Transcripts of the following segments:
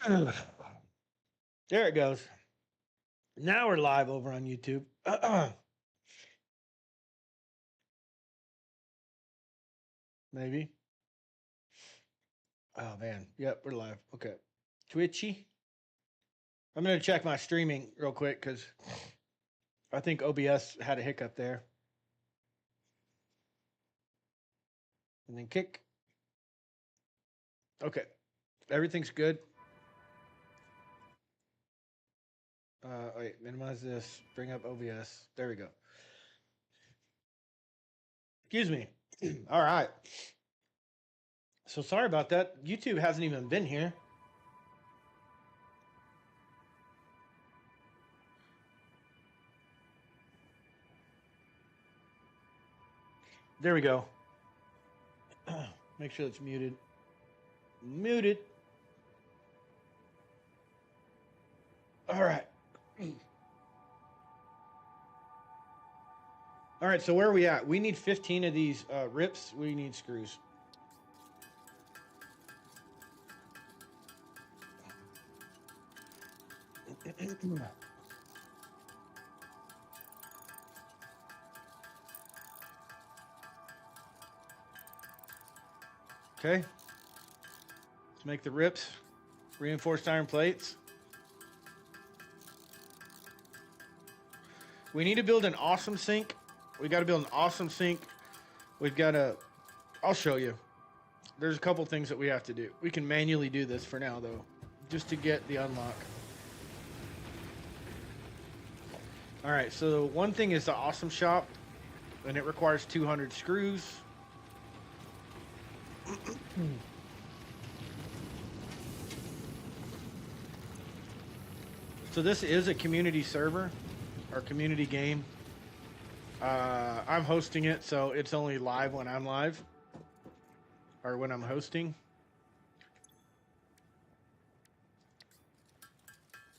There it goes. Now we're live over on YouTube. Maybe. Oh man. Yep, we're live. Okay. Twitchy. I'm gonna check my streaming real quick because I think OBS had a hiccup there. And then kick. Okay. Everything's good. Wait, minimize this. Bring up OBS. There we go. Excuse me. All right. So sorry about that. YouTube hasn't even been here. There we go. Make sure it's muted. Muted. All right. All right, so where are we at? We need 15 of these rips. We need screws. Okay. Let's make the rips. Reinforced iron plates. We need to build an awesome sink. We got to build an awesome sink. We've got to... I'll show you. There's a couple things that we have to do. We can manually do this for now, though, just to get the unlock. All right, so one thing is the awesome shop, and it requires 200 screws. So this is a community server, or community game. I'm hosting it, so it's only live when I'm live, or when I'm hosting.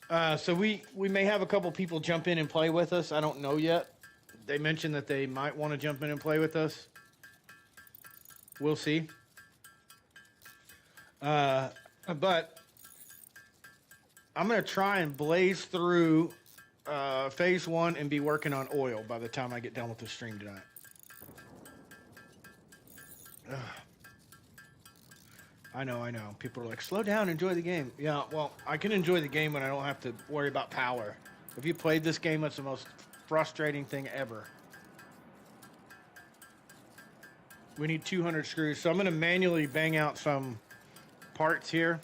So we may have a couple people jump in and play with us. I don't know yet. They mentioned that they might want to jump in and play with us. We'll see. But I'm going to try and blaze through phase 1 and be working on oil by the time I get done with the stream tonight. I know. People are like, slow down, enjoy the game. Yeah, well, I can enjoy the game when I don't have to worry about power. If you played this game, it's the most frustrating thing ever. We need 200 screws, so I'm going to manually bang out some parts here.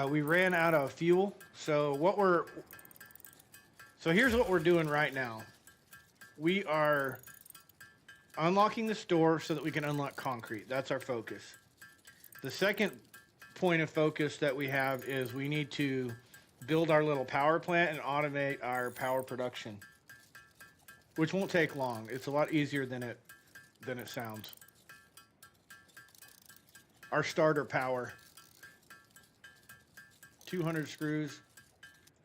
We ran out of fuel, so here's what we're doing right now. We are unlocking the store so that we can unlock concrete. That's our focus. The second point of focus that we have is we need to build our little power plant and automate our power production, which won't take long. It's a lot easier than it sounds. Our starter power. 200 screws.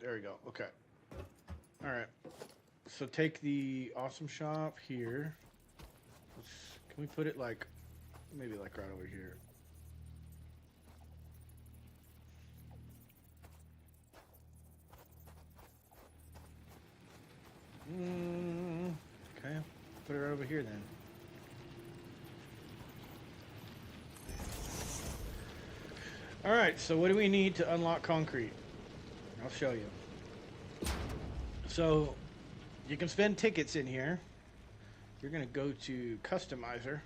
There we go. Okay. All right. So take the awesome shop here. Can we put it like, maybe like right over here? Okay. Put it right over here then. All right, so what do we need to unlock concrete? I'll show you. So you can spend tickets in here. You're going to go to Customizer.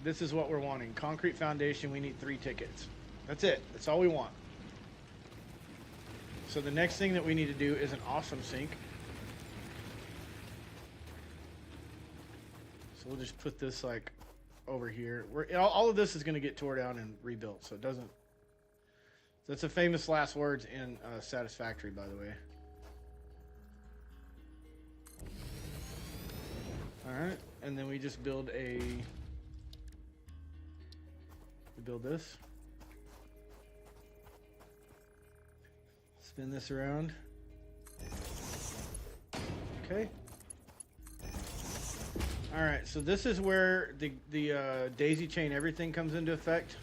This is what we're wanting. Concrete foundation, we need 3 tickets. That's it. That's all we want. So the next thing that we need to do is an awesome sink. So we'll just put this like over here. All of this is going to get tore down and rebuilt, so it doesn't... That's a famous last words in Satisfactory, by the way. Alright, and then we just build we build this. Spin this around. Okay. Alright, so this is where the daisy chain everything comes into effect.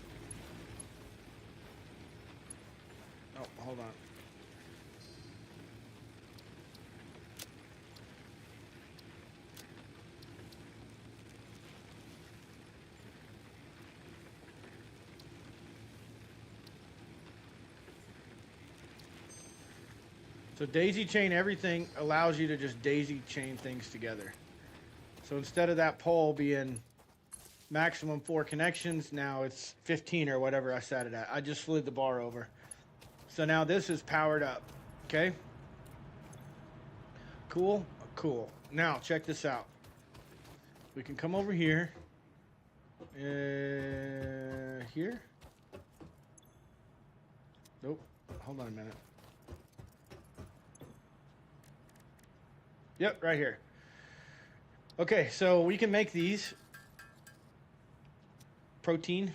Oh, hold on. So daisy chain everything allows you to just daisy chain things together. So instead of that pole being maximum 4 connections, now it's 15 or whatever I set it at. I just slid the bar over. So now this is powered up. Okay? Cool? Cool. Now, check this out. We can come over here. Here? Nope. Hold on a minute. Yep, right here. Okay, so we can make these. Protein.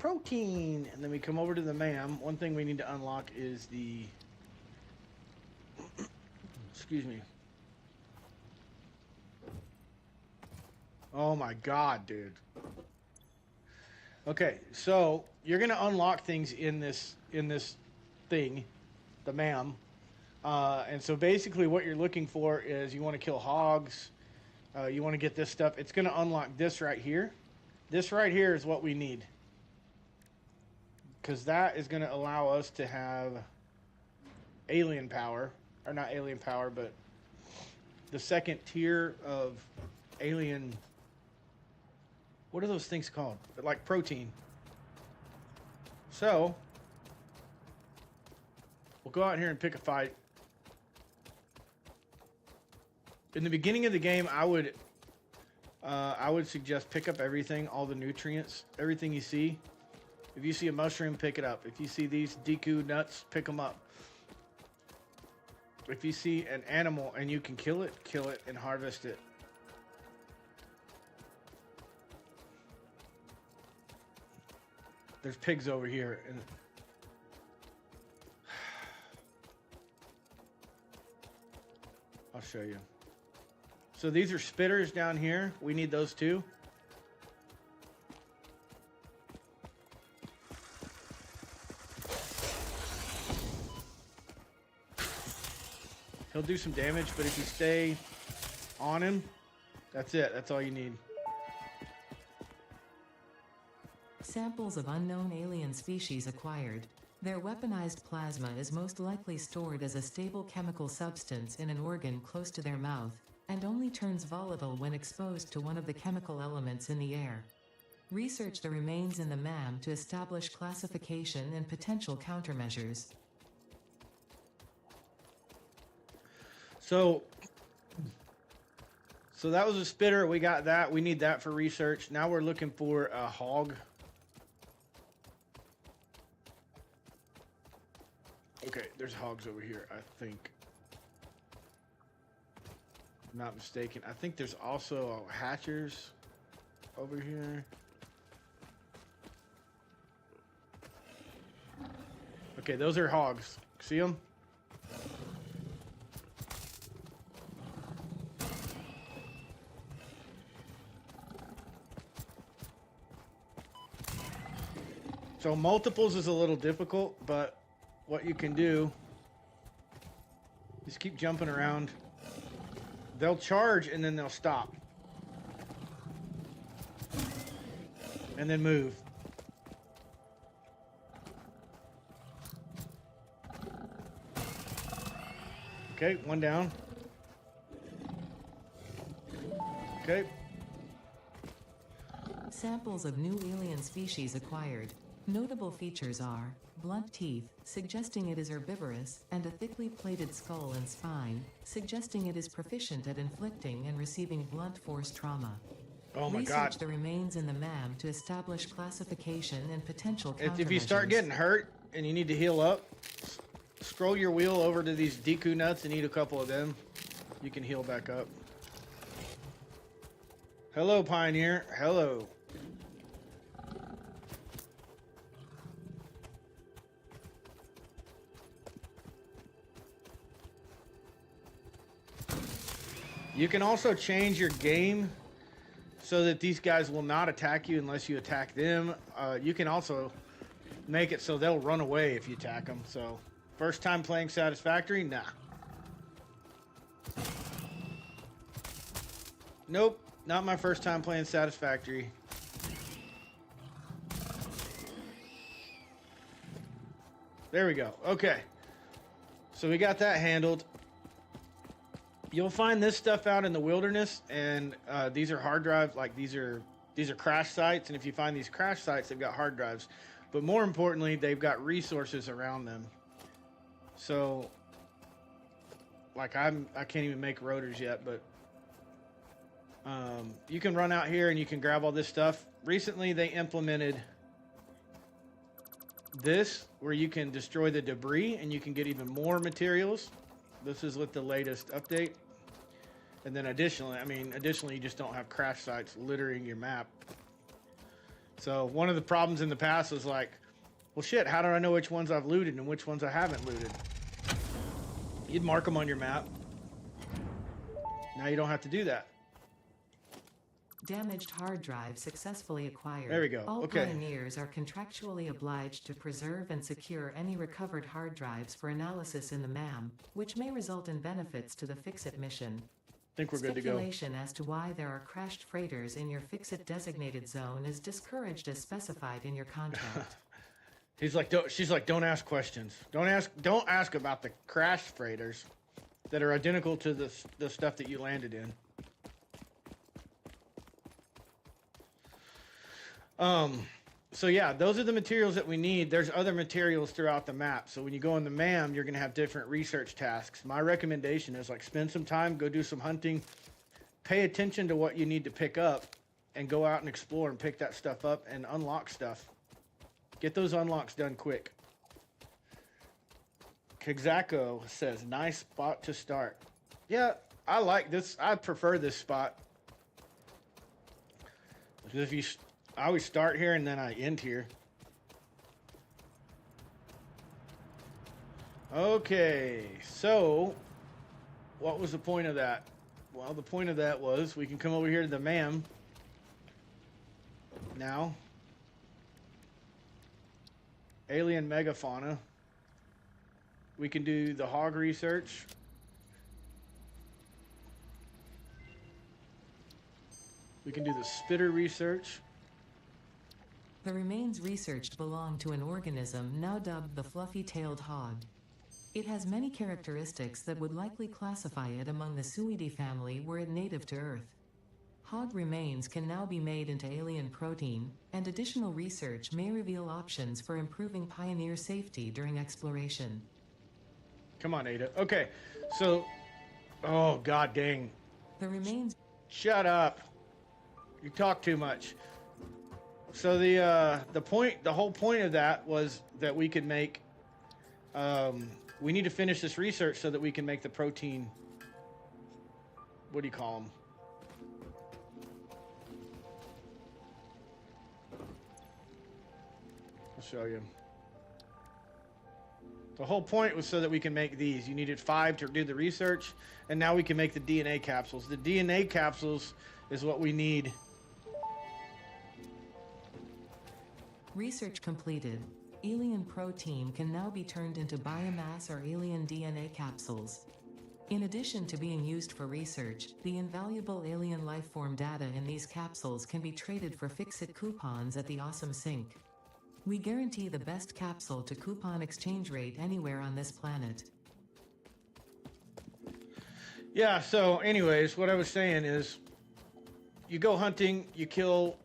And then we come over to the MAM. One thing we need to unlock is the... Excuse me. Oh my god, dude. Okay, so you're gonna unlock things in this thing, the MAM. And so basically what you're looking for is you want to kill hogs. You want to get this stuff. It's gonna unlock this right here. This right here is what we need. Because that is going to allow us to have alien power. Or not alien power, but the second tier of alien... What are those things called? Like protein. So, we'll go out here and pick a fight. In the beginning of the game, I would suggest pick up everything, all the nutrients, everything you see. If you see a mushroom, pick it up. If you see these Deku nuts, pick them up. If you see an animal and you can kill it and harvest it. There's pigs over here. And I'll show you. So these are spitters down here. We need those too. He'll do some damage, but if you stay on him, that's it. That's all you need. Samples of unknown alien species acquired. Their weaponized plasma is most likely stored as a stable chemical substance in an organ close to their mouth, and only turns volatile when exposed to one of the chemical elements in the air. Research the remains in the MAM to establish classification and potential countermeasures. So that was a spitter. We got that. We need that for research. Now we're looking for a hog. Okay, there's hogs over here, I think. If I'm not mistaken. I think there's also hatchers over here. Okay, those are hogs. See them? So multiples is a little difficult, but what you can do is keep jumping around. They'll charge and then they'll stop. And then move. Okay, one down. Okay. Samples of new alien species acquired. Notable features are blunt teeth, suggesting it is herbivorous, and a thickly plated skull and spine, suggesting it is proficient at inflicting and receiving blunt force trauma. Oh my Research God. the remains in the MAM to establish classification and potential countermeasures. If you start getting hurt and you need to heal up, scroll your wheel over to these Deku nuts and eat a couple of them. You can heal back up. Hello, Pioneer. Hello. You can also change your game so that these guys will not attack you unless you attack them. You can also make it so they'll run away if you attack them. So, first time playing Satisfactory? Nah. Nope, not my first time playing Satisfactory. There we go. Okay. So we got that handled. You'll find this stuff out in the wilderness, and these are hard drives. Like these are crash sites, and if you find these crash sites, they've got hard drives. But more importantly, they've got resources around them. So, like I can't even make rotors yet, but you can run out here and you can grab all this stuff. Recently, they implemented this where you can destroy the debris and you can get even more materials. This is with the latest update. And then additionally, you just don't have crash sites littering your map. So one of the problems in the past was like, well, shit, how do I know which ones I've looted and which ones I haven't looted? You'd mark them on your map. Now you don't have to do that. Damaged hard drive successfully acquired. There we go. All Okay. pioneers are contractually obliged to preserve and secure any recovered hard drives for analysis in the MAM, which may result in benefits to the Fix-It mission. I think we're good to go. Speculation as to why there are crashed freighters in your Fix-It designated zone is discouraged as specified in your contract. She's like, don't ask questions. Don't ask about the crashed freighters that are identical to the stuff that you landed in. So yeah, those are the materials that we need. There's other materials throughout the map. So when you go in the MAM, you're going to have different research tasks. My recommendation is like spend some time, go do some hunting, pay attention to what you need to pick up, and go out and explore and pick that stuff up and unlock stuff. Get those unlocks done quick. Kexako says, nice spot to start. Yeah, I like this. I prefer this spot. Because I always start here and then I end here. Okay, so what was the point of that? Well, the point of that was we can come over here to the MAM now. Alien megafauna. We can do the hog research. We can do the spitter research. The remains researched belong to an organism now dubbed the fluffy-tailed hog. It has many characteristics that would likely classify it among the Suidae family were it native to Earth. Hog remains can now be made into alien protein, and additional research may reveal options for improving pioneer safety during exploration. Come on, Ada. Okay, so... Oh, god dang. The remains... Shut up. You talk too much. So the whole point of that was that we could make... we need to finish this research so that we can make the protein... What do you call them? I'll show you. The whole point was so that we can make these. You needed 5 to do the research, and now we can make the DNA capsules. The DNA capsules is what we need. Research completed. Alien protein can now be turned into biomass or alien DNA capsules. In addition to being used for research, the invaluable alien lifeform data in these capsules can be traded for Fix-It coupons at the Awesome Sync. We guarantee the best capsule to coupon exchange rate anywhere on this planet. Yeah, so anyways, what I was saying is you go hunting, you kill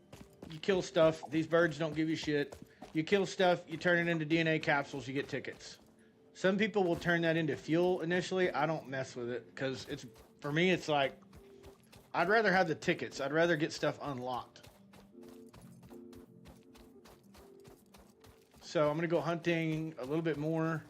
stuff. These birds don't give you shit. You kill stuff, you turn it into DNA capsules, you get tickets. Some people will turn that into fuel initially. I don't mess with it because for me it's like I'd rather have the tickets. I'd rather get stuff unlocked. So I'm going to go hunting a little bit more.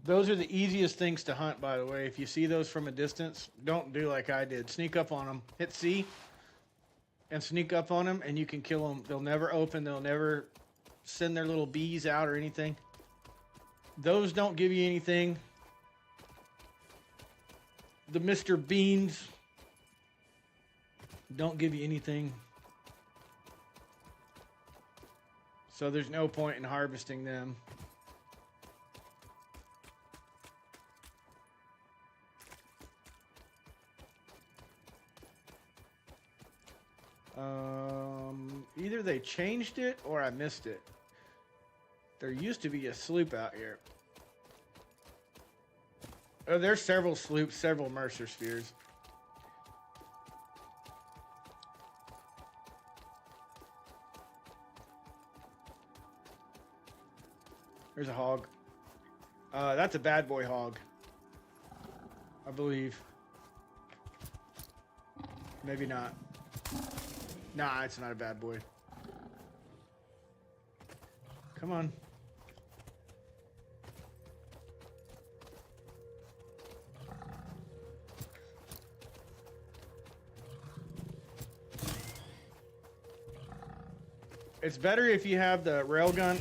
Those are the easiest things to hunt, by the way. If you see those from a distance, don't do like I did. Sneak up on them. Hit C. and sneak up on them, and you can kill them. They'll never open. They'll never send their little bees out or anything. Those don't give you anything. The Mr. Beans don't give you anything. So there's no point in harvesting them. Either they changed it or I missed it. There used to be a sloop out here. Oh, there's several sloops, several Mercer spheres. There's a hog. That's a bad boy hog, I believe. Maybe not. Nah, it's not a bad boy. Come on. It's better if you have the railgun,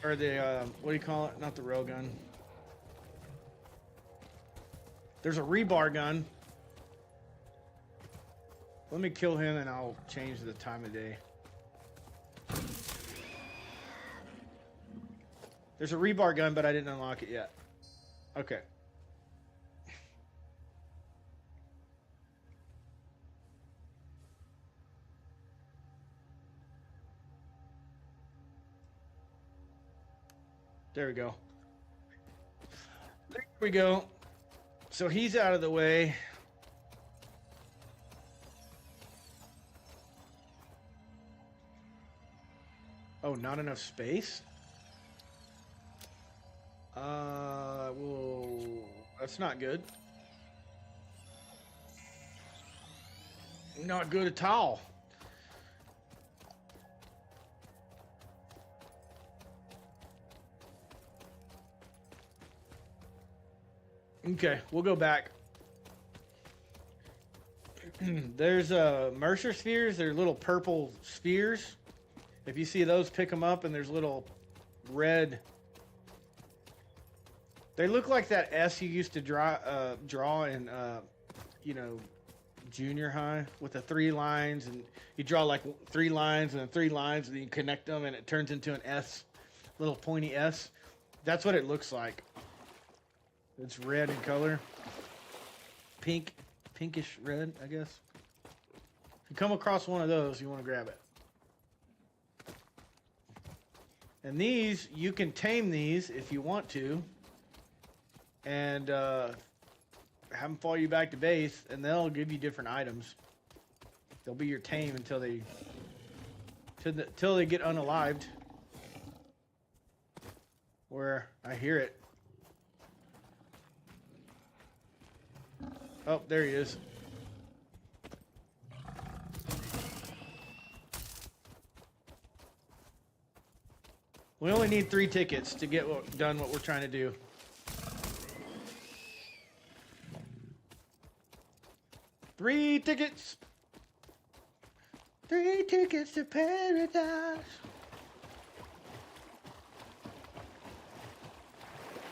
or the, what do you call it? Not the railgun. There's a rebar gun. Let me kill him and I'll change the time of day. There's a rebar gun, but I didn't unlock it yet. Okay. There we go. There we go. So he's out of the way. Oh, not enough space? Well, that's not good. Not good at all. Okay, we'll go back. There's Mercer spheres. They're little purple spheres. If you see those, pick them up, and there's little red. They look like that S you used to draw in, you know, junior high with the 3 lines, and you draw like 3 lines and then 3 lines, and then you connect them, and it turns into an S, little pointy S. That's what it looks like. It's red in color, pinkish red, I guess. If you come across one of those, you want to grab it. And these, you can tame these if you want to, and have them follow you back to base, and they'll give you different items. They'll be your tame until they get unalived. Where I hear it. Oh, there he is. We only need 3 tickets to get done what we're trying to do. Three tickets. 3 tickets to paradise.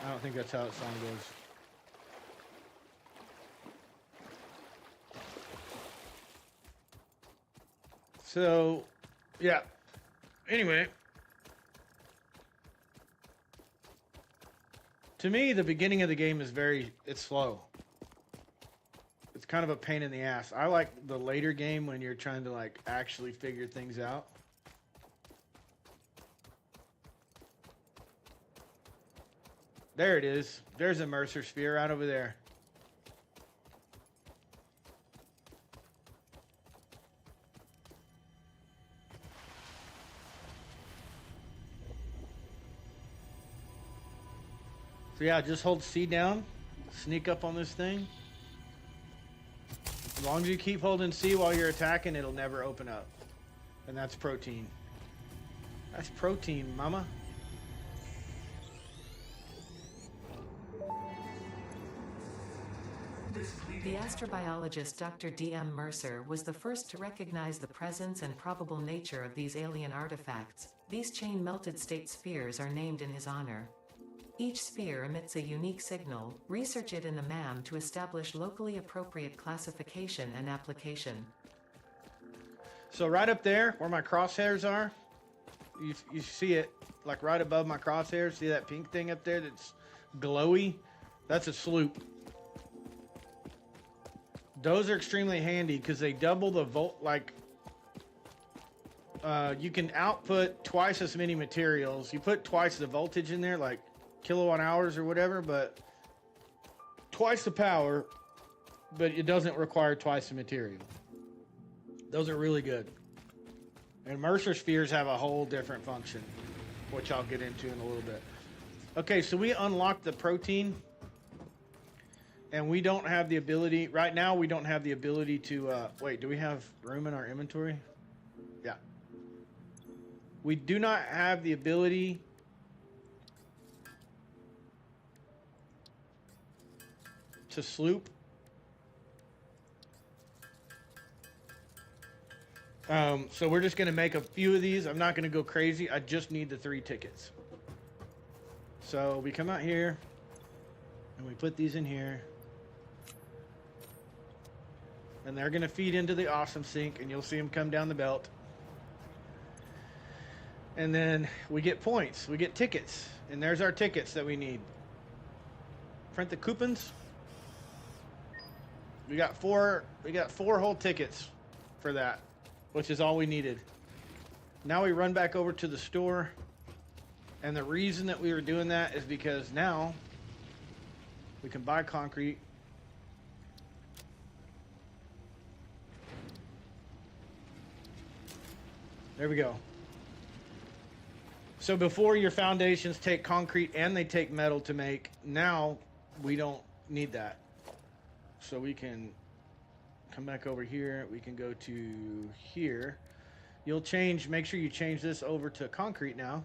I don't think that's how the song goes. So, yeah. Anyway. To me, the beginning of the game is it's slow. It's kind of a pain in the ass. I like the later game when you're trying to like actually figure things out. There it is. There's a Mercer sphere right over there. So yeah, just hold C down, sneak up on this thing. As long as you keep holding C while you're attacking, it'll never open up. And that's protein. That's protein, mama. Displeased The astrobiologist Dr. D.M. Mercer was the first to recognize the presence and probable nature of these alien artifacts. These chain-melted state spheres are named in his honor. Each sphere emits a unique signal. Research it in the MAM to establish locally appropriate classification and application. So right up there where my crosshairs are, you see it like right above my crosshairs. See that pink thing up there that's glowy? That's a sloop. Those are extremely handy because they double the volt. Like you can output twice as many materials. You put twice the voltage in there, like kilowatt hours or whatever, but twice the power, but it doesn't require twice the material. Those are really good. And Mercer spheres have a whole different function, which I'll get into in a little bit. Okay, so we unlocked the protein, and we don't have the ability, right now we don't have the ability to, wait, do we have room in our inventory? Yeah. We do not have the ability to sloop. So we're just going to make a few of these. I'm not going to go crazy. I just need the 3 tickets. So we come out here and we put these in here. And they're going to feed into the awesome sink, and you'll see them come down the belt. And then we get points. We get tickets. And there's our tickets that we need. Print the coupons. We got four whole tickets for that, which is all we needed. Now we run back over to the store. And the reason that we were doing that is because now we can buy concrete. There we go. So before, your foundations take concrete and they take metal to make. Now we don't need that. So we can come back over here. We can go to here. You'll change, make sure you change this over to concrete now.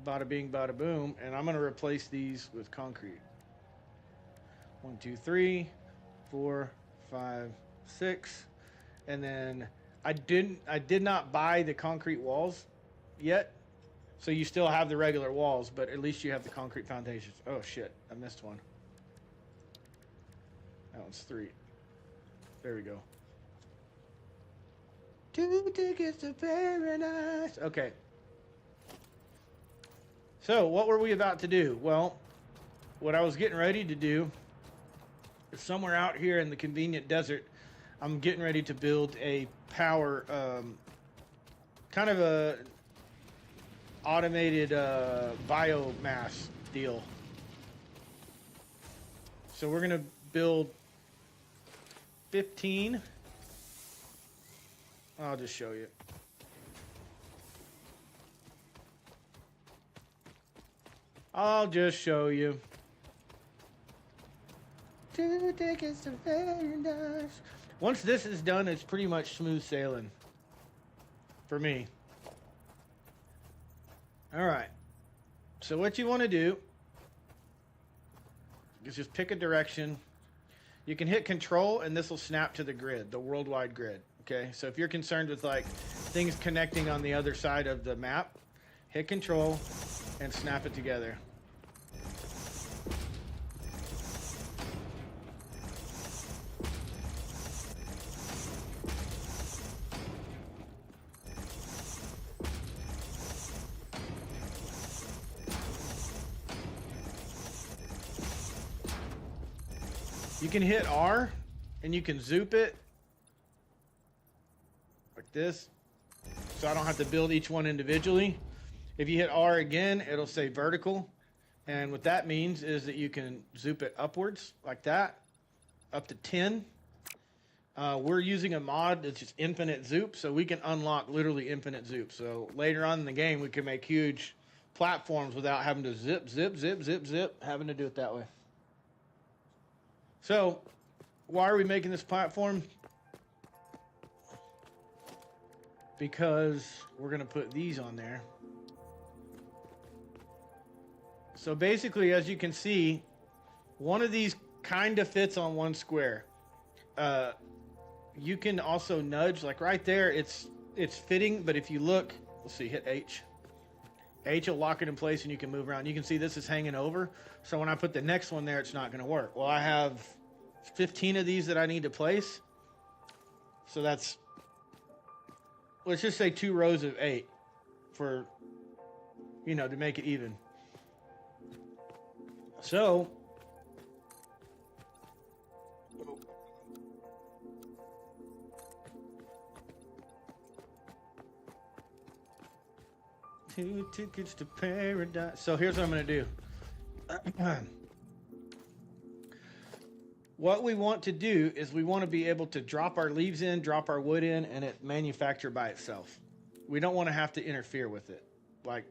Bada bing, bada boom. And I'm going to replace these with concrete. 1, 2, 3, 4, 5, 6. And then I did not buy the concrete walls yet. So you still have the regular walls, but at least you have the concrete foundations. Oh shit, I missed one. That one's 3. There we go. 2 tickets to paradise. Okay. So what were we about to do? Well, what I was getting ready to do is somewhere out here in the convenient desert, I'm getting ready to build a power, kind of a automated biomass deal. So we're gonna build 15. I'll just show you. I'll just show you. 2 tickets to paradise. Once this is done, it's pretty much smooth sailing for me. All right. So what you want to do is just pick a direction. You can hit control and this will snap to the grid, the worldwide grid. Okay. So if you're concerned with like things connecting on the other side of the map, hit control and snap it together. You can hit R and you can zoop it like this, so I don't have to build each one individually. If you hit R again, it'll say vertical, and what that means is that you can zoop it upwards like that, up to 10. We're using a mod that's just infinite zoop, so we can unlock literally infinite zoop. So later on in the game, we can make huge platforms without having to zip, zip, zip, zip, zip, having to do it that way. So, why are we making this platform? Because we're going to put these on there. So basically, as you can see, One of these kind of fits on one square. You can also nudge, like right there, it's fitting, but if you look, let's see, hit H. H will lock it in place and you can move around. You can see this is hanging over. So when I put the next one there, it's not going to work. Well, I have 15 of these that I need to place. So that's, let's just say 2 rows of 8 for, you know, to make it even. So, two tickets to paradise. So here's what I'm going to do. What we want to do is we want to be able to drop our leaves in, drop our wood in, and it manufacture by itself. We don't want to have to interfere with it. Like,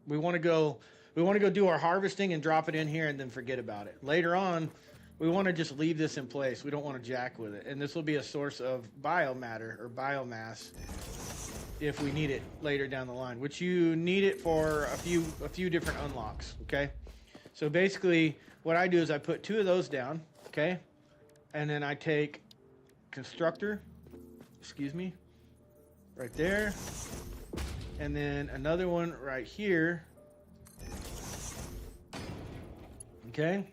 we want to go do our harvesting and drop it in here and then forget about it. Later on, we want to just leave this in place. We don't want to jack with it. And this will be a source of biomatter or biomass if we need it later down the line, which you need it for a few different unlocks, okay? So basically, what I do is I put 2 of those down, okay? And then I take constructor, right there. And then another one right here. Okay?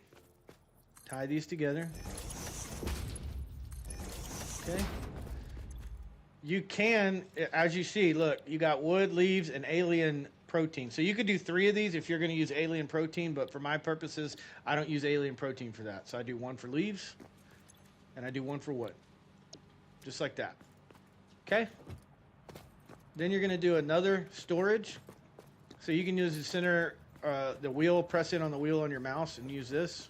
Tie these together. Okay? You can, as you see, look, you got wood, leaves, and alien protein. So you could do 3 of these if you're going to use alien protein, but for my purposes, I don't use alien protein for that. So I do 1 for leaves, and I do 1 for wood. Just like that. Okay? Then you're going to do another storage. So you can use the center, the wheel, press in on the wheel on your mouse and use this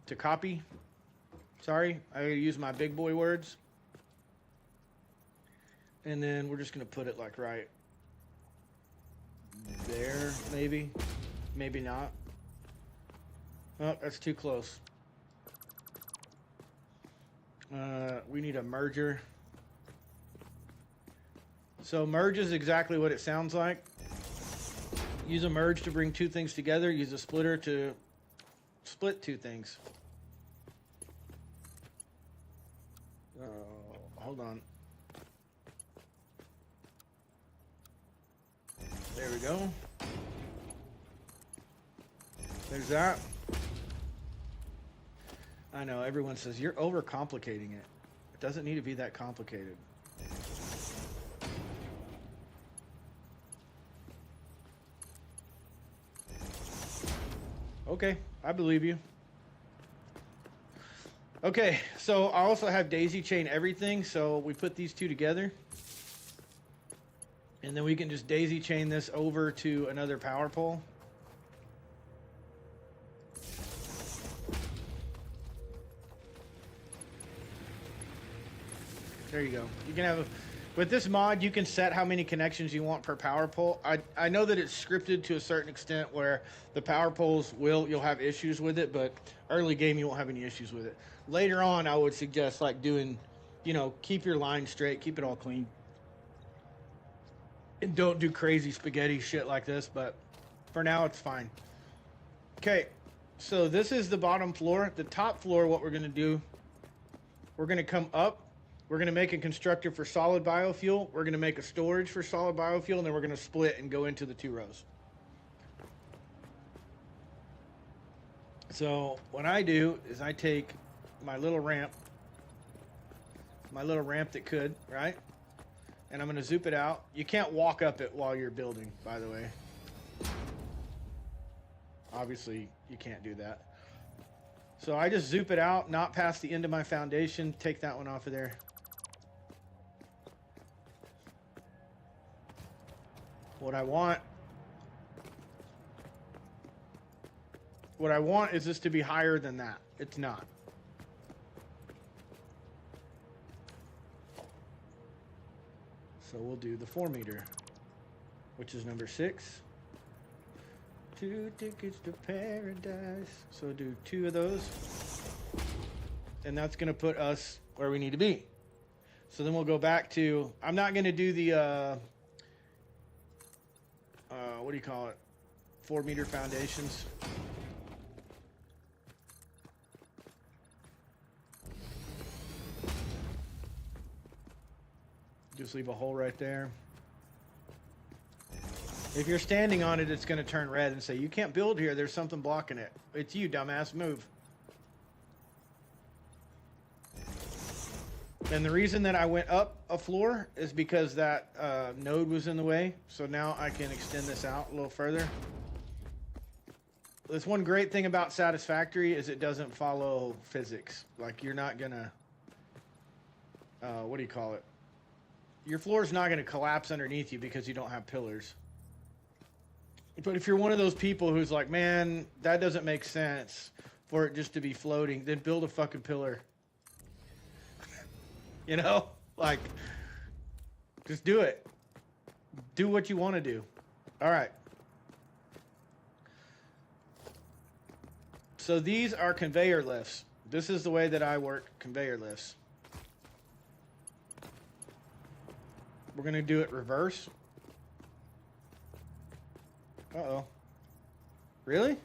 to copy. Sorry, I use my big boy words. And then we're just going to put it like right there, maybe. Maybe not. Oh, that's too close. We need a merger. So merge is exactly what it sounds like. Use a merge to bring 2 things together. Use a splitter to split 2 things. Hold on. There we go. There's that. I know, everyone says, you're overcomplicating it. It doesn't need to be that complicated. Okay, I believe you. Okay, so I also have daisy chain everything, so we put these 2 together. And then we can just daisy chain this over to another power pole. There you go. You can have with this mod, you can set how many connections you want per power pole. I know that it's scripted to a certain extent where the power poles you'll have issues with it, but early game you won't have any issues with it. Later on, I would suggest like doing, keep your line straight, keep it all clean. And don't do crazy spaghetti shit like this, but for now it's fine. Okay, so this is the bottom floor. The top floor, what we're going to do, we're going to come up. We're going to make a constructor for solid biofuel. We're going to make a storage for solid biofuel, and then we're going to split and go into the 2 rows. So what I do is I take my little ramp that could, right? And I'm going to zoop it out. You can't walk up it while you're building, by the way. Obviously, you can't do that. So I just zoop it out, not past the end of my foundation. Take that one off of there. What I want is this to be higher than that. It's not. So we'll do the 4 meter, which is number 6. 2 tickets to paradise. So do 2 of those. And that's going to put us where we need to be. So then we'll go back to, I'm not going to do the, what do you call it? 4-meter foundations. Just leave a hole right there. If you're standing on it, it's going to turn red and say, you can't build here. There's something blocking it. It's you, dumbass. Move. And the reason that I went up a floor is because that node was in the way. So now I can extend this out a little further. That's one great thing about Satisfactory is it doesn't follow physics. Like you're not going to, what do you call it? Your floor is not going to collapse underneath you because you don't have pillars. But if you're one of those people who's like, man, that doesn't make sense for it just to be floating, then build a fucking pillar. You know? Like, just do it. Do what you want to do. All right. So these are conveyor lifts. This is the way that I work conveyor lifts. We're going to do it reverse. Uh-oh. Really?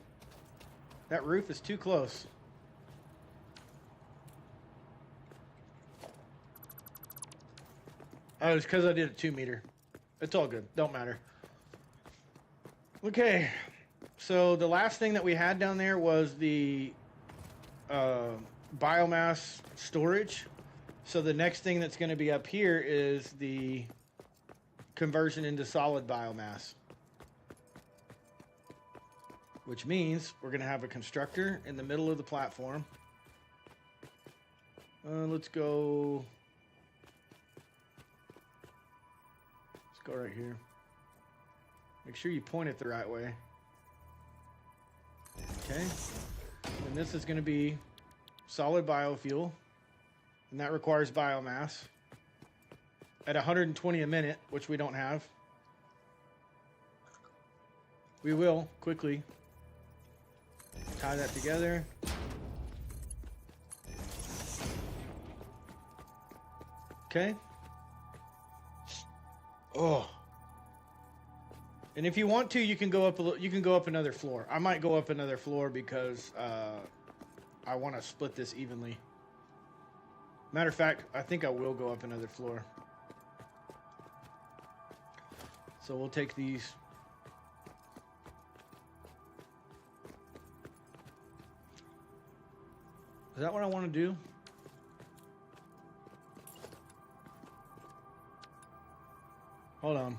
That roof is too close. Oh, it's because I did a 2-meter. It's all good. Don't matter. Okay. So the last thing that we had down there was the biomass storage. So the next thing that's going to be up here is the conversion into solid biomass. Which means we're going to have a constructor in the middle of the platform. Let's go right here. Make sure you point it the right way. Okay. And this is going to be solid biofuel. And that requires biomass at 120 a minute, which we don't have. We will quickly tie that together. Okay. Oh. And if you want to, you can go up a little, you can go up another floor. I might go up another floor because I want to split this evenly. Matter of fact, I think I will go up another floor. So we'll take these. Is that what I want to do? Hold on.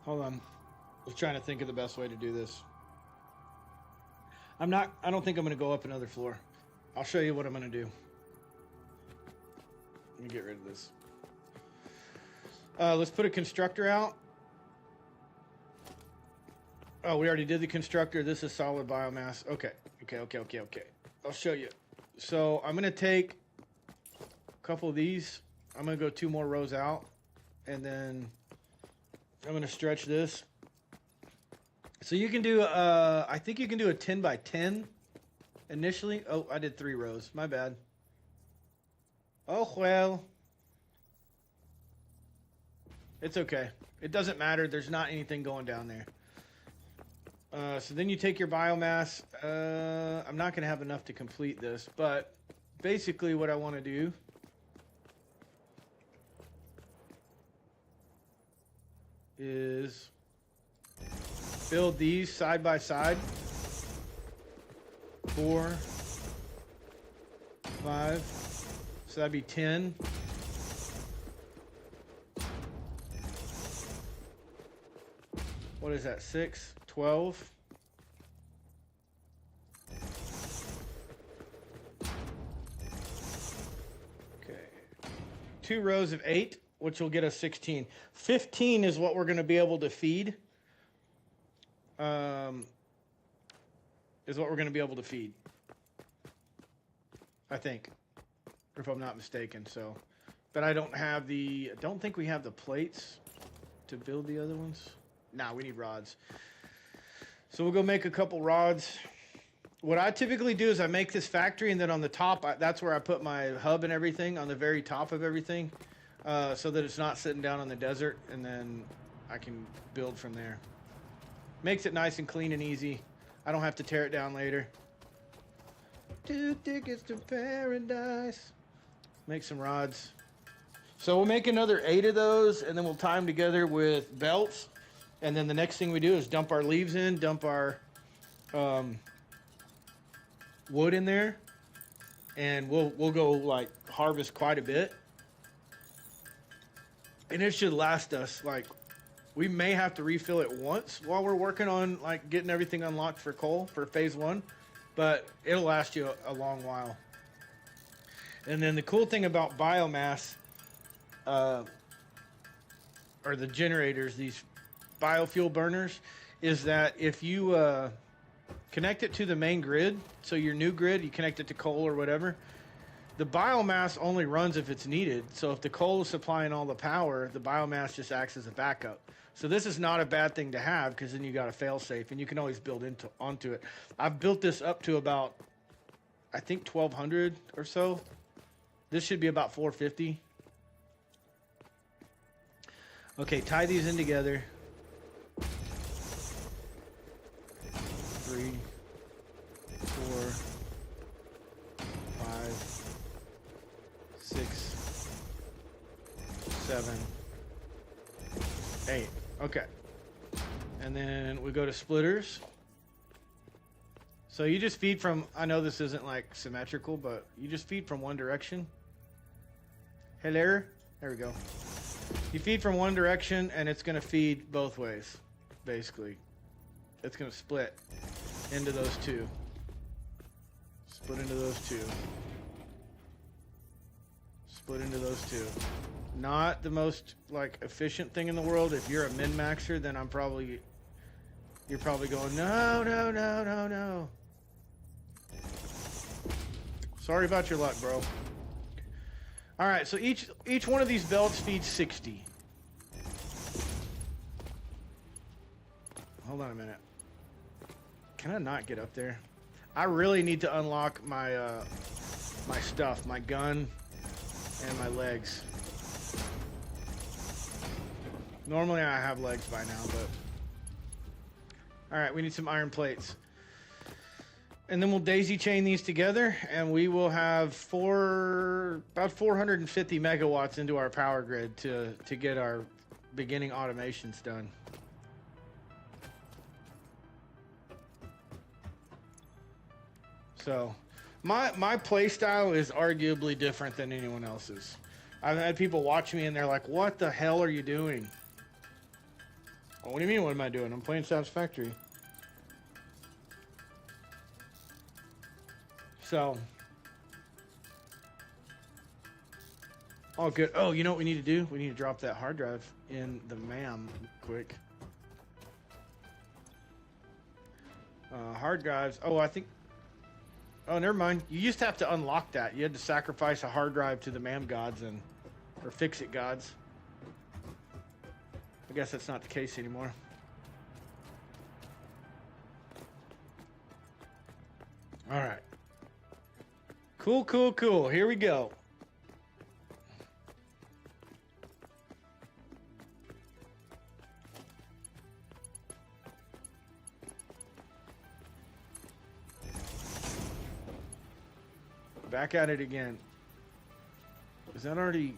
Hold on. I was trying to think of the best way to do this. I don't think I'm going to go up another floor. I'll show you what I'm going to do. Let me get rid of this. Let's put a constructor out. Oh, we already did the constructor. This is solid biomass. Okay. I'll show you. So I'm going to take a couple of these. I'm going to go 2 more rows out. And then I'm going to stretch this. So you can do, I think you can do a 10 by 10 initially. Oh, I did 3 rows. My bad. Oh, well. It's okay. It doesn't matter. There's not anything going down there. So then you take your biomass. I'm not going to have enough to complete this, but basically what I want to do is build these side by side. 4, 5, so that'd be 10. What is that, 6, 12? Okay. 2 rows of 8, which will get us 16. 15 is what we're going to be able to feed. Is what we're going to be able to feed. I think. If I'm not mistaken, so. But I don't think we have the plates to build the other ones. Nah, we need rods. So we'll go make a couple rods. what I typically do is I make this factory, and then on the top, that's where I put my hub and everything, on the very top of everything, so that it's not sitting down on the desert, and then I can build from there. Makes it nice and clean and easy. I don't have to tear it down later. 2 tickets to paradise. Make some rods. So we'll make another 8 of those, and then we'll tie them together with belts. And then the next thing we do is dump our leaves in, dump our wood in there, and we'll go like harvest quite a bit. And it should last us, like, we may have to refill it once while we're working on like getting everything unlocked for coal for phase 1, but it'll last you a long while. And then the cool thing about biomass, or the generators, these biofuel burners, is that if you connect it to the main grid, so your new grid, you connect it to coal or whatever, the biomass only runs if it's needed. So if the coal is supplying all the power, the biomass just acts as a backup. So this is not a bad thing to have, because then you got a fail safe and you can always build onto it. I've built this up to about, I think, 1,200 or so. This should be about 450. Okay, tie these in together. 3, 4, 5, 6, 7, 8. Okay. And then we go to splitters. So you just feed from, I know this isn't like symmetrical, but you just feed from one direction. Hello? There we go. You feed from one direction, and it's going to feed both ways, basically. It's going to split into those two. Split into those two. Split into those two. Not the most like efficient thing in the world. If you're a min-maxer, then you're probably going, no, no, no, no, no. Sorry about your luck, bro. All right, so each one of these belts feeds 60. Hold on a minute. Can I not get up there? I really need to unlock my my stuff, my gun and my legs. Normally I have legs by now, but all right, we need some iron plates. And then we'll daisy chain these together, and we will have about 450 megawatts into our power grid to get our beginning automations done. So my play style is arguably different than anyone else's. I've had people watch me and they're like, what the hell are you doing? Oh, what do you mean, what am I doing? I'm playing Satisfactory. So, all good. Oh, you know what we need to do? We need to drop that hard drive in the MAM quick. Hard drives. Oh, I think. Oh, never mind. You used to have to unlock that. You had to sacrifice a hard drive to the MAM gods or fix-it gods. I guess that's not the case anymore. All right. Cool, cool, cool. Here we go. Back at it again. Is that already...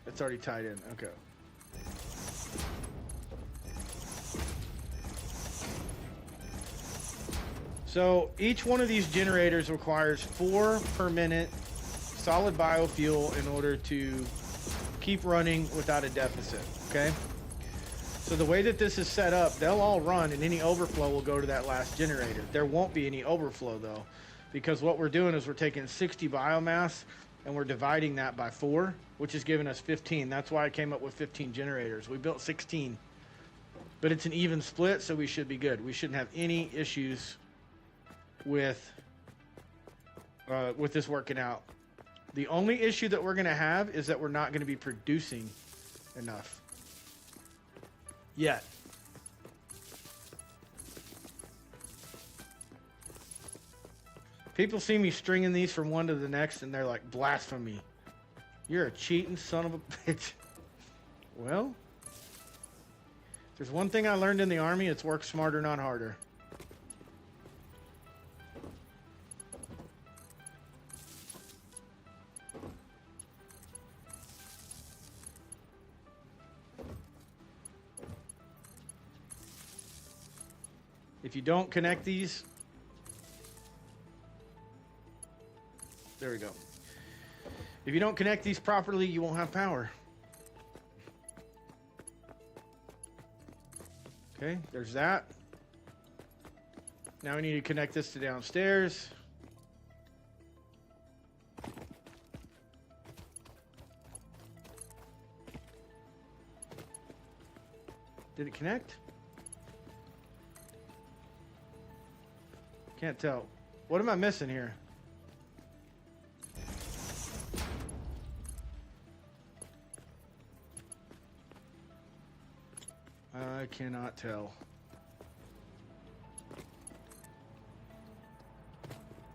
It's already tied in. Okay. So each one of these generators requires 4 per minute solid biofuel in order to keep running without a deficit, okay? So the way that this is set up, they'll all run and any overflow will go to that last generator. There won't be any overflow though, because what we're doing is we're taking 60 biomass and we're dividing that by 4, which is giving us 15. That's why I came up with 15 generators. We built 16, but it's an even split, so we should be good. We shouldn't have any issues with this working out. The only issue that we're going to have is that we're not going to be producing enough yet. People see me stringing these from one to the next, and they're like, blasphemy. You're a cheating son of a bitch. Well, if there's one thing I learned in the Army, it's work smarter, not harder. If you don't connect these, there we go. If you don't connect these properly, you won't have power. Okay, there's that. Now we need to connect this to downstairs. Did it connect? Can't tell. What am I missing here? I cannot tell.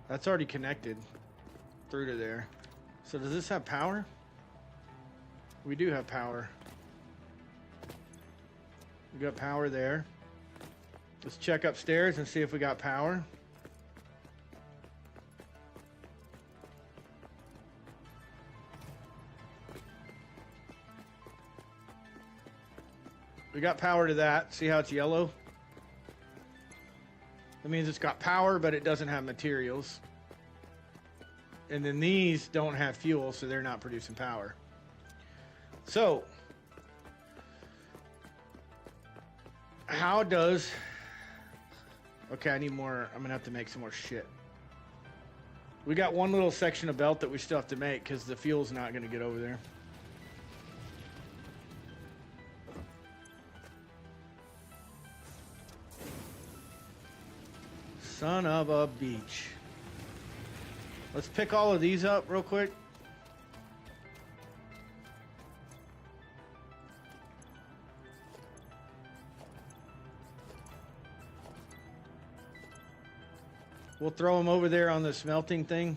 That's already connected through to there. So does this have power? We do have power. We got power there. Let's check upstairs and see if we got power. We got power to that. See how it's yellow? That means it's got power, but it doesn't have materials. And then these don't have fuel, so they're not producing power. So, how does... Okay, I need more. I'm going to have to make some more shit. We got one little section of belt that we still have to make because the fuel's not going to get over there. Son of a beach. Let's pick all of these up real quick. We'll throw them over there on the smelting thing.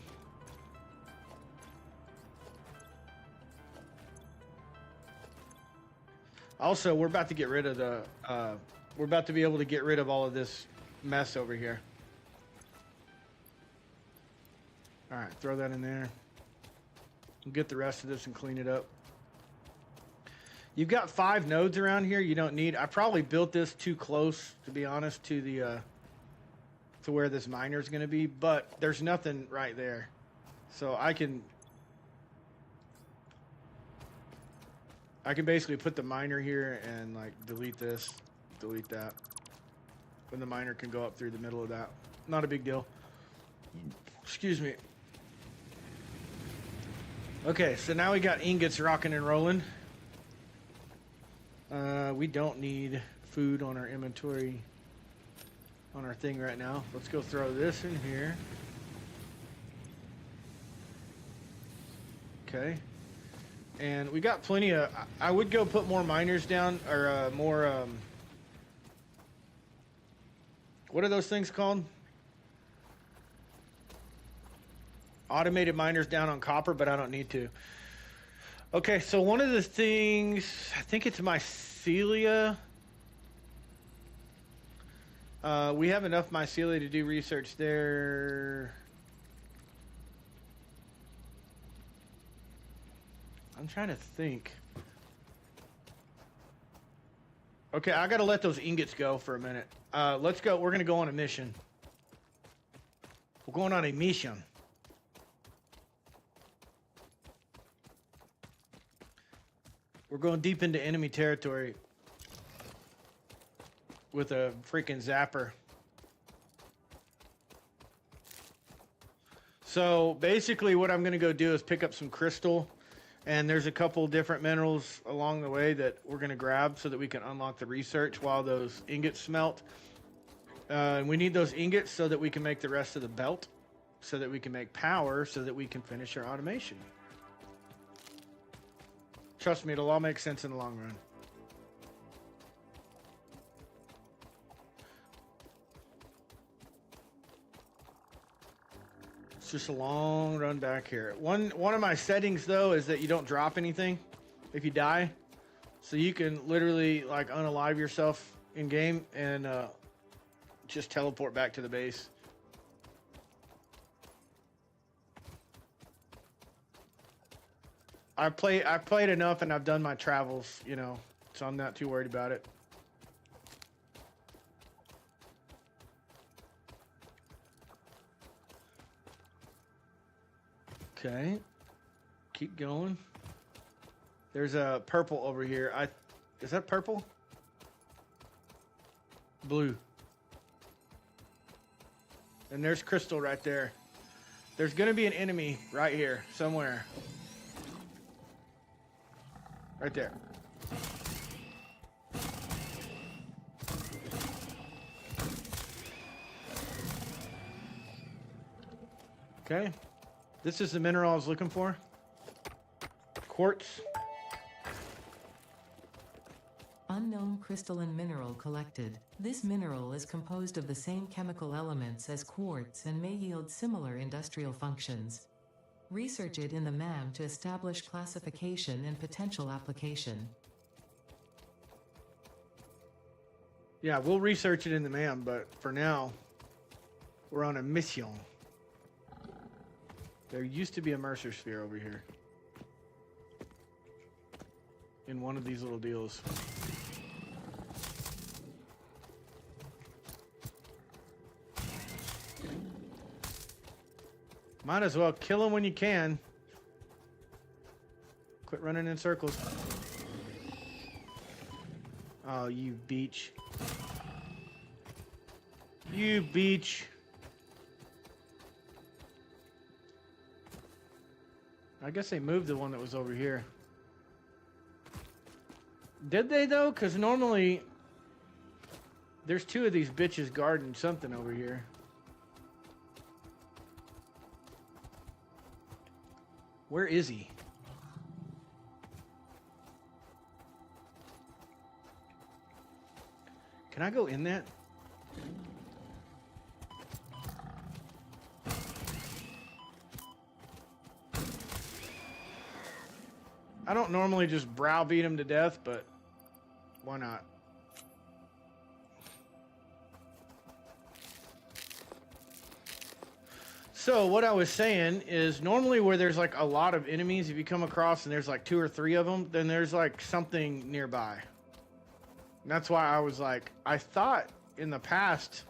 Also, we're about to get rid of the, we're about to be able to get rid of all of this mess over here. All right, throw that in there. We'll get the rest of this and clean it up. You've got 5 nodes around here. You don't need. I probably built this too close, to be honest, to the to where this miner is going to be. But there's nothing right there, so I can basically put the miner here and like delete this, delete that. And the miner can go up through the middle of that. Not a big deal. Excuse me. Okay, so now we got ingots rocking and rolling. We don't need food on our inventory, on our thing right now. Let's go throw this in here. Okay. And we got plenty of... I would go put more miners down, or more... what are those things called? Automated miners down on copper, but I don't need to. Okay, so one of the things, I think it's mycelia. We have enough mycelia to do research there. I'm trying to think. Okay, I gotta let those ingots go for a minute. Let's go. We're gonna go on a mission. We're going on a mission. We're going deep into enemy territory with a freaking zapper. So basically what I'm going to go do is pick up some crystal, and there's a couple different minerals along the way that we're going to grab so that we can unlock the research while those ingots smelt. And we need those ingots so that we can make the rest of the belt, so that we can make power, so that we can finish our automation. Trust me, it'll all make sense in the long run. just a long run back here. One of my settings though is that you don't drop anything if you die, so you can literally like unalive yourself in game and just teleport back to the base. I've played enough and I've done my travels, you know, so I'm not too worried about it. Okay, keep going. There's a purple over here. Is that purple? Blue. And there's crystal right there. There's gonna be an enemy right here somewhere. Right there. Okay. This is the mineral I was looking for. Quartz. Unknown crystalline mineral collected. This mineral is composed of the same chemical elements as quartz and may yield similar industrial functions. Research it in the MAM to establish classification and potential application. Yeah, we'll research it in the MAM, but for now, we're on a mission. There used to be a Mercer sphere over here. In one of these little deals. Might as well kill him when you can. Quit running in circles. Oh, you beach. You beach. I guess they moved the one that was over here. Did they though? Because normally there's two of these bitches guarding something over here. Where is he? Can I go in that? I don't normally just browbeat him to death, but why not? So what I was saying is normally where there's like a lot of enemies, if you come across and there's like 2 or 3 of them, then there's like something nearby. And that's why I was like, I thought in the past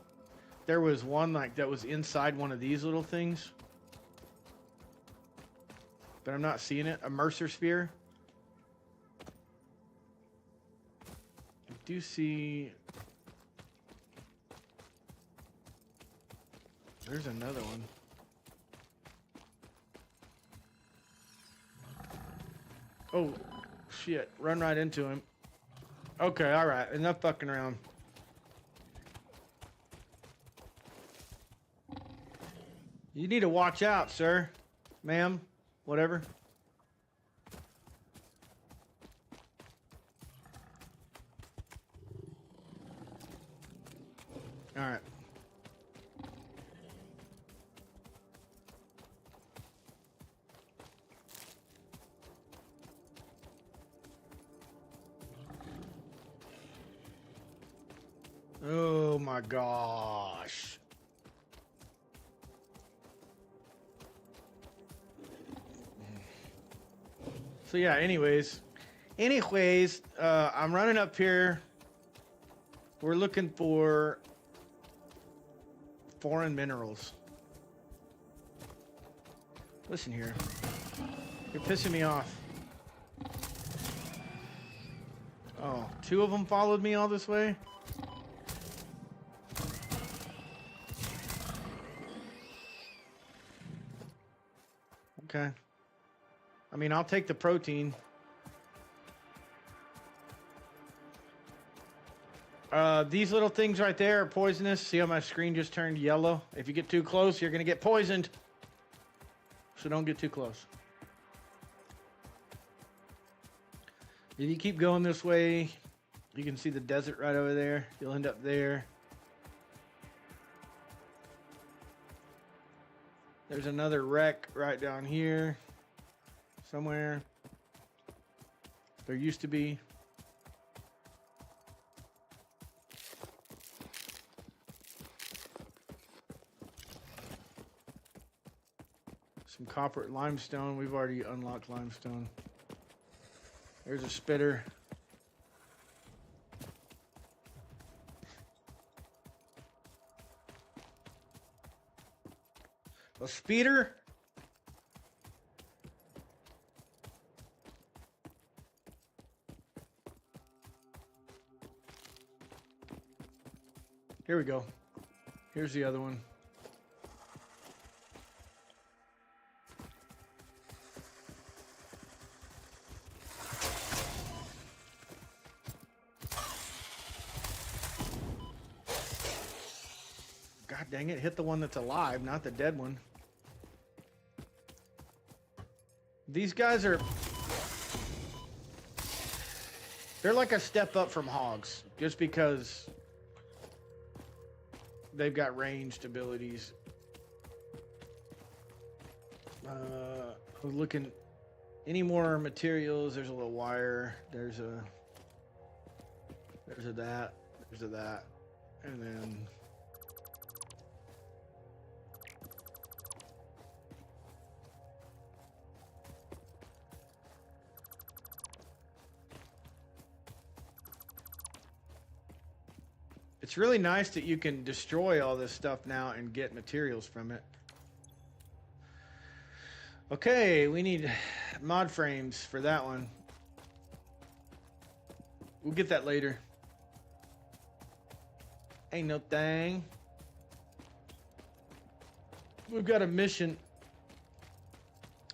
there was one like that was inside one of these little things. But I'm not seeing it. A Mercer sphere. I do see... There's another one. Oh, shit. Run right into him. Okay, alright. Enough fucking around. You need to watch out, sir. Ma'am. Whatever. Alright. Oh my gosh. So yeah, anyways, I'm running up here. We're looking for foreign minerals. Listen here. You're pissing me off. Oh, 2 of them followed me all this way? Okay. I mean, I'll take the protein. These little things right there are poisonous. See how my screen just turned yellow? If you get too close, you're going to get poisoned. So don't get too close. If you keep going this way, you can see the desert right over there. You'll end up there. There's another wreck right down here somewhere. There used to be. Some copper limestone. We've already unlocked limestone. There's a spitter. A speeder? Here we go. Here's the other one. God dang it, hit the one that's alive, not the dead one. These guys are... They're like a step up from hogs, just because they've got ranged abilities. I was looking... Any more materials? There's a little wire. There's a that. There's a that. And then... It's really nice that you can destroy all this stuff now and get materials from it. Okay, we need mod frames for that one. We'll get that later. Ain't no thing. We've got a mission.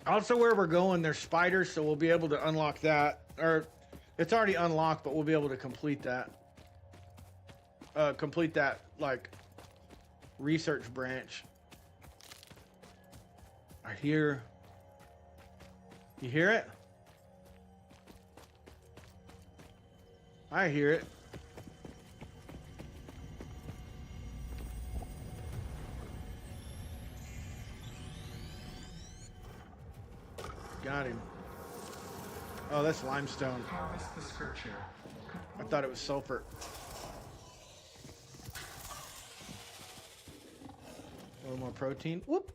Also, where we're going, there's spiders, so we'll be able to unlock that. Or, it's already unlocked, but we'll be able to complete that. Complete that, like, research branch. I hear... You hear it? I hear it. Got him. Oh, that's limestone. Harvest the scripture. I thought it was sulfur. A little more protein. Whoop!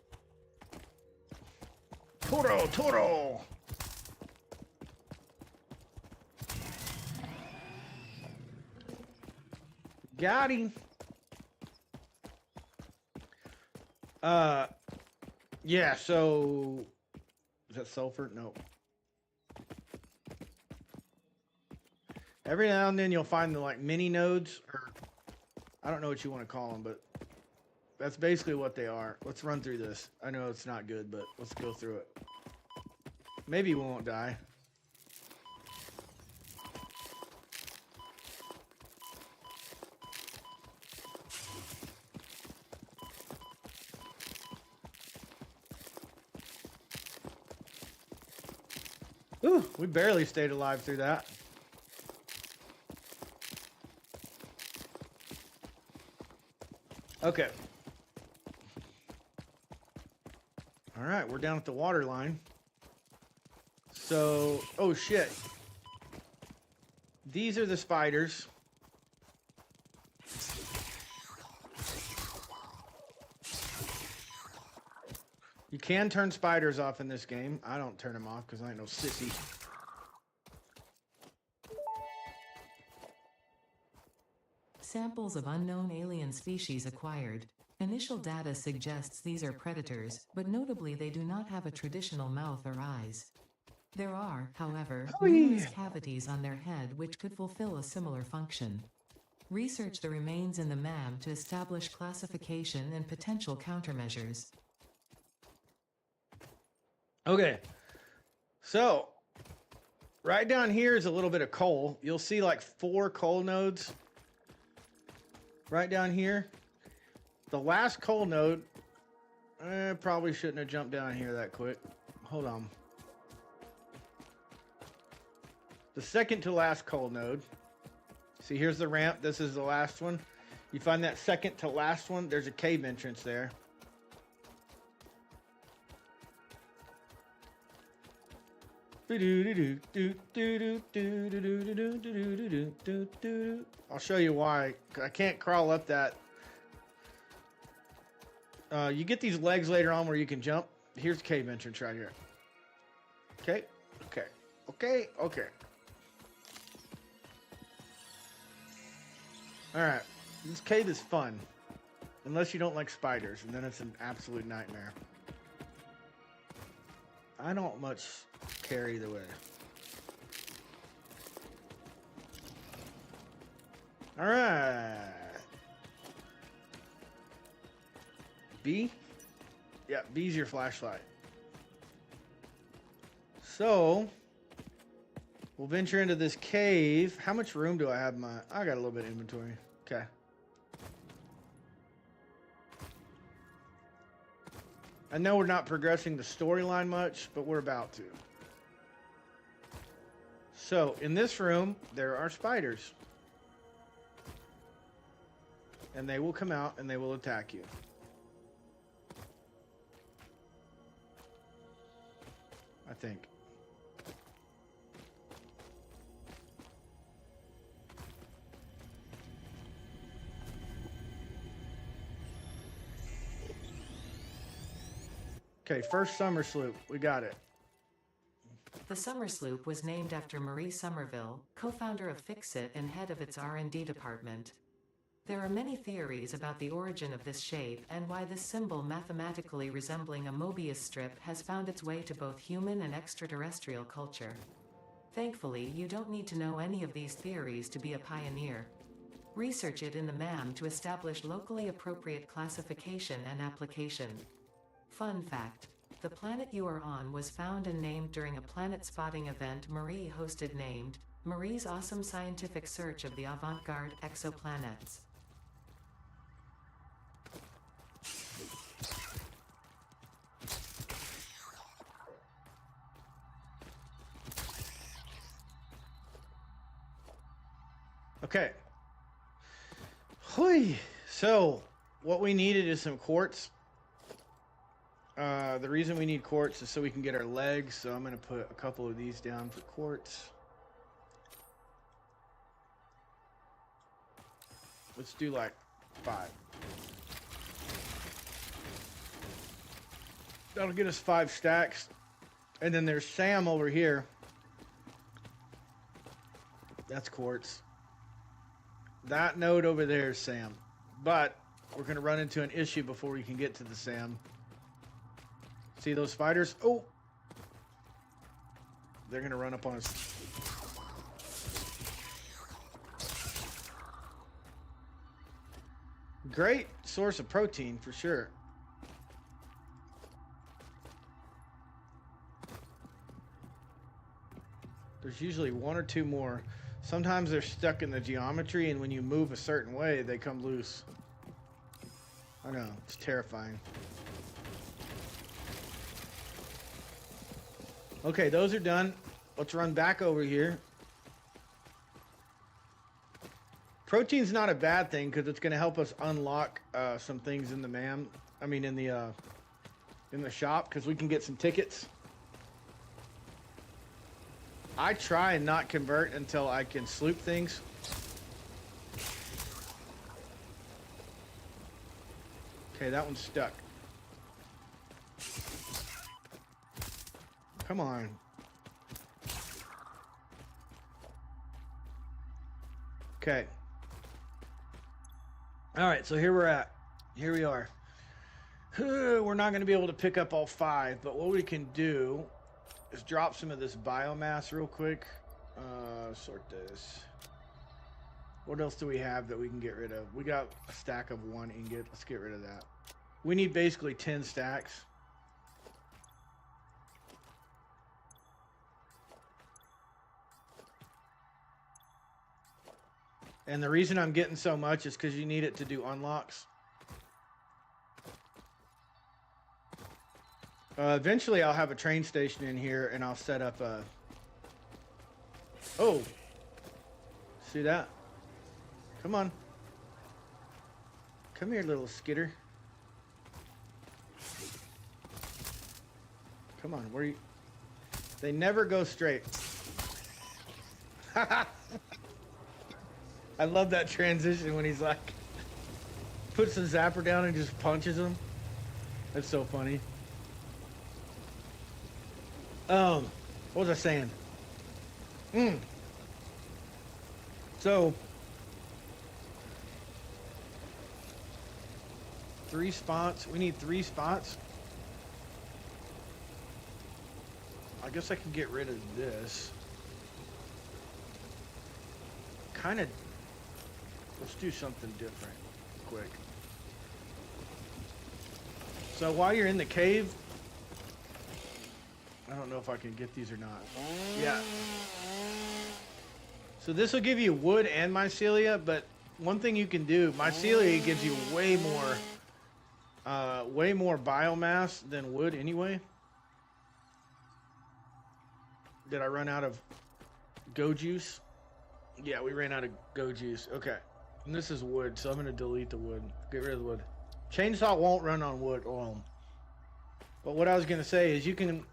Toro! Got him. Yeah, so... Is that sulfur? No. Every now and then you'll find the, like, mini nodes, or... I don't know what you want to call them, but... That's basically what they are. Let's run through this. I know it's not good, but let's go through it. Maybe we won't die. Ooh, we barely stayed alive through that. Okay. All right, we're down at the water line. So, oh shit. These are the spiders. You can turn spiders off in this game. I don't turn them off because I ain't no sissy. Samples of unknown alien species acquired. Initial data suggests these are predators, but notably they do not have a traditional mouth or eyes. There are, however, numerous cavities on their head which could fulfill a similar function. Research the remains in the MAM to establish classification and potential countermeasures. Okay, so right down here is a little bit of coal. You'll see like 4 coal nodes right down here. The last coal node, probably shouldn't have jumped down here that quick. Hold on. The second to last coal node. See, here's the ramp. This is the last one. You find that second to last one, there's a cave entrance there. I'll show you why. I can't crawl up that. You get these legs later on where you can jump. Here's the cave entrance right here. Okay, okay, okay, okay. Alright, this cave is fun. Unless you don't like spiders, and then it's an absolute nightmare. I don't much care either way. Alright. B? Yeah, B's your flashlight. So, we'll venture into this cave. How much room do I have in my... I got a little bit of inventory. Okay. I know we're not progressing the storyline much, but we're about to. So, in this room, there are spiders. And they will come out and they will attack you. I think. Okay, first summer sloop. We got it. The Summer Sloop was named after Marie Somerville, co-founder of Fixit and head of its R&D department. There are many theories about the origin of this shape and why this symbol mathematically resembling a Mobius strip has found its way to both human and extraterrestrial culture. Thankfully, you don't need to know any of these theories to be a pioneer. Research it in the MAM to establish locally appropriate classification and application. Fun fact: the planet you are on was found and named during a planet spotting event Marie hosted named Marie's Awesome Scientific Search of the Avant-Garde Exoplanets. Okay. Hui. So, what we needed is some quartz. The reason we need quartz is so we can get our legs. So I'm going to put a couple of these down for quartz. Let's do like 5. That'll get us 5 stacks. And then there's Sam over here. That's quartz. That node over there is Sam. But we're going to run into an issue before we can get to the Sam. See those spiders? Oh! They're going to run up on us. Great source of protein for sure. There's usually 1 or 2 more. Sometimes they're stuck in the geometry, and when you move a certain way, they come loose. I know, it's terrifying. Okay, those are done. Let's run back over here. Protein's not a bad thing because it's going to help us unlock some things in the MAM. I mean, in the shop, because we can get some tickets. I try and not convert until I can sloop things. Okay, that one's stuck. Come on. Okay. All right, so here we're at. Here we are. We're not going to be able to pick up all 5, but what we can do is drop some of this biomass real quick. Sort this. What else do we have that we can get rid of? We got a stack of 1 ingot. Let's get rid of that. We need basically 10 stacks. And the reason I'm getting so much is because you need it to do unlocks. Eventually I'll have a train station in here and I'll set up a... Oh! See that? Come on. Come here, little skitter. Come on, where are you? They never go straight. I love that transition when he's like, puts the zapper down and just punches him. That's so funny. What was I saying? So, 3 spots. We need 3 spots. I guess I can get rid of this. Kind of. Let's do something different quick. So while you're in the cave, I don't know if I can get these or not. Yeah. So this will give you wood and mycelia, but one thing you can do, mycelia gives you way more biomass than wood anyway. Did I run out of go juice? Yeah, we ran out of go juice. Okay. And this is wood, so I'm going to delete the wood. Get rid of the wood. Chainsaw won't run on wood oil. But what I was going to say is you can...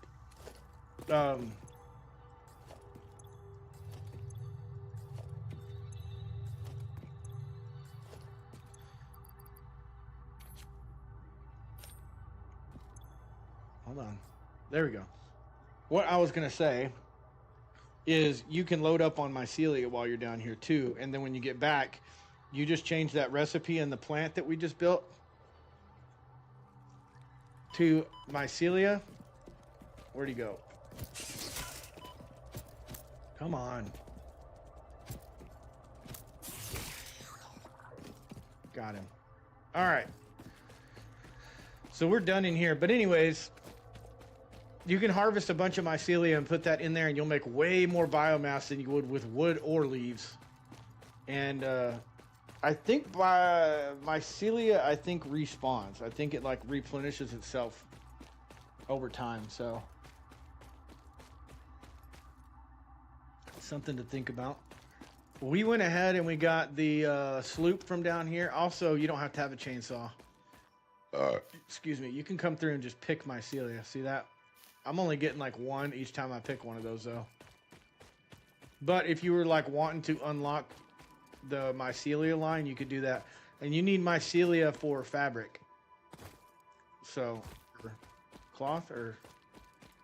hold on. There we go. What I was going to say is you can load up on mycelia while you're down here too, and then when you get back, you just change that recipe in the plant that we just built to mycelia. Where'd he go? Come on. Got him. All right. So we're done in here, but anyways, you can harvest a bunch of mycelia and put that in there, and you'll make way more biomass than you would with wood or leaves. And I think mycelia, I think respawns. I think it like replenishes itself over time. So something to think about. We went ahead and we got the sloop from down here. Also, you don't have to have a chainsaw. Excuse me. You can come through and just pick mycelia. See that? I'm only getting like 1 each time I pick one of those though. But if you were like wanting to unlock the mycelia line, you could do that. And you need mycelia for fabric. So, cloth or...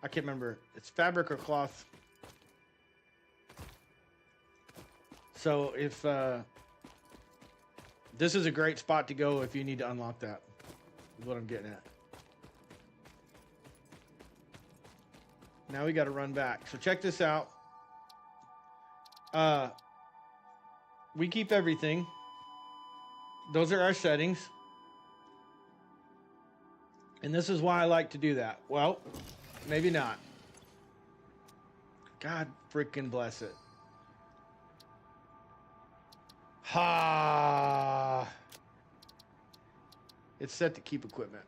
I can't remember. It's fabric or cloth. So if... this is a great spot to go if you need to unlock that. Is what I'm getting at. Now we got to run back. So check this out. We keep everything. Those are our settings. And this is why I like to do that. Well, maybe not. God freaking bless it. Ha! It's set to keep equipment.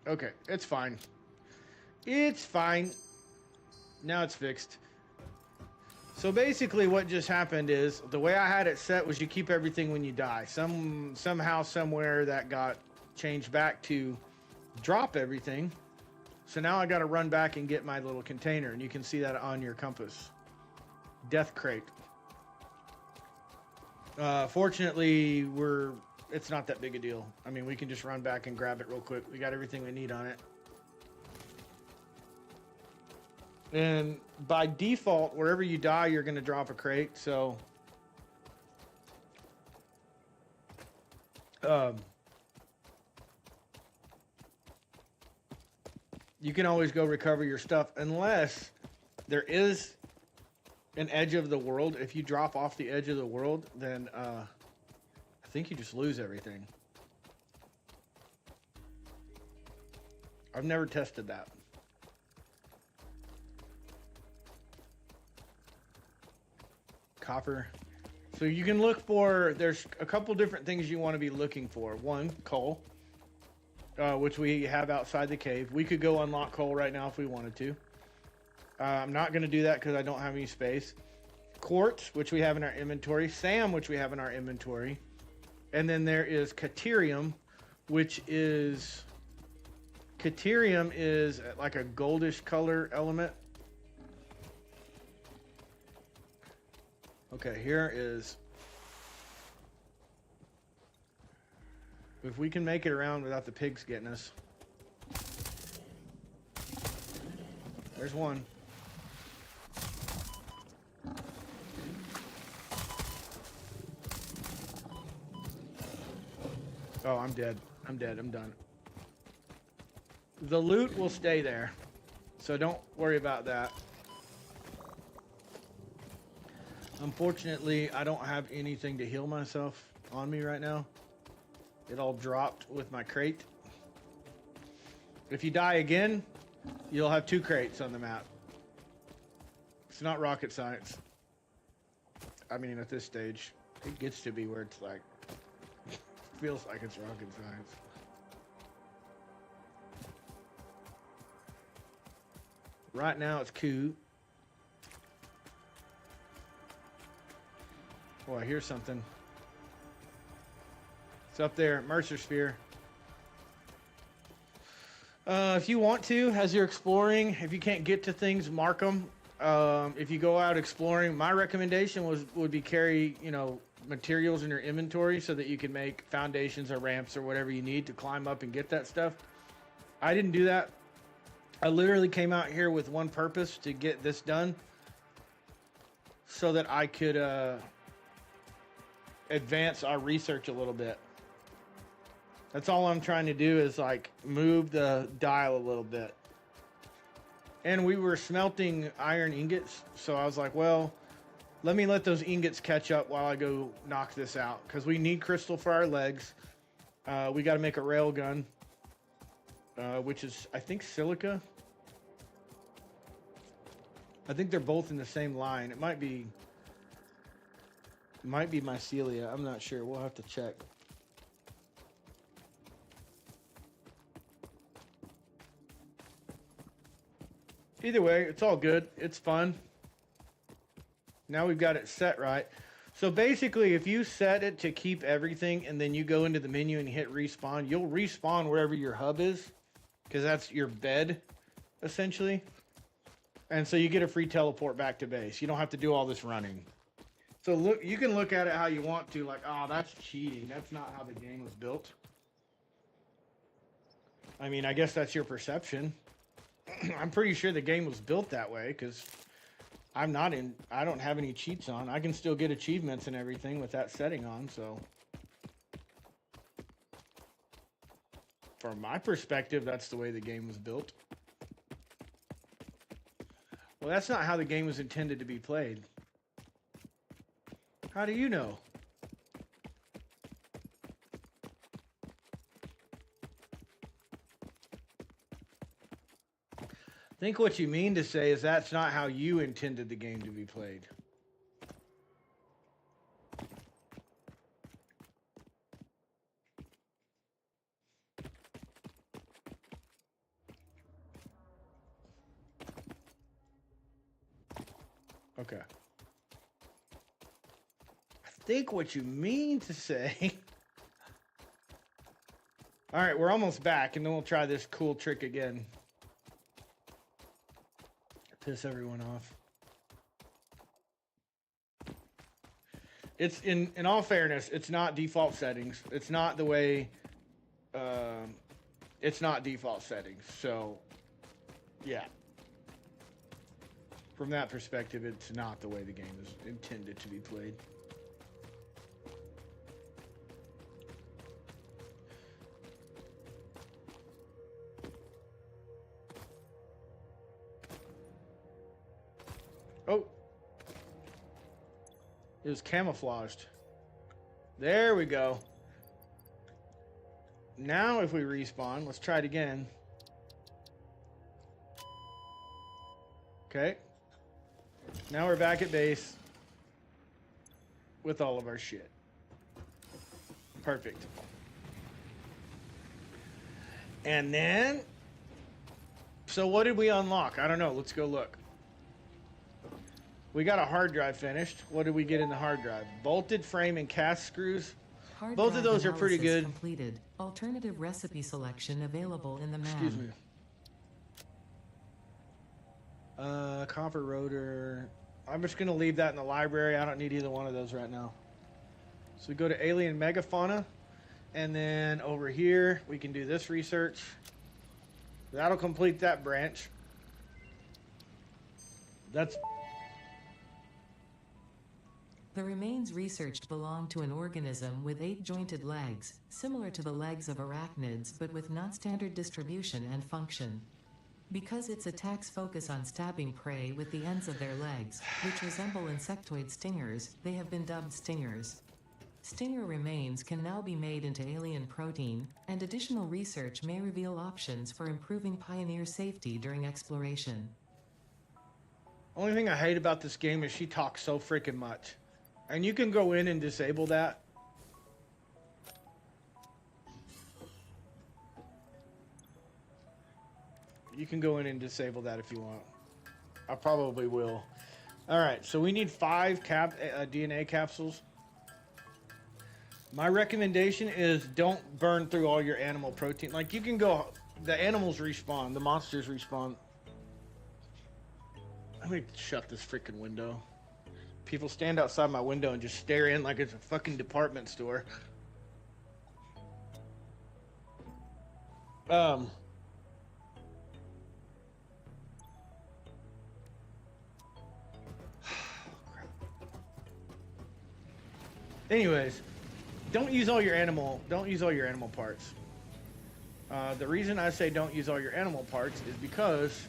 Okay, it's fine. It's fine. Now it's fixed. So basically what just happened is the way I had it set was you keep everything when you die. Somehow, somewhere that got changed back to drop everything. So now I got to run back and get my little container, and you can see that on your compass. Death crate. Fortunately, it's not that big a deal. I mean, we can just run back and grab it real quick. We got everything we need on it. And by default, wherever you die, you're going to drop a crate. So, you can always go recover your stuff unless there is an edge of the world. If you drop off the edge of the world, then I think you just lose everything. I've never tested that. Copper. So you can look for, there's a couple different things you want to be looking for. One, coal, which we have outside the cave. We could go unlock coal right now if we wanted to. I'm not going to do that because I don't have any space. Quartz, which we have in our inventory. SAM, which we have in our inventory. And then there is Caterium, which is Caterium is like a goldish color element. Okay, here is... If we can make it around without the pigs getting us. There's one. Oh, I'm dead. I'm dead. I'm done. The loot will stay there, so don't worry about that. Unfortunately, I don't have anything to heal myself on me right now. It all dropped with my crate. If you die again, you'll have 2 crates on the map. It's not rocket science. I mean, at this stage, it gets to be where it's like, feels like it's rocket science. Right now, it's cool. Oh, I hear something. It's up there, Mercer Sphere. If you want to, as you're exploring, if you can't get to things, mark them. If you go out exploring, my recommendation would be carry, you know, materials in your inventory so that you can make foundations or ramps or whatever you need to climb up and get that stuff. I didn't do that. I literally came out here with one purpose, to get this done so that I could advance our research a little bit. That's all I'm trying to do, is like move the dial a little bit. And we were smelting iron ingots, so I was like, well, let those ingots catch up while I go knock this out, because we need crystal for our legs. We got to make a rail gun, which is, I think, silica. I think they're both in the same line. It might be mycelia. I'm not sure. We'll have to check. Either way, it's all good. It's fun. Now we've got it set right. So basically, if you set it to keep everything and then you go into the menu and hit respawn, you'll respawn wherever your hub is, because that's your bed, essentially. And so you get a free teleport back to base. You don't have to do all this running. So look, you can look at it how you want to, like, oh, that's cheating. That's not how the game was built. I mean, I guess that's your perception. I'm pretty sure the game was built that way, because I don't have any cheats on. I can still get achievements and everything with that setting on, so. From my perspective, that's the way the game was built. Well, that's not how the game was intended to be played. How do you know? I think what you mean to say is that's not how you intended the game to be played. Okay. I think what you mean to say... All right, we're almost back, and then we'll try this cool trick again. Piss everyone off. It's in all fairness, it's not default settings. It's not the way. It's not default settings. So, yeah. From that perspective, it's not the way the game is intended to be played. Oh. It was camouflaged. There we go. Now if we respawn, let's try it again. Okay. Now we're back at base with all of our shit. Perfect. And then, so what did we unlock? I don't know. Let's go look. We got a hard drive finished. What did we get in the hard drive? Bolted frame and cast screws. Hard Both of drive those are pretty analysis good. completed. Alternative recipe selection available in the Excuse man. me. Copper rotor. I'm just going to leave that in the library. I don't need either one of those right now. So we go to alien megafauna. And then over here, we can do this research. That'll complete that branch. That's... The remains researched belong to an organism with 8 jointed legs, similar to the legs of arachnids but with non-standard distribution and function. Because its attacks focus on stabbing prey with the ends of their legs, which resemble insectoid stingers, they have been dubbed stingers. Stinger remains can now be made into alien protein, and additional research may reveal options for improving Pioneer safety during exploration. Only thing I hate about this game is she talks so freaking much. And you can go in and disable that. You can go in and disable that if you want. I probably will. Alright, so we need 5 DNA capsules. My recommendation is don't burn through all your animal protein. Like, you can go... The animals respawn. The monsters respawn. Let me shut this freaking window. People stand outside my window and just stare in like it's a fucking department store. Anyways, don't use all your animal parts. The reason I say don't use all your animal parts is because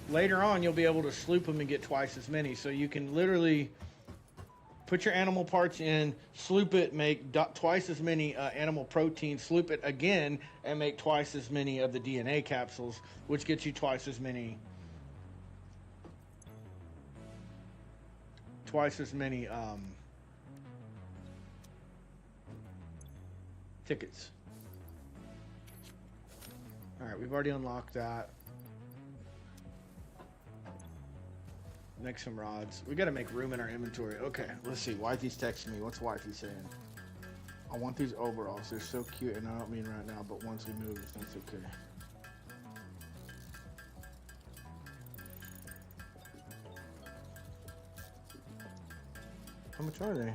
later on you'll be able to sloop them and get twice as many. So you can literally put your animal parts in, sloop it, make twice as many animal protein, sloop it again, and make twice as many of the DNA capsules, which gets you twice as many tickets. Alright, we've already unlocked that. Make some rods. We gotta make room in our inventory. Okay, let's see. Wifey's texting me. What's wifey saying? I want these overalls. They're so cute, and I don't mean right now, but once we move, that's okay. How much are they?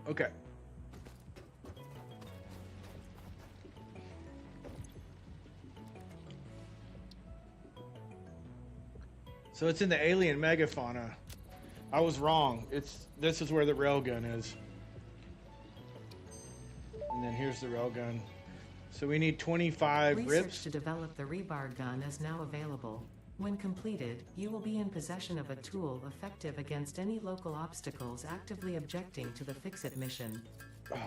Okay. So it's in the alien megafauna. I was wrong. This is where the railgun is. And then here's the railgun. So we need 25 Research rips. to develop the rebar gun is now available. When completed, you will be in possession of a tool effective against any local obstacles actively objecting to the Fix-It mission. Oh.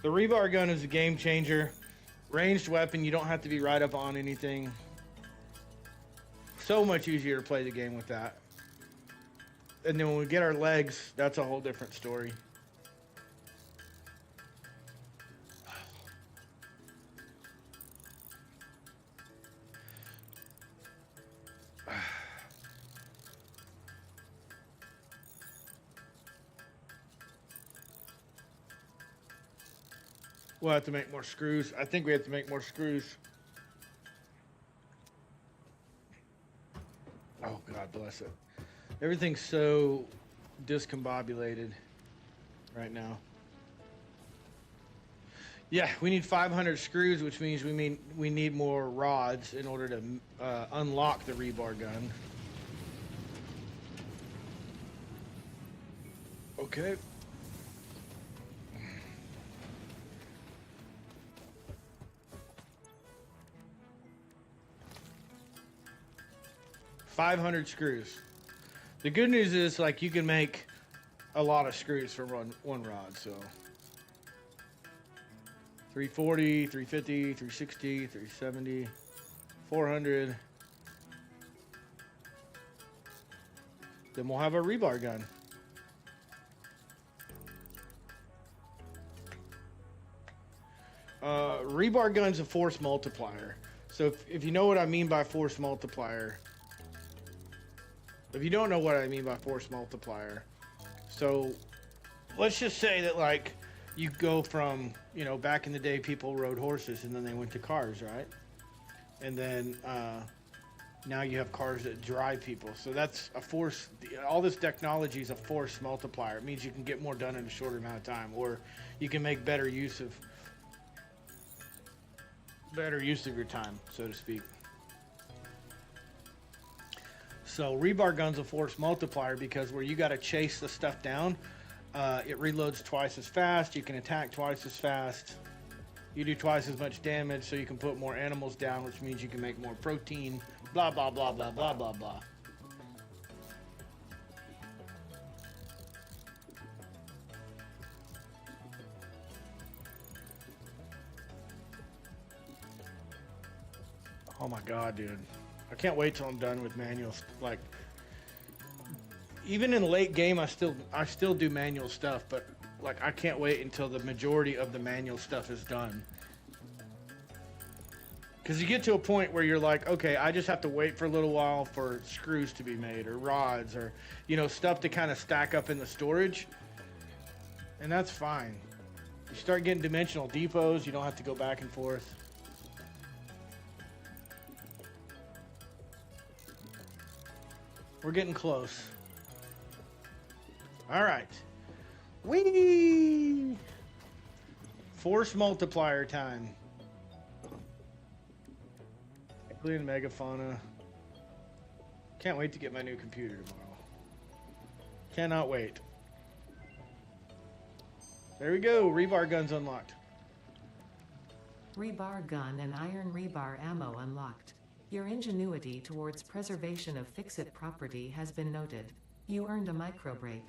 The rebar gun is a game changer. Ranged weapon, you don't have to be right up on anything. So much easier to play the game with that. And then when we get our legs, that's a whole different story. We'll have to make more screws. I think we have to make more screws. Oh, God bless it. Everything's so discombobulated right now. Yeah, we need 500 screws, which means we need more rods in order to unlock the rebar gun. Okay. $500 screws. The good news is, like, you can make a lot of screws for one rod, so 340, 350, 360, 370, 400. Then we'll have a rebar gun. Rebar gun's a force multiplier. So if you know what I mean by force multiplier, if you don't know what I mean by force multiplier, so let's just say that like you go from, you know, back in the day people rode horses and then they went to cars, right? And then now you have cars that drive people. So that's a force. All this technology is a force multiplier. It means you can get more done in a shorter amount of time, or you can make better use of your time, so to speak. So rebar gun's a force multiplier because where you got to chase the stuff down, it reloads twice as fast. You can attack twice as fast. You do twice as much damage, so you can put more animals down, which means you can make more protein. Blah blah blah blah blah blah blah. Oh my god, dude. I can't wait till I'm done with manuals. Like, even in late game, I still do manual stuff, but like I can't wait until the majority of the manual stuff is done. Because you get to a point where you're like, okay, I just have to wait for a little while for screws to be made, or rods, or, you know, stuff to kind of stack up in the storage. And that's fine. You start getting dimensional depots, you don't have to go back and forth. We're getting close. All right. Whee! Force multiplier time. Alien megafauna. Can't wait to get my new computer tomorrow. Cannot wait. There we go. Rebar gun's unlocked. Rebar gun and iron rebar ammo unlocked. Your ingenuity towards preservation of fix-it property has been noted. You earned a micro break.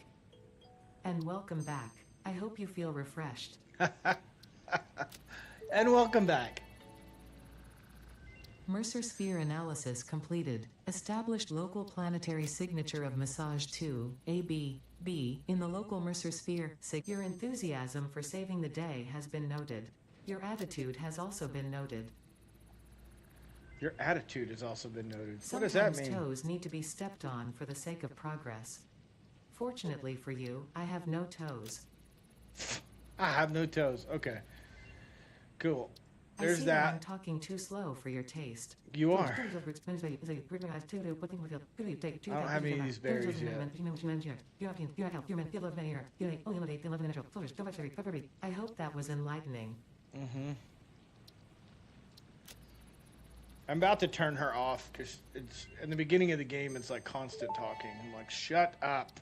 And welcome back. I hope you feel refreshed. And welcome back. Mercer sphere analysis completed. Established local planetary signature of massage 2, AB, B, in the local Mercer sphere. Your enthusiasm for saving the day has been noted. Your attitude has also been noted. Your attitude has also been noted. Sometimes what does that mean? Toes need to be stepped on for the sake of progress. Fortunately for you, I have no toes. I have no toes. Okay. Cool. I There's see that. I'm talking too slow for your taste. You are. I don't have any of these berries yet. I hope that was enlightening. Mm-hmm. I'm about to turn her off because it's in the beginning of the game. It's like constant talking. I'm like, shut up.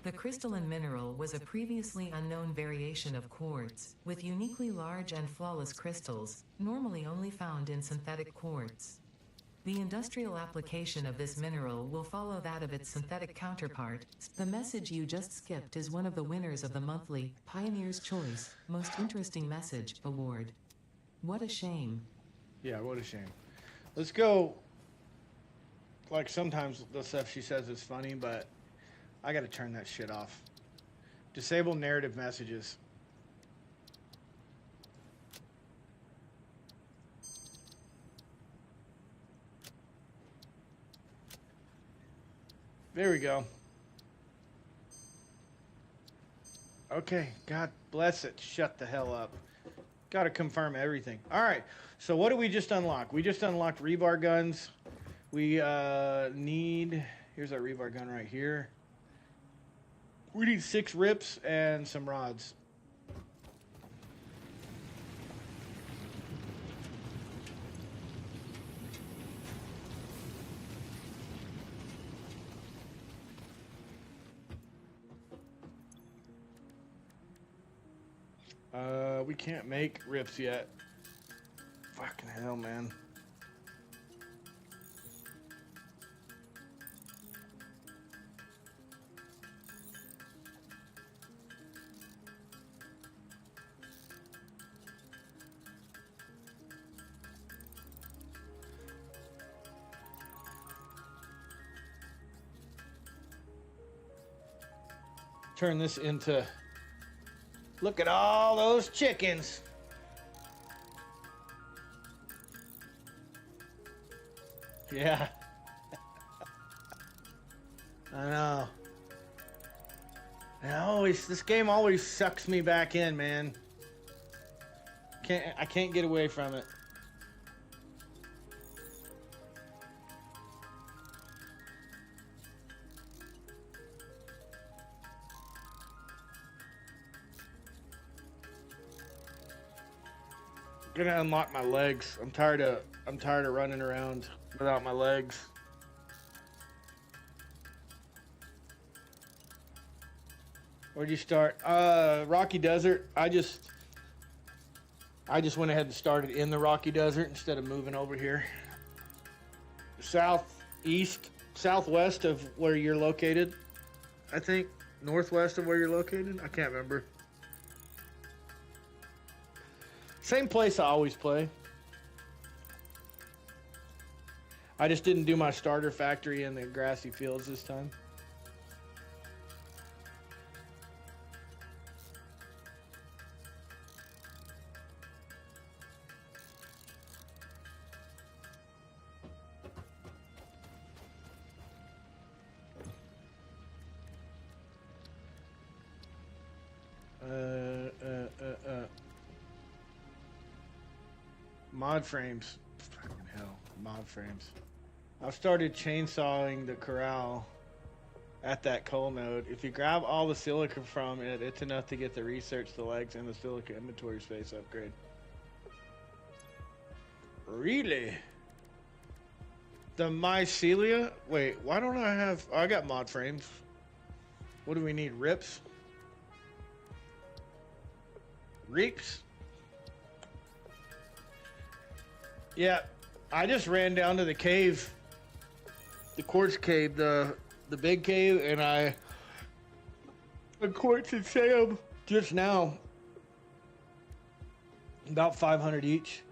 The crystalline mineral was a previously unknown variation of quartz, with uniquely large and flawless crystals, normally only found in synthetic quartz. The industrial application of this mineral will follow that of its synthetic counterpart. The message you just skipped is one of the winners of the monthly Pioneer's Choice Most Interesting Message Award. What a shame. Yeah, what a shame. Let's go. Like, sometimes the stuff she says is funny, but I gotta turn that shit off. Disable narrative messages. There we go. Okay, God bless it. Shut the hell up. Gotta confirm everything. All right, so what did we just unlock? We just unlocked rebar guns. We need, here's our rebar gun right here. We need 6 rips and some rods. We can't make rips yet. Fucking hell, man. Turn this into, look at all those chickens. Yeah. I know. This game always sucks me back in, man. I can't get away from it. Gonna unlock my legs. I'm tired of running around without my legs. Where'd you start? Rocky Desert. I just went ahead and started in the Rocky Desert instead of moving over here. Southwest of where you're located. I think northwest of where you're located. I can't remember. Same place I always play. I just didn't do my starter factory in the grassy fields this time. Mod frames. Fucking hell. Mod frames. I've started chainsawing the corral at that coal node. If you grab all the silica from it, it's enough to get the research, the legs, and the silica inventory space upgrade. Really? The mycelia? Wait, why don't I have... Oh, I got mod frames. What do we need? Rips? Reaps? Yeah, I just ran down to the cave, the quartz cave, the big cave, and I quartz Sam just now. About 500 each.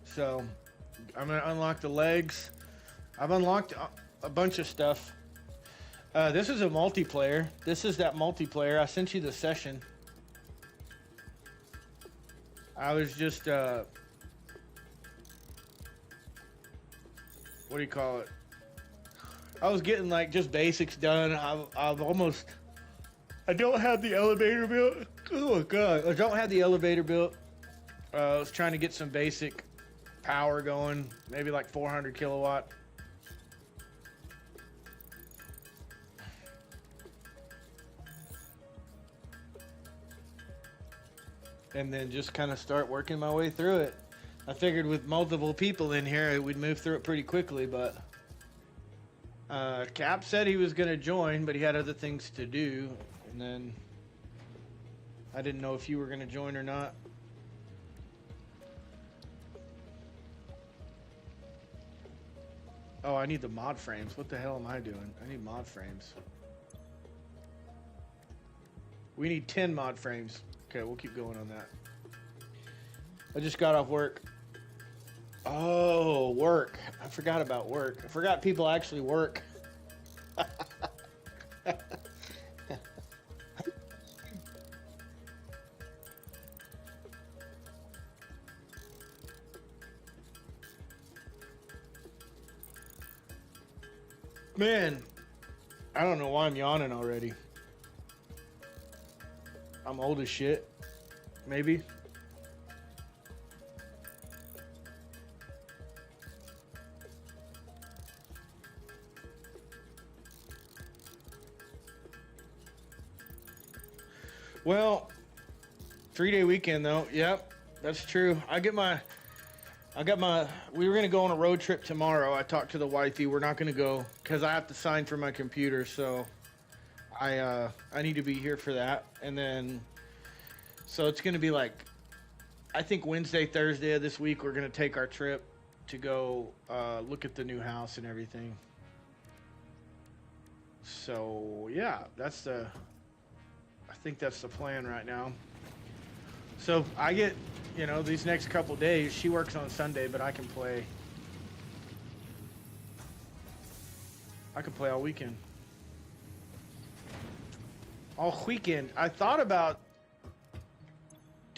So, I'm gonna unlock the legs. I've unlocked a bunch of stuff. This is a multiplayer. This is that multiplayer. I sent you the session. I was just, what do you call it? I was getting like just basics done. I've almost, I don't have the elevator built. Oh God, I don't have the elevator built. I was trying to get some basic power going, maybe like 400 kilowatt. And then just kind of start working my way through it. I figured with multiple people in here, we'd move through it pretty quickly, but Cap said he was going to join, but he had other things to do, and then I didn't know if you were going to join or not. Oh, I need the mod frames. What the hell am I doing? I need mod frames. We need 10 mod frames. Okay, we'll keep going on that. I just got off work. Oh, work. I forgot about work. I forgot people actually work. Man, I don't know why I'm yawning already. I'm old as shit. Maybe. Well, 3-day weekend though. Yep, that's true. We were gonna go on a road trip tomorrow. I talked to the wifey. We're not gonna go because I have to sign for my computer. So I need to be here for that. And then, so it's gonna be like, I think Wednesday, Thursday of this week, we're gonna take our trip to go look at the new house and everything. So yeah, I think that's the plan right now. So I get, these next couple days, she works on Sunday, but I can play all weekend. All weekend. I thought about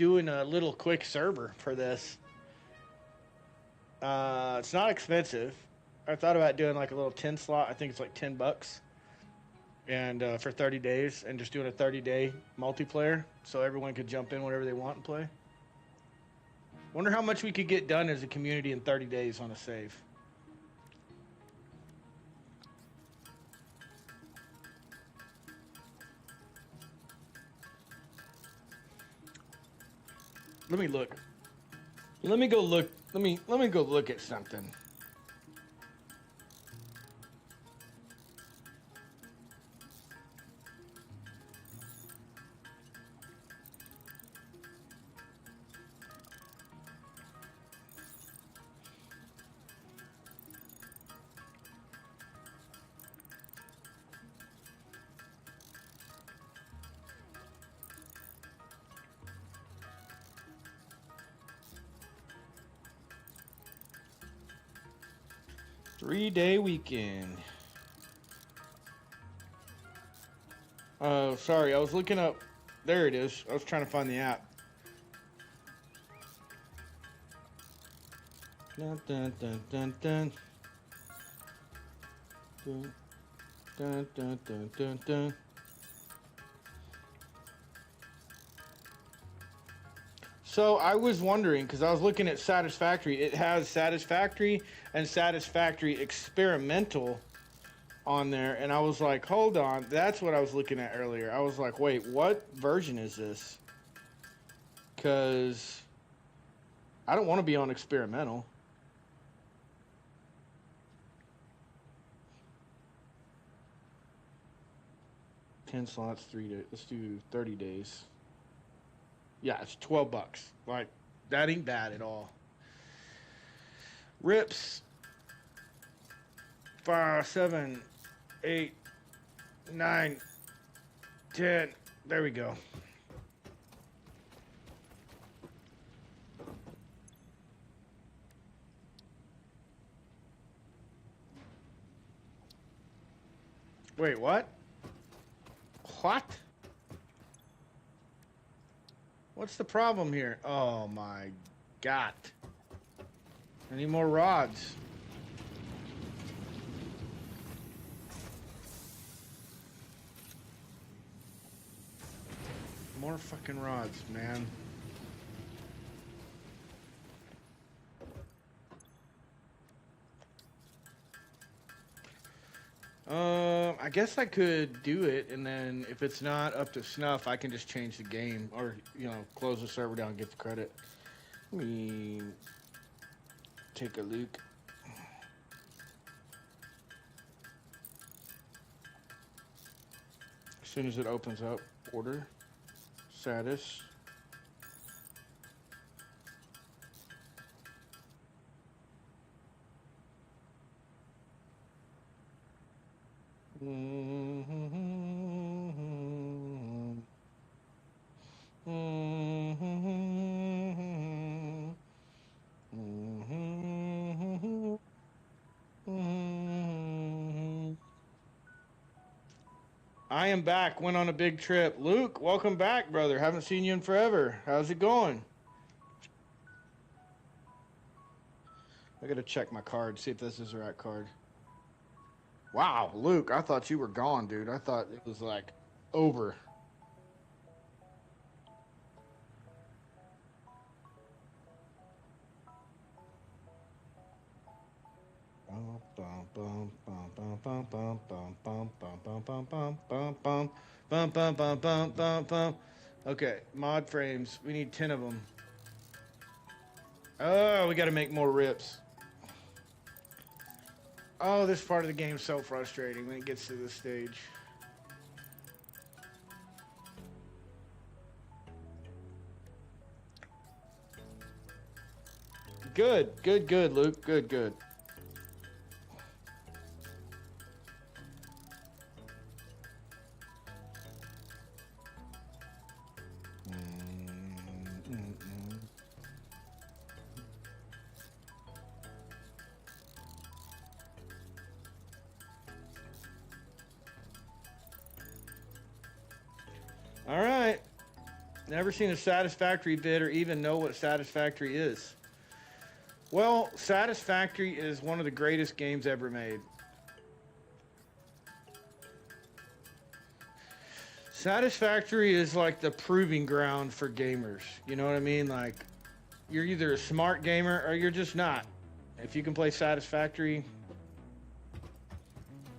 doing a little quick server for this. It's not expensive. I thought about doing like a little 10 slot. I think it's like $10, and for 30 days, and just doing a 30-day multiplayer, so everyone could jump in whenever they want and play. Wonder how much we could get done as a community in 30 days on a save. Let me look. Let me go look. Let me go look at something. Three-day weekend. Oh, sorry. I was looking up. There it is. I was trying to find the app. Dun, dun, dun, dun, dun. Dun, dun, dun, dun, dun, dun. So I was wondering, because I was looking at Satisfactory. It has Satisfactory and Satisfactory Experimental on there, and I was like, hold on, that's what I was looking at earlier. I was like, wait, what version is this? Because I don't want to be on Experimental. $10 slots, 3 days. Let's do 30 days. Yeah, it's $12. Like, that ain't bad at all. Rips. 5, 7, 8, 9, 10. There we go. Wait, what? What? What's the problem here? Oh my God. I need more rods. More fucking rods, man. I guess I could do it, and then if it's not up to snuff, I can just change the game, or, you know, close the server down and get the credit. Let me take a look. As soon as it opens up, order, Satis. I am back. Went on a big trip. Luke, welcome back, brother. Haven't seen you in forever. How's it going? I gotta check my card, see if this is the right card. Wow, Luke, I thought you were gone, dude. I thought it was like over. Okay, mod frames. We need 10 of them. Oh, we got to make more rips. Oh, this part of the game is so frustrating when it gets to this stage. Good, Luke. Good. Never seen a Satisfactory vid or even know what Satisfactory is. Well, Satisfactory is one of the greatest games ever made. Satisfactory is like the proving ground for gamers. You know what I mean? Like, you're either a smart gamer or you're just not. If you can play Satisfactory,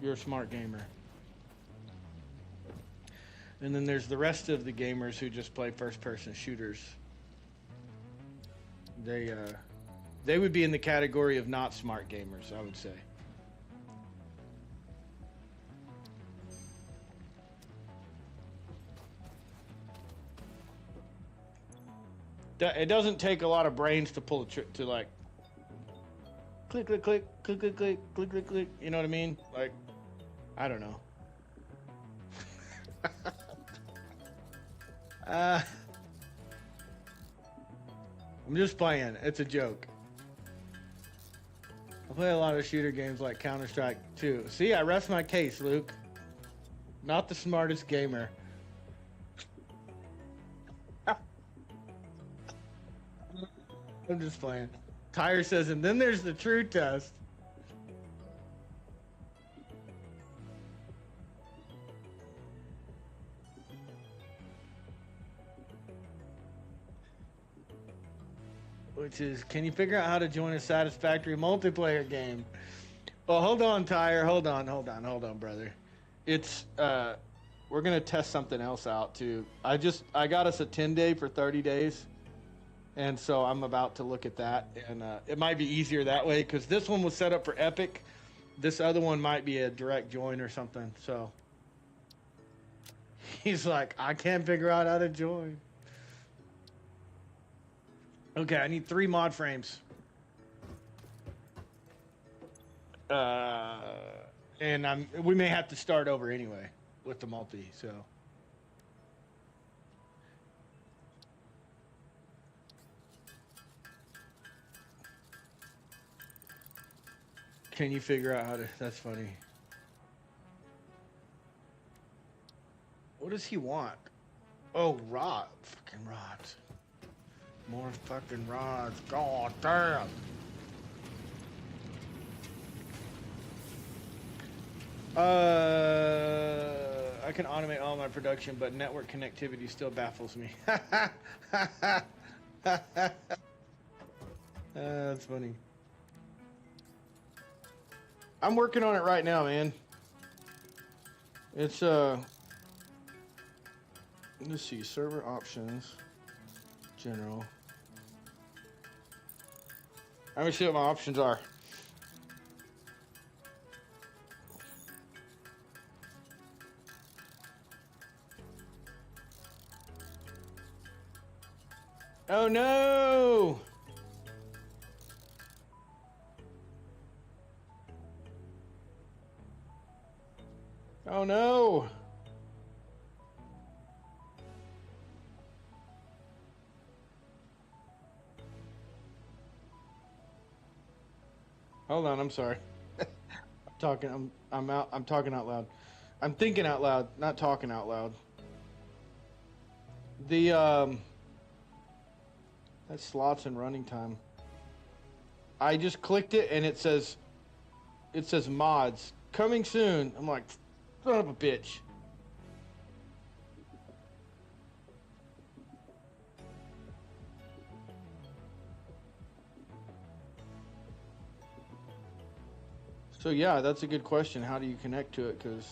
you're a smart gamer. And then there's the rest of the gamers who just play first-person shooters. They would be in the category of not smart gamers, I would say. It doesn't take a lot of brains to pull a trick to like click, click, click, click, click, click, click, click, click. You know what I mean? Like, I don't know. I'm just playing. It's a joke. I play a lot of shooter games like Counter-Strike 2. See, I rest my case, Luke. Not the smartest gamer. I'm just playing. Tyre says, and then there's the true test. Which is, can you figure out how to join a Satisfactory multiplayer game? Well, hold on, Tyre. Hold on, brother. It's, we're going to test something else out, too. I got us a 10-day for 30 days. And so I'm about to look at that. And it might be easier that way, because this one was set up for Epic. This other one might be a direct join or something. So he's like, I can't figure out how to join. Okay, I need 3 mod frames. And we may have to start over anyway with the multi, so. Can you figure out how to, that's funny. What does he want? Oh, rod, fucking rods. More fucking rods, god damn. I can automate all my production, but network connectivity still baffles me. That's funny. I'm working on it right now, man. It's let's see, server options, general. Let me see what my options are. Oh no! Oh no! Hold on, I'm sorry. I'm talking out loud. I'm thinking out loud, not talking out loud. That's slots and running time. I just clicked it and it says mods coming soon. I'm like, son of a bitch. So yeah, that's a good question. How do you connect to it? Because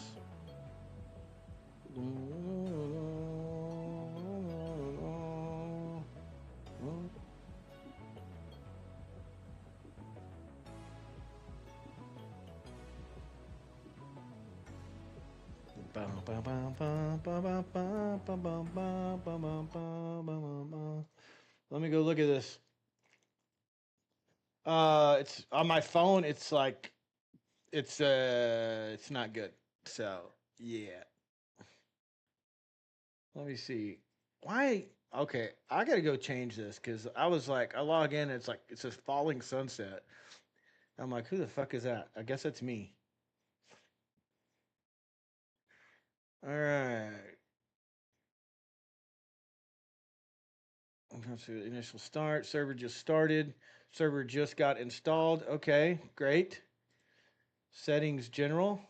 let me go look at this. It's on my phone. It's like, it's not good. So yeah. Let me see. Why? Okay, I gotta go change this because I was like, I log in. It's like it says falling sunset. I'm like, who the fuck is that? I guess it's me. All right. let's see, initial start. Server just started. Server just got installed. Okay, great. Settings general.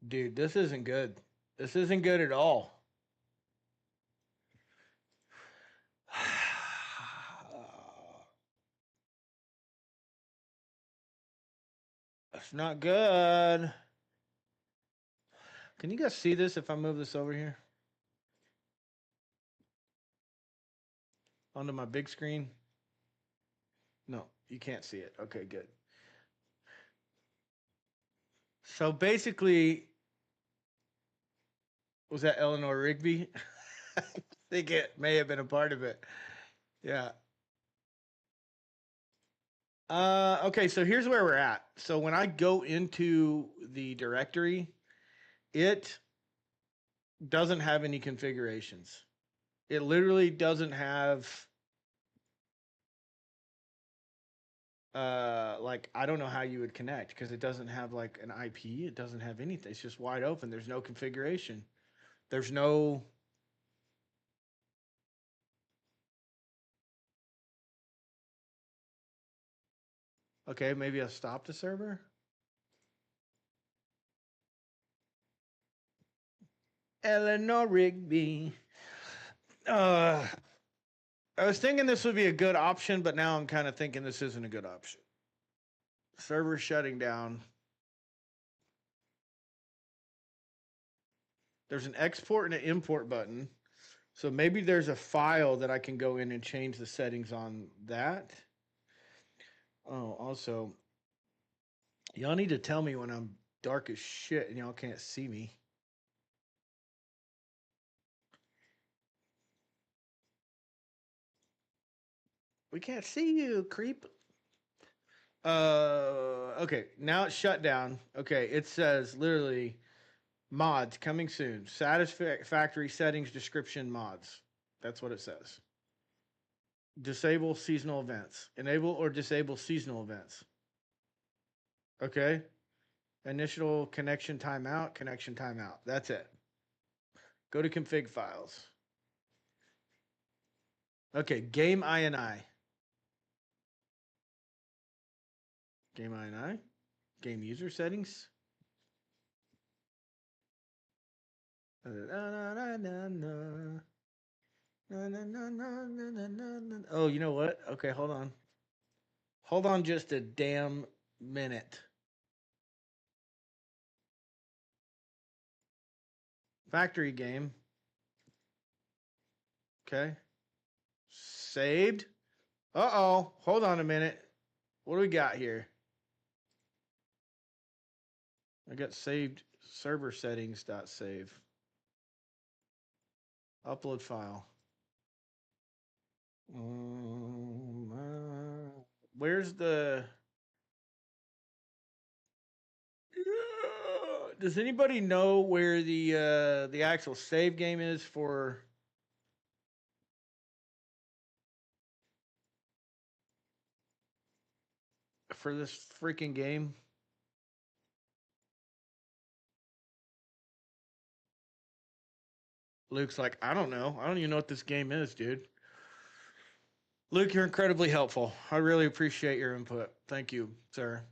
Dude, this isn't good. This isn't good at all. That's not good. Can you guys see this if I move this over here? Onto my big screen? No, you can't see it. Okay, good. So basically, was that Eleanor Rigby? I think it may have been a part of it. Yeah. Okay, so here's where we're at. So when I go into the directory, it doesn't have any configurations. It literally doesn't have like I don't know how you would connect because it doesn't have like an IP, it doesn't have anything. It's just wide open. There's no configuration. There's no Okay, maybe I'll stop the server. Eleanor Rigby. I was thinking this would be a good option, but now I'm kind of thinking this isn't a good option. Server shutting down. There's an export and an import button. So maybe there's a file that I can go in and change the settings on that. Oh, also, y'all need to tell me when I'm dark as shit and y'all can't see me. We can't see you, creep. Okay, now it's shut down. Okay, it says literally mods coming soon. Satisfactory settings description mods. That's what it says. Disable seasonal events. Enable or disable seasonal events. Okay. Initial connection timeout, connection timeout. That's it. Go to config files. Okay, game INI. Game INI. Game user settings. Oh, you know what? Okay, hold on. Hold on just a damn minute. Factory game. Okay. Saved. Uh-oh. Hold on a minute. What do we got here? I got saved server settings dot save. Upload file. Where's the Does anybody know where the actual save game is for this freaking game? Luke's like, I don't know. I don't even know what this game is, dude. Luke, you're incredibly helpful. I really appreciate your input. Thank you, sir.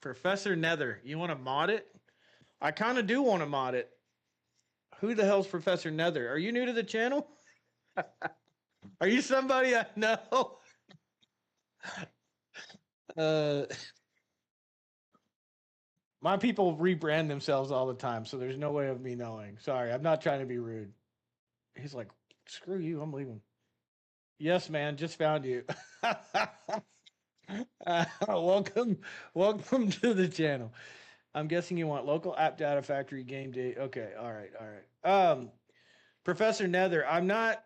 Professor Nether, you want to mod it? I kind of do want to mod it. Who the hell's Professor Nether? Are you new to the channel? Are you somebody I know? uh, my people rebrand themselves all the time, so there's no way of me knowing. Sorry, I'm not trying to be rude. He's like, screw you, I'm leaving. Yes, man, just found you. Welcome to the channel. I'm guessing you want local app data factory game day. Okay, all right. Professor Nether, I'm not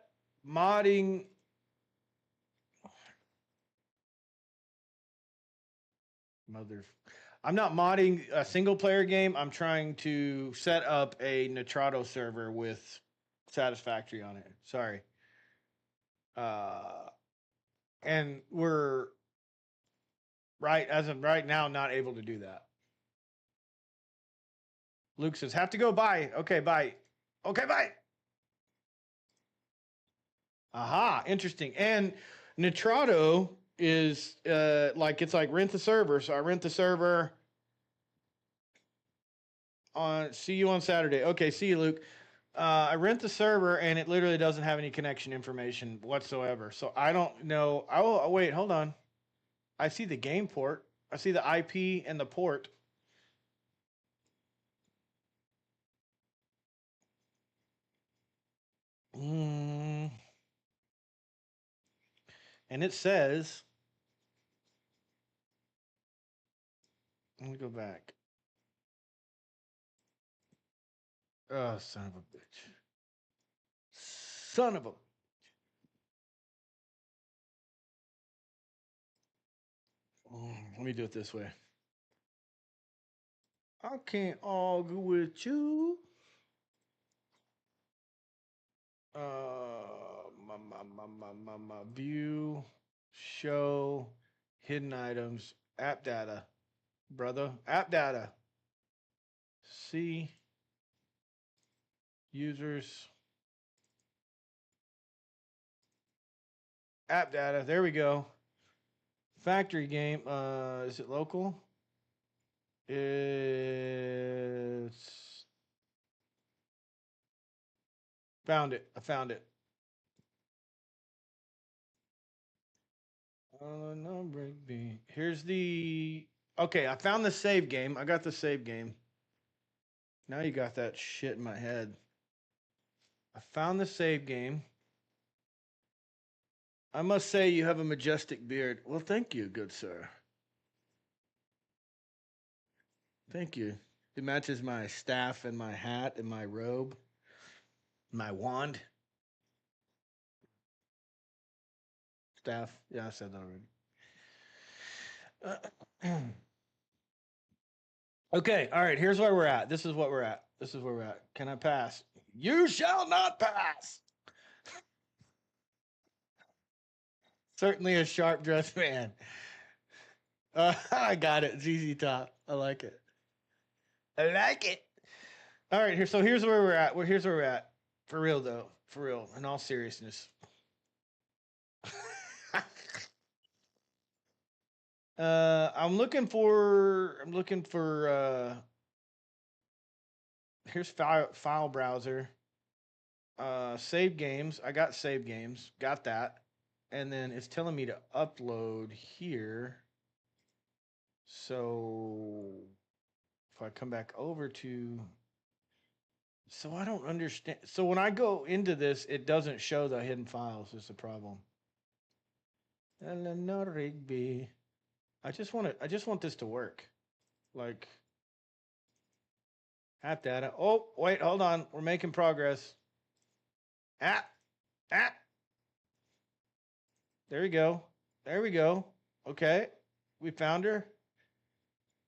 modding. I'm not modding a single player game. I'm trying to set up a Nitrado server with Satisfactory on it. Sorry. And Right, as of right now, not able to do that. Luke says, have to go, bye. Okay, bye. Okay, bye. Aha, interesting. And Nitrado is like it's like rent the server. So I rent the server on see you on Saturday. Okay, see you, Luke. I rent the server and it literally doesn't have any connection information whatsoever. So I don't know. Oh, wait, hold on. I see the game port. I see the IP and the port. Mm. And it says, let me go back. Oh, son of a bitch. Son of a. Let me do it this way. I can't argue with you. My view, show, hidden items, app data, brother, app data. See, users, app data. There we go. Factory game. Is it local? It's found it. I found it. No break B. Here's the. Okay, I found the save game. I got the save game. Now you got that shit in my head. I found the save game. I must say you have a majestic beard. Well, thank you, good sir. Thank you. It matches my staff and my hat and my robe, my wand. Staff. Yeah, I said that already. Okay, all right, here's where we're at. This is what we're at. This is where we're at. Can I pass? You shall not pass. Certainly a sharp dressed man. I got it. ZZ Top. I like it. I like it. All right, here. So here's where we're at. Here's where we're at. For real though. For real. In all seriousness. I'm looking for. Here's file browser. Save games. I got save games. Got that. And then it's telling me to upload here. So if I come back over to. So I don't understand. So when I go into this, it doesn't show the hidden files. Is the problem. Eleanor Rigby. I just want this to work. Like app data. Oh, wait, hold on. We're making progress. App. App. There we go. There we go. Okay. We found her.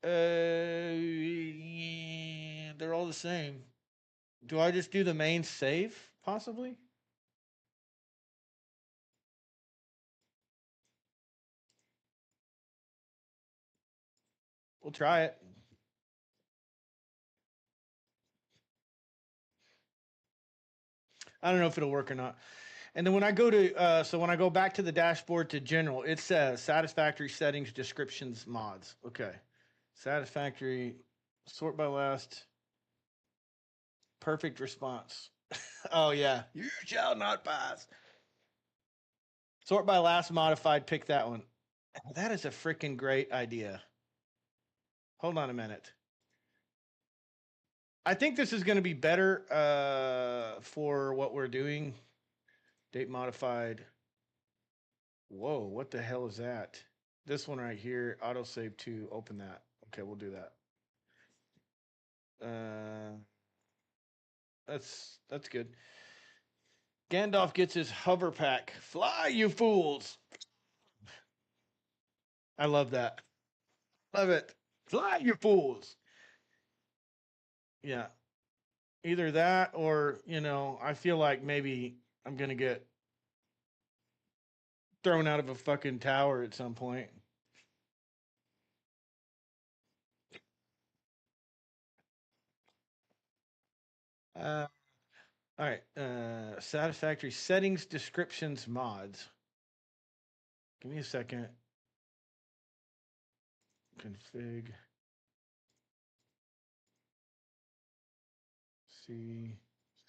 They're all the same. Do I just do the main save, possibly? We'll try it. I don't know if it'll work or not. And then when I go to, so when I go back to the dashboard to general, it says Satisfactory settings, descriptions, mods. Okay. Satisfactory, sort by last, perfect response. Oh, yeah. You shall not pass. Sort by last modified, pick that one. That is a freaking great idea. Hold on a minute. I think this is going to be better for what we're doing. Date modified. Whoa, what the hell is that? This one right here, autosave to open that. Okay, we'll do that. That's good. Gandalf gets his hover pack. Fly, you fools! I love that. Love it. Fly, you fools! Yeah. Either that or, I feel like maybe I'm going to get thrown out of a fucking tower at some point. Uh, all right. Satisfactory settings, descriptions, mods. Give me a second. Config. C.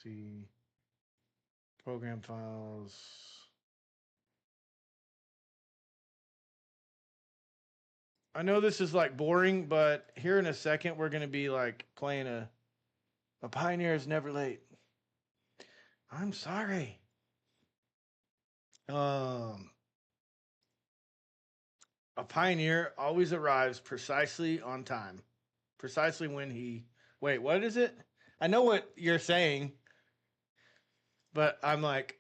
C. Program files. I know this is like boring, but here in a second we're gonna be like playing a pioneer is never late. I'm sorry. Um, a pioneer always arrives precisely on time, precisely when he. Wait, what is it? I know what you're saying, but I'm like,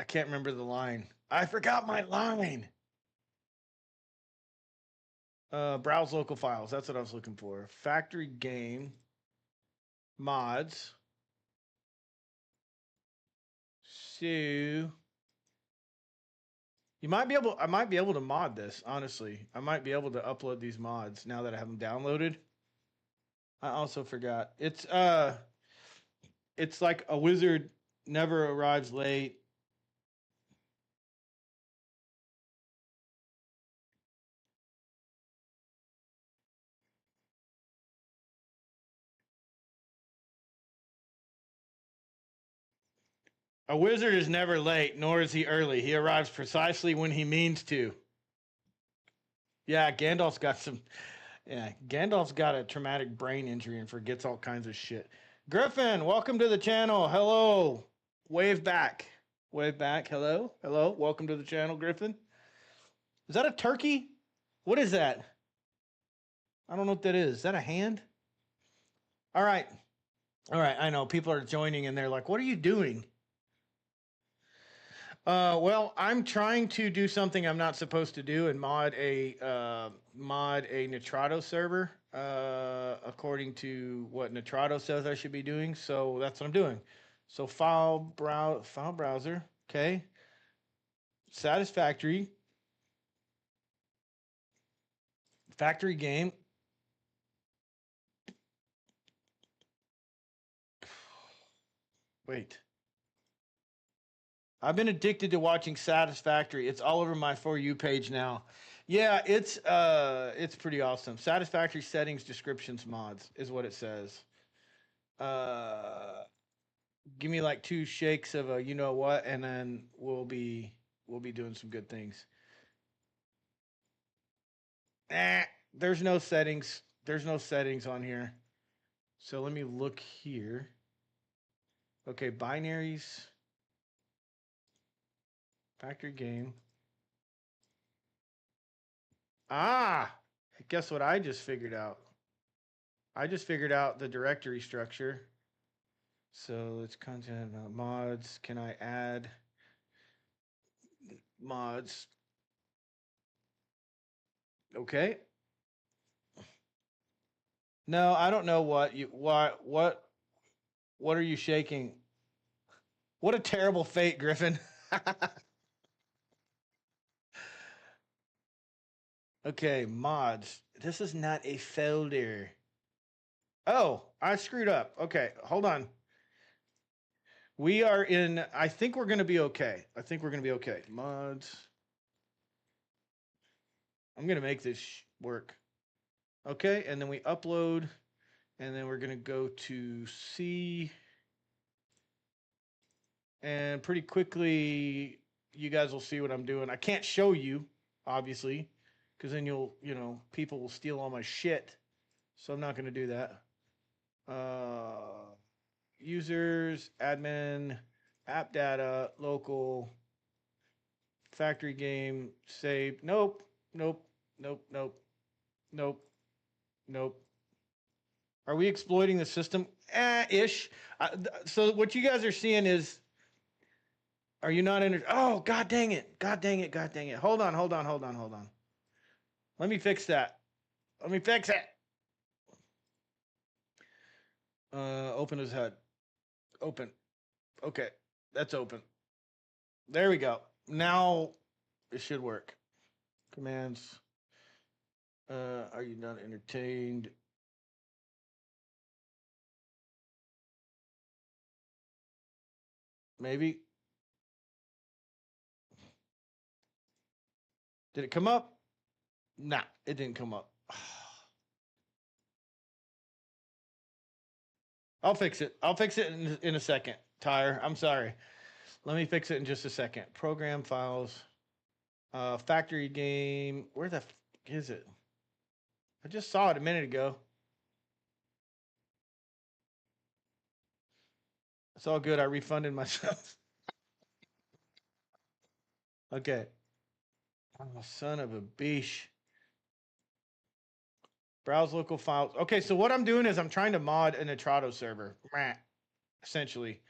I can't remember the line. I forgot my line. Browse local files. That's what I was looking for. Factory game mods. So you might be able. I might be able to mod this. Honestly, I might be able to upload these mods now that I have them downloaded. I also forgot. It's like a wizard never arrives late. A wizard is never late, nor is he early. He arrives precisely when he means to. Yeah, Gandalf's got some. Yeah, Gandalf's got a traumatic brain injury and forgets all kinds of shit. Griffin, welcome to the channel. Hello. Wave back. Wave back. Hello. Hello. Welcome to the channel, Griffin. Is that a turkey? What is that? I don't know what that is. Is that a hand? All right. All right. I know people are joining and they're like, what are you doing? Well, I'm trying to do something I'm not supposed to do and mod a Nitrado server according to what Nitrado says I should be doing. So that's what I'm doing. So file browser, okay. Satisfactory factory game. Wait. I've been addicted to watching Satisfactory. It's all over my For You page now. Yeah, it's pretty awesome. Satisfactory settings, descriptions, mods is what it says. Uh, Give me like two shakes of a you know what, and then we'll be doing some good things. There's no settings. There's no settings on here. So let me look here. Okay, binaries, factory game. Ah, guess what I just figured out? I just figured out the directory structure. So it's content mods. Can I add mods? Okay. No, I don't know what are you shaking? What a terrible fate, Griffin. Okay, mods. This is not a folder. Oh, I screwed up. Okay, hold on. We are in, I think we're going to be okay. I think we're going to be okay. Mods. I'm going to make this work. Okay, and then we upload, and then we're going to go to C. And pretty quickly, you guys will see what I'm doing. I can't show you, obviously, because then people will steal all my shit. So I'm not going to do that. Users, admin, app data, local, factory game, saved. Nope, nope, nope, nope, nope, nope. Are we exploiting the system? Ish. So what you guys are seeing is, are you not in? Oh, god dang it! God dang it! God dang it! Hold on, hold on, hold on, hold on. Let me fix that. Let me fix it. Open his head. Open. Okay, that's open. There we go. Now it should work. Commands. Are you not entertained? Maybe. Did it come up? Nah, it didn't come up. I'll fix it. I'll fix it in a second, Tyre. I'm sorry. Let me fix it in just a second. Program files. Factory game. Where the is it? I just saw it a minute ago. It's all good. I refunded myself. Okay. Oh, son of a beesh. Browse local files. Okay, so what I'm doing is I'm trying to mod an Atrado server, essentially.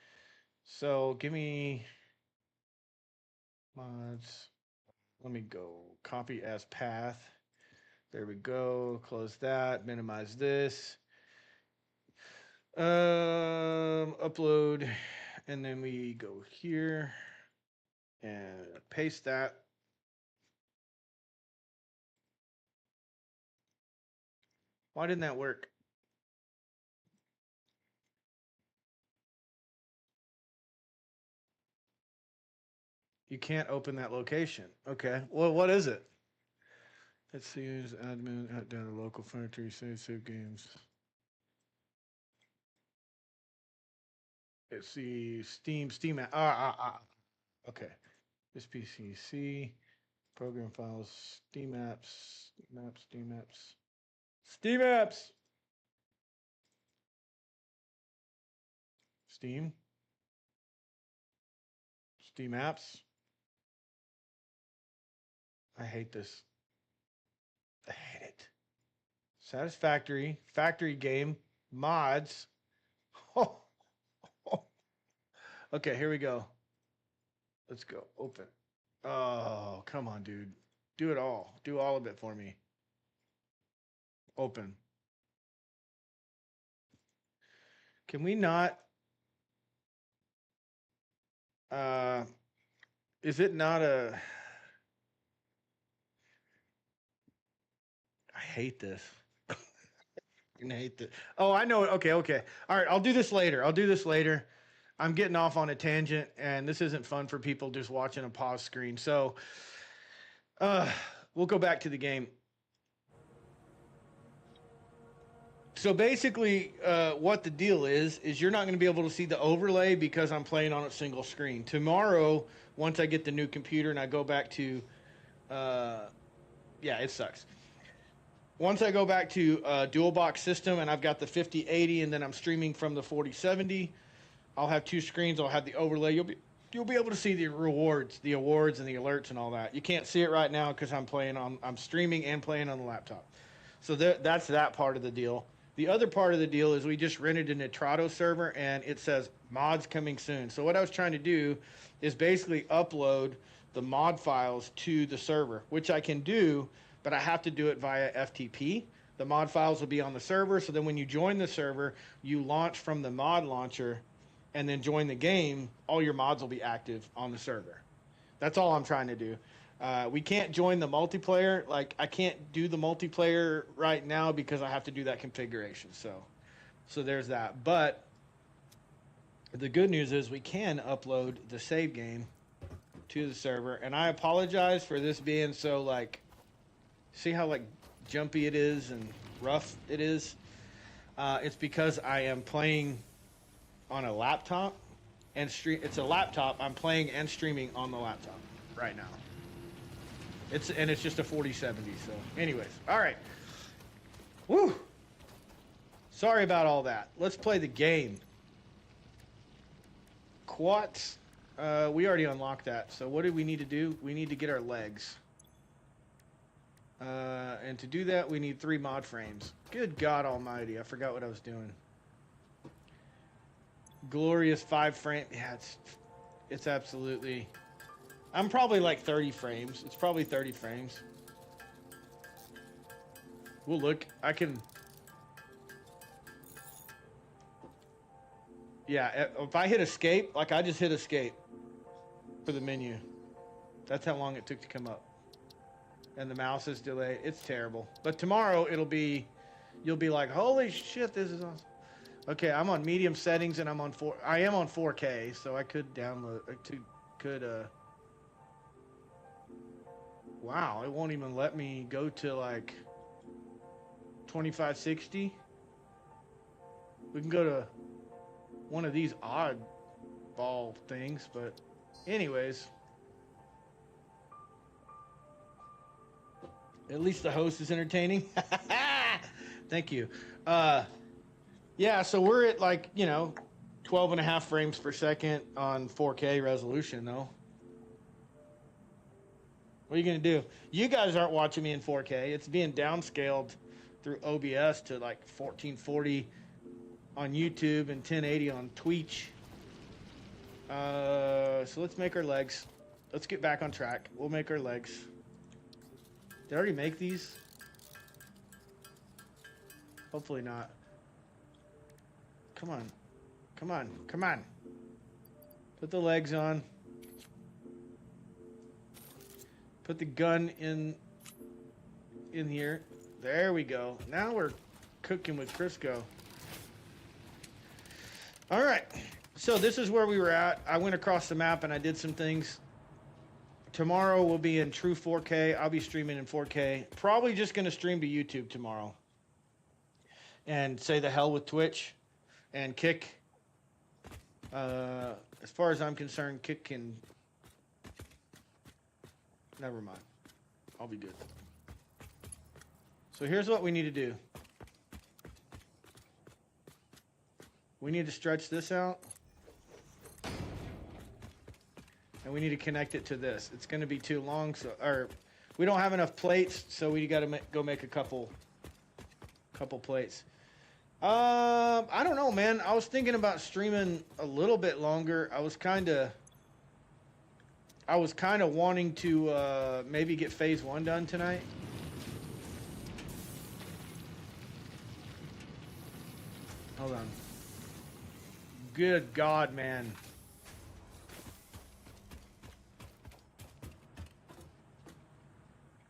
So give me mods. Let me go copy as path. There we go. Close that. Minimize this. Upload, and then we go here and paste that. Why didn't that work? You can't open that location. Okay. Well, what is it? Let's see. Use admin down to local factory save games. Let's see. Steam. Okay. This PCC program files. Steam apps. Steam apps. Steam apps. Steam. Steam apps. I hate this. I hate it. Satisfactory, factory game, mods. Oh, okay, here we go. Let's go. Open. Oh, come on, dude. Do it all. Do all of it for me. Open. Can we not? Uh, is it not a? I hate this. I hate this. Oh, I know it. Okay. All right, I'll do this later. I'm getting off on a tangent, and this isn't fun for people just watching a pause screen. So, we'll go back to the game. So basically, what the deal is you're not going to be able to see the overlay because I'm playing on a single screen. Tomorrow, once I get the new computer and I go back to, yeah, it sucks. Once I go back to dual box system and I've got the 5080 and then I'm streaming from the 4070, I'll have two screens. I'll have the overlay. You'll be able to see the awards and the alerts and all that. You can't see it right now because I'm streaming and playing on the laptop. So that's that part of the deal. The other part of the deal is we just rented an Atrado server and it says mods coming soon. So what I was trying to do is basically upload the mod files to the server, which I can do, but I have to do it via FTP. The mod files will be on the server. So then when you join the server, you launch from the mod launcher and then join the game. All your mods will be active on the server. That's all I'm trying to do. We can't join the multiplayer. Like, I can't do the multiplayer right now because I have to do that configuration. So there's that. But the good news is we can upload the save game to the server. And I apologize for this being so, like, see how, like, jumpy it is and rough it is? It's because I am playing on a laptop and it's a laptop. I'm playing and streaming on the laptop right now. It's just a 4070. So, anyways, all right. Woo. Sorry about all that. Let's play the game. Quats. We already unlocked that. So what do we need to do? We need to get our legs. And to do that, we need 3 mod frames. Good God Almighty! I forgot what I was doing. Glorious 5 frame. Yeah, it's absolutely. I'm probably like 30 frames. It's probably 30 frames. We'll look. I can. Yeah, if I hit escape, like I just hit escape for the menu. That's how long it took to come up. And the mouse is delayed. It's terrible. But tomorrow it'll be, you'll be like, holy shit, this is awesome. Okay, I'm on medium settings and I'm on I am on 4K, so I could download. Wow, it won't even let me go to like 2560. We can go to one of these odd ball things, but anyways, at least the host is entertaining. Thank you. Yeah, so we're at like, 12 and a half frames per second on 4K resolution though. What are you going to do? You guys aren't watching me in 4K. It's being downscaled through OBS to like 1440 on YouTube and 1080 on Twitch. So let's make our legs. Let's get back on track. We'll make our legs. Did I already make these? Hopefully not. Come on. Come on. Come on. Put the legs on. Put the gun in here. There we go. Now we're cooking with Crisco. All right. So this is where we were at. I went across the map and I did some things. Tomorrow we'll be in true 4K. I'll be streaming in 4K. Probably just going to stream to YouTube tomorrow. And say the hell with Twitch. And Kick. As far as I'm concerned, Kick can... Never mind. I'll be good. So here's what we need to do. We need to stretch this out. And we need to connect it to this. It's going to be too long, or we don't have enough plates, so we got to go make a couple plates. I don't know, man. I was thinking about streaming a little bit longer. I was kind of wanting to maybe get phase 1 done tonight. Hold on. Good God, man.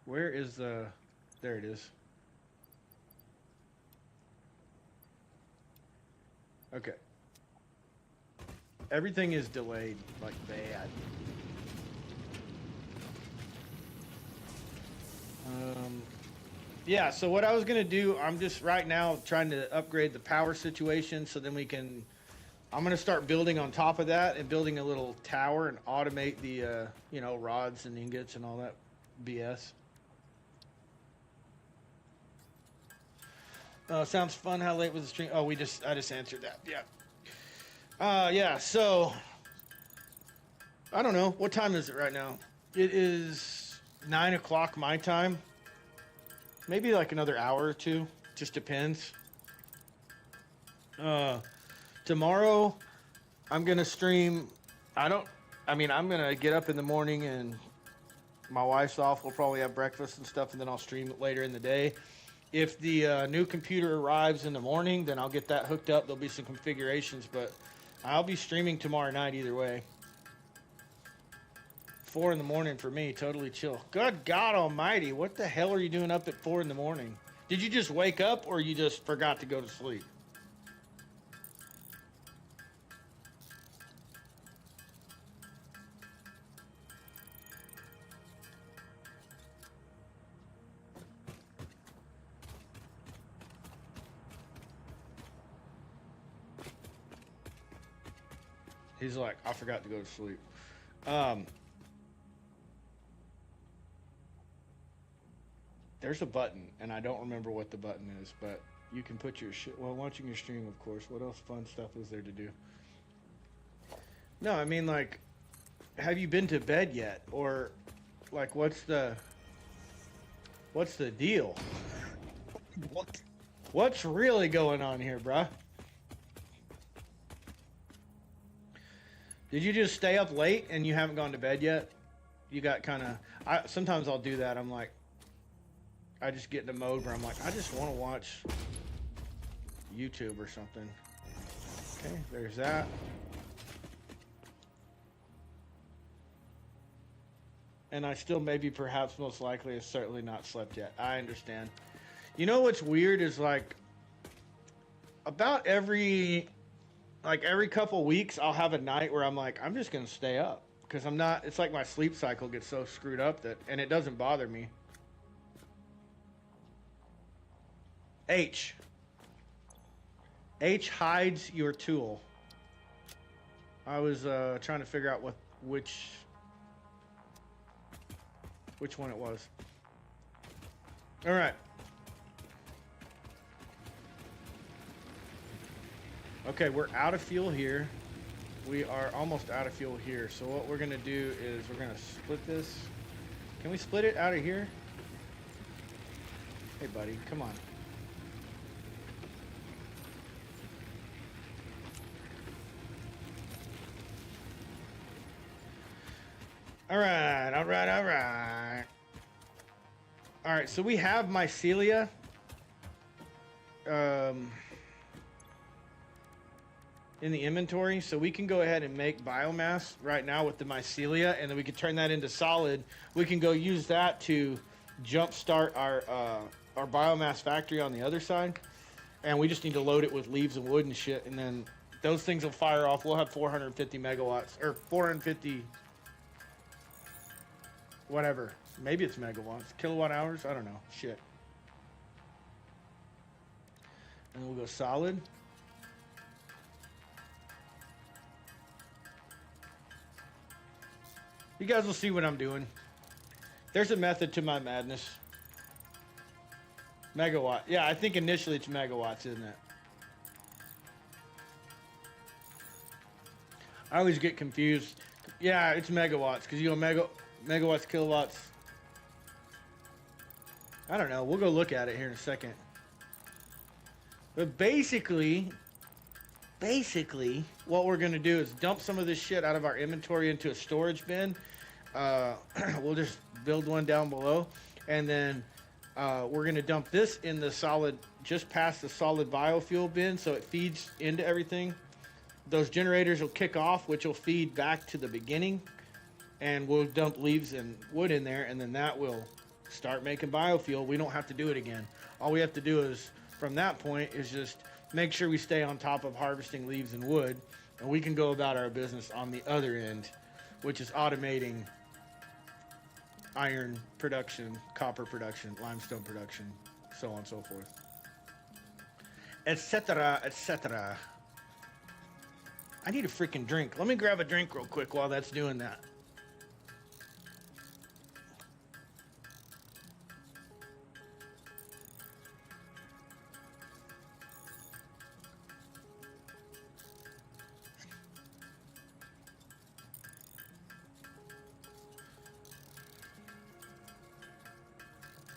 Where is the... There it is. Okay. Everything is delayed, like bad. Yeah, so what I was going to do, I'm just right now trying to upgrade the power situation so then we can... I'm going to start building on top of that and building a little tower and automate the, rods and ingots and all that BS. Sounds fun. How late was the stream? Oh, I just answered that. Yeah. Yeah, so... I don't know. What time is it right now? It is 9 o'clock my time. Maybe like another hour or two. Just depends. Tomorrow, I'm going to stream... I'm going to get up in the morning and my wife's off. We'll probably have breakfast and stuff, and then I'll stream it later in the day. If the new computer arrives in the morning, then I'll get that hooked up. There'll be some configurations, but I'll be streaming tomorrow night either way. 4 in the morning for me, totally chill. Good God almighty, what the hell are you doing up at 4 in the morning? Did you just wake up or you just forgot to go to sleep? He's like, I forgot to go to sleep. There's a button, and I don't remember what the button is, but you can put your shit while watching your stream, of course. What else fun stuff is there to do? No, I mean, like, have you been to bed yet? Or, like, what's the deal? What's really going on here, bruh? Did you just stay up late and you haven't gone to bed yet? You got kind of... Sometimes I'll do that. I'm like... I just get in a mode where I'm like, I just want to watch YouTube or something. Okay, there's that. And I still maybe perhaps most likely have certainly not slept yet. I understand. You know what's weird is like... about every couple weeks, I'll have a night where I'm like, I'm just gonna stay up because I'm not. It's like my sleep cycle gets so screwed up that, and it doesn't bother me. H. H hides your tool. I was trying to figure out which one it was. All right. Okay, we're out of fuel here. We are almost out of fuel here. So what we're gonna do is we're gonna split this. Can we split it out of here? Hey, buddy, come on. All right, all right, all right. All right, so we have mycelia. In the inventory, so we can go ahead and make biomass right now with the mycelia, and then we can turn that into solid. We can go use that to jumpstart our biomass factory on the other side, and we just need to load it with leaves and wood and shit, and then those things will fire off. We'll have 450 megawatts, or 450 whatever, maybe it's megawatts, kilowatt hours, I don't know, shit. And we'll go solid. You guys will see what I'm doing. There's a method to my madness. Megawatt. Yeah, I think initially it's megawatts, isn't it? I always get confused. Yeah, it's megawatts because you know megawatts, kilowatts. I don't know. We'll go look at it here in a second. But basically, what we're going to do is dump some of this shit out of our inventory into a storage bin. We'll just build one down below, and then we're going to dump this in the solid, just past the solid biofuel bin, so it feeds into everything. Those generators will kick off, which will feed back to the beginning, and we'll dump leaves and wood in there, and then that will start making biofuel. We don't have to do it again. All we have to do is, from that point, is just make sure we stay on top of harvesting leaves and wood, and we can go about our business on the other end, which is automating iron production, copper production, limestone production, so on and so forth, etc., etc. I need a freaking drink. Let me grab a drink real quick while that's doing that.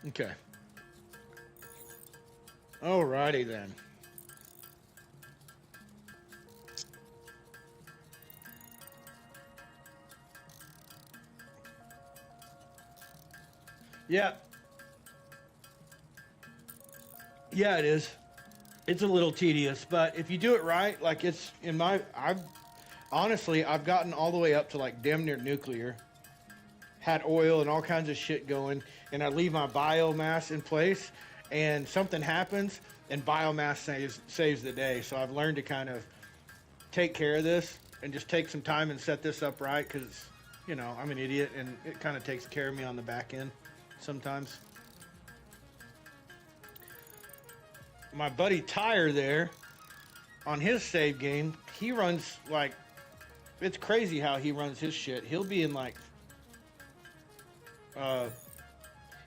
Okay. Alrighty then. Yeah. Yeah, it is. It's a little tedious, but if you do it right, like it's in my, I've gotten all the way up to like damn near nuclear. Had oil and all kinds of shit going, and I leave my biomass in place, and something happens, and biomass saves the day. So I've learned to kind of take care of this and just take some time and set this up right, because, you know, I'm an idiot, and it kind of takes care of me on the back end sometimes. My buddy Tyre there, on his save game, he runs like, it's crazy how he runs his shit. He'll be in like,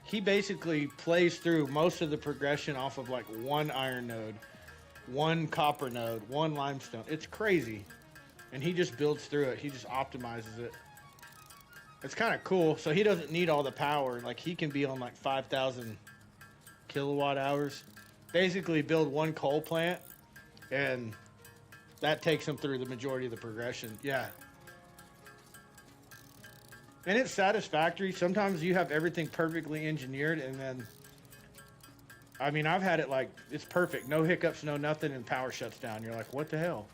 he basically plays through most of the progression off of like one iron node, one copper node, one limestone. It's crazy. And he just builds through it. He just optimizes it. It's kind of cool. So he doesn't need all the power. Like he can be on like 5,000 kilowatt hours. Basically build one coal plant, and that takes him through the majority of the progression. Yeah. And it's satisfactory. Sometimes you have everything perfectly engineered, and then, I mean, I've had it like, it's perfect. No hiccups, no nothing, and power shuts down. You're like, what the hell?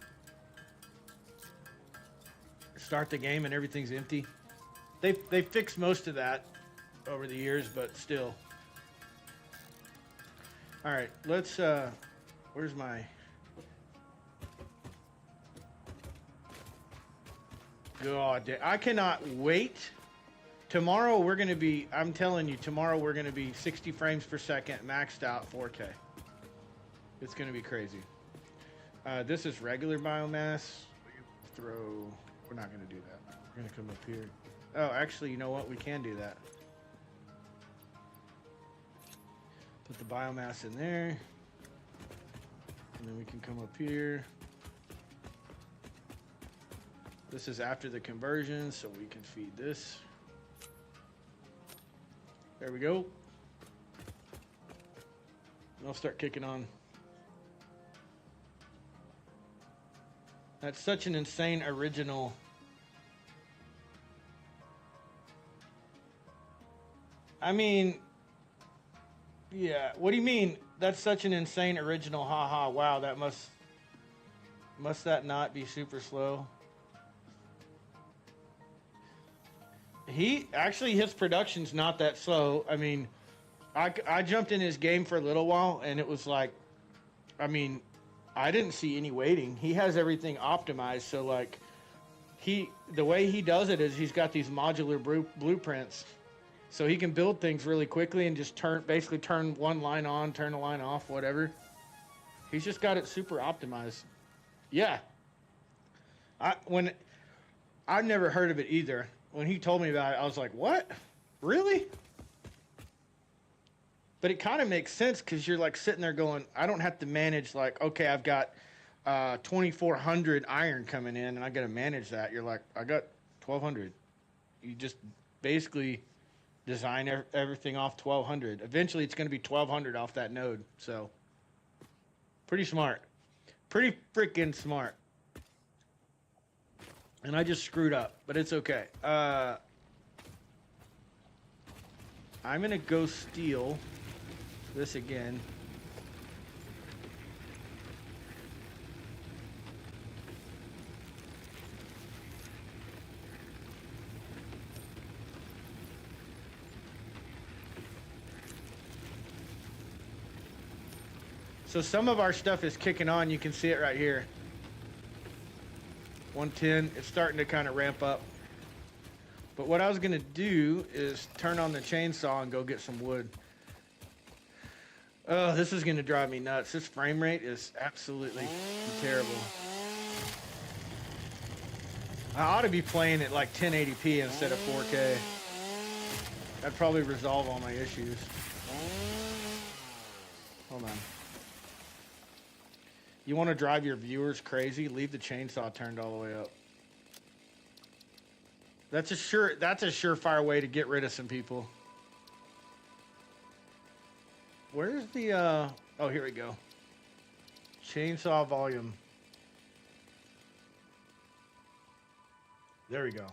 Start the game and everything's empty. They fixed most of that over the years, but still. All right, let's, where's my, God, I cannot wait. Tomorrow we're going to be, I'm telling you, tomorrow we're going to be 60 frames per second, maxed out 4K. It's going to be crazy. This is regular biomass. We're not going to do that. We're going to come up here. Oh, actually, you know what? We can do that. Put the biomass in there. And then we can come up here. This is after the conversion, so we can feed this. There we go. And I'll start kicking on. That's such an insane original. I mean, yeah, what do you mean? That's such an insane original, haha, wow, that must that not be super slow? His production's not that slow. I mean, I jumped in his game for a little while, and it was like, I mean, I didn't see any waiting. He has everything optimized, so like, the way he does it is he's got these modular blueprints, so he can build things really quickly and just basically turn one line on, turn a line off, whatever. He's just got it super optimized. Yeah. I've never heard of it either. When he told me about it, I was like, what? Really? But it kind of makes sense because you're like sitting there going, I don't have to manage like, okay, I've got 2,400 iron coming in and I got to manage that. You're like, I got 1,200. You just basically design everything off 1,200. Eventually it's going to be 1,200 off that node. So pretty smart. Pretty freaking smart. And I just screwed up, but it's okay. I'm going to go steal this again. So some of our stuff is kicking on. You can see it right here. 110, it's starting to kind of ramp up. But what I was going to do is turn on the chainsaw and go get some wood. Oh, this is going to drive me nuts. This frame rate is absolutely terrible. I ought to be playing at like 1080p instead of 4K. That'd probably resolve all my issues. Hold on. You want to drive your viewers crazy? Leave the chainsaw turned all the way up. That's a surefire way to get rid of some people. Where's the oh, here we go. Chainsaw volume. There we go.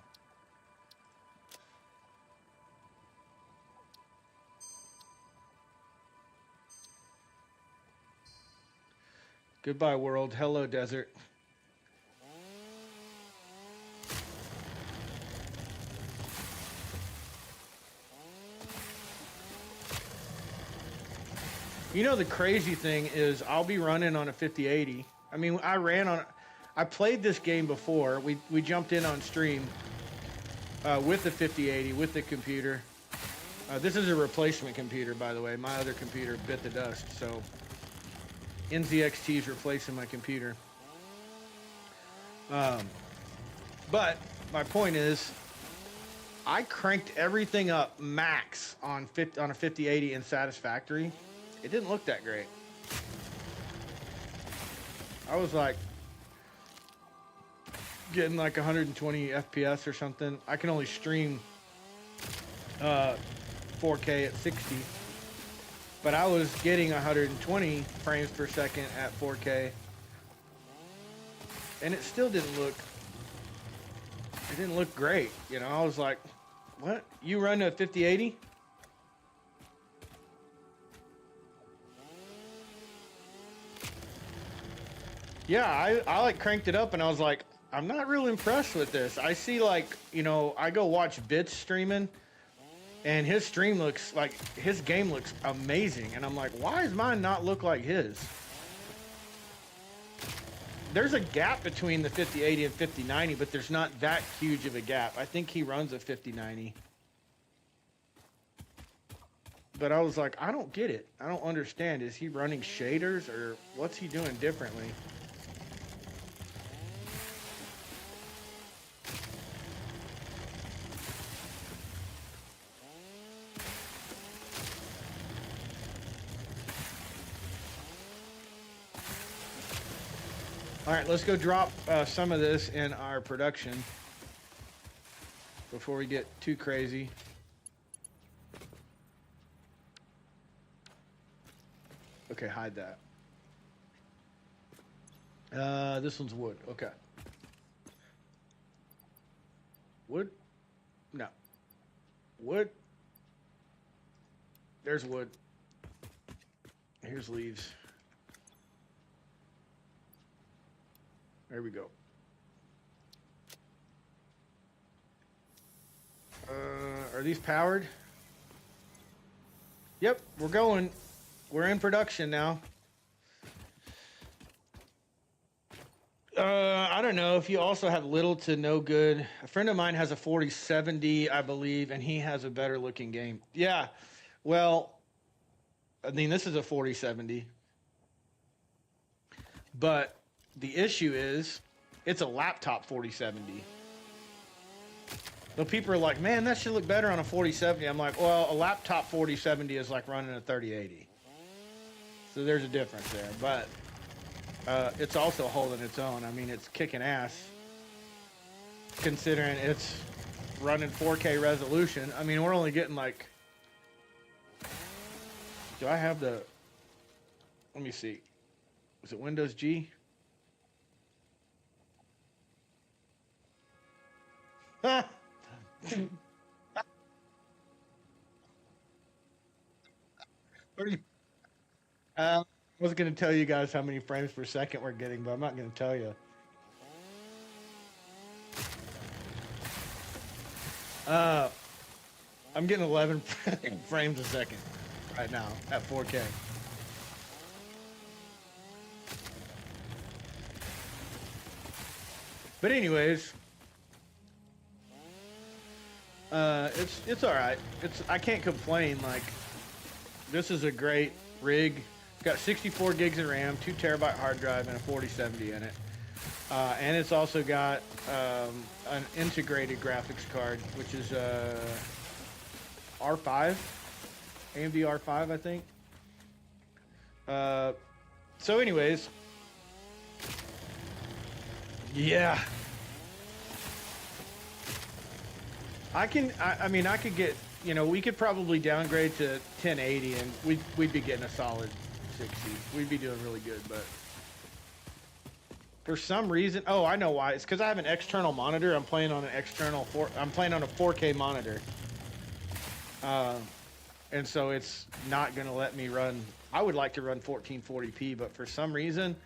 Goodbye, world. Hello, desert. You know, the crazy thing is I'll be running on a 5080. I mean, I played this game before. We jumped in on stream with the 5080, with the computer. This is a replacement computer, by the way. My other computer bit the dust, so NZXT is replacing my computer. But my point is, I cranked everything up max on a 5080 in Satisfactory. It didn't look that great. I was like getting like 120 FPS or something. I can only stream 4K at 60. But I was getting 120 frames per second at 4K. And it still didn't look great. You know, I was like, what? You run a 5080? Yeah, I like cranked it up and I was like, I'm not real impressed with this. I see like, you know, I go watch Bits streaming. And his stream looks like, his game looks amazing. And I'm like, why does mine not look like his? there's a gap between the 5080 and 5090, but there's not that huge of a gap. I think he runs a 5090. But I was like, I don't get it. I don't understand. Is he running shaders or what's he doing differently? All right, let's go drop some of this in our production before we get too crazy. Okay, hide that. This one's wood. Okay. Wood? No. Wood? There's wood. Here's leaves. There we go. Are these powered? Yep, we're going. We're in production now. I don't know if you also have little to no good. A friend of mine has a 4070, I believe, and he has a better looking game. Yeah, well, I mean, this is a 4070. But the issue is, it's a laptop 4070. So people are like, man, that should look better on a 4070. I'm like, well, a laptop 4070 is like running a 3080. So there's a difference there. But it's also holding its own. I mean, it's kicking ass. Considering it's running 4K resolution. I mean, we're only getting like... Do I have the... Let me see. Is it Windows G? I was going to tell you guys how many frames per second we're getting, but I'm not going to tell you. I'm getting 11 frames a second right now at 4K. But anyways, it's all right. I can't complain. Like, this is a great rig. It's got 64 gigs of RAM, 2 terabyte hard drive, and a 4070 in it. And it's also got an integrated graphics card, which is R5, AMD R5, I think. So anyways, yeah. I mean, I could get, you know, we could probably downgrade to 1080 and we'd be getting a solid 60. We'd be doing really good, but for some reason, oh, I know why. It's because I have an external monitor. I'm playing on a 4K monitor. And so it's not going to let me run. I would like to run 1440p, but for some reason,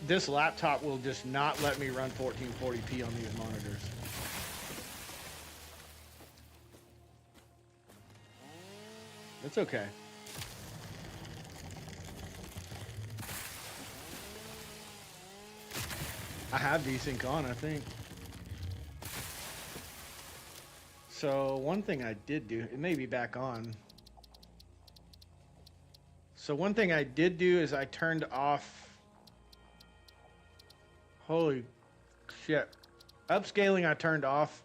this laptop will just not let me run 1440p on these monitors. It's okay. I have desync on, I think. So one thing I did do, it may be back on. So one thing I did do is I turned off, holy shit. Upscaling I turned off,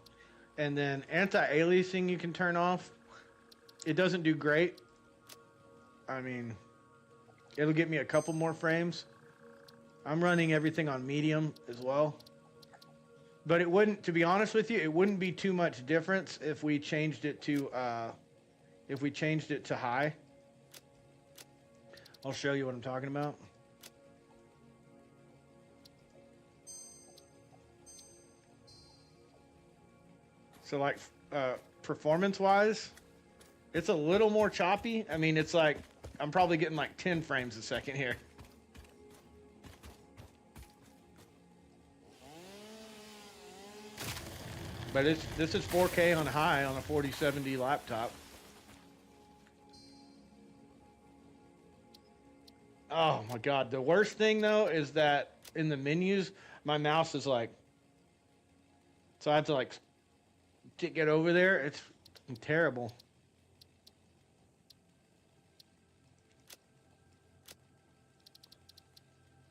and then anti-aliasing you can turn off. It doesn't do great. I mean, it'll get me a couple more frames. I'm running everything on medium as well. But it wouldn't, to be honest with you, it wouldn't be too much difference if we changed it to high. I'll show you what I'm talking about. So like performance-wise, it's a little more choppy. I mean, it's like I'm probably getting like 10 frames a second here. But this is 4K on high on a 4070 laptop. Oh my God. The worst thing though is that in the menus, my mouse is like, so I have to like get over there. It's terrible.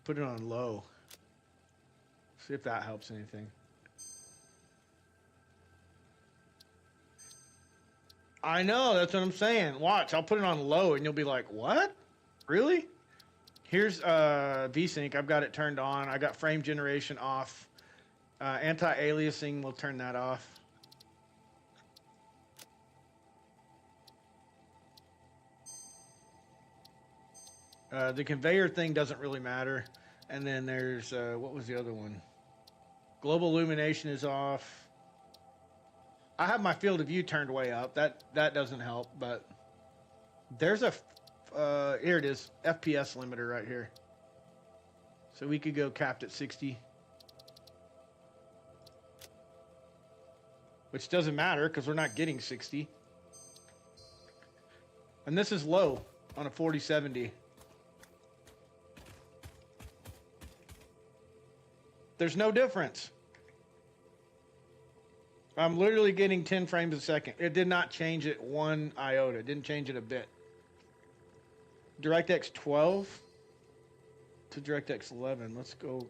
Put it on low. See if that helps anything. I know, that's what I'm saying. Watch, I'll put it on low and you'll be like, what? Really? Here's VSync. I've got it turned on. I got frame generation off. Anti-aliasing, we'll turn that off. The conveyor thing doesn't really matter. And then there's, what was the other one? Global illumination is off. I have my field of view turned way up. That doesn't help, but there's a, here it is, FPS limiter right here. So we could go capped at 60. Which doesn't matter because we're not getting 60. And this is low on a 4070. There's no difference. I'm literally getting 10 frames a second. It did not change it one iota. It didn't change it a bit. DirectX 12 to DirectX 11. Let's go.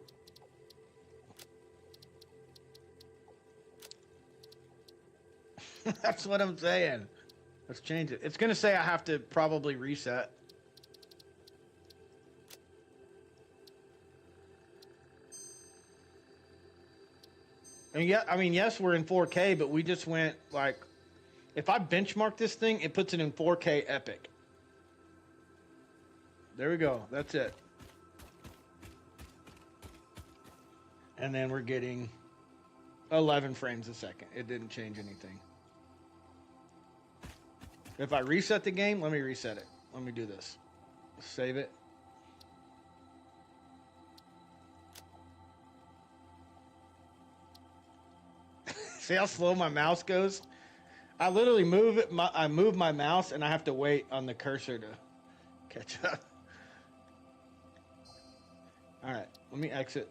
That's what I'm saying. Let's change it. It's going to say I have to probably reset. And yeah, I mean, yes, we're in 4K, but we just went like, if I benchmark this thing, it puts it in 4K epic. There we go. That's it. And then we're getting 11 frames a second. It didn't change anything. If I reset the game, let me reset it. Let me do this. Save it. See how slow my mouse goes? I literally move it. I move my mouse and I have to wait on the cursor to catch up. All right, let me exit.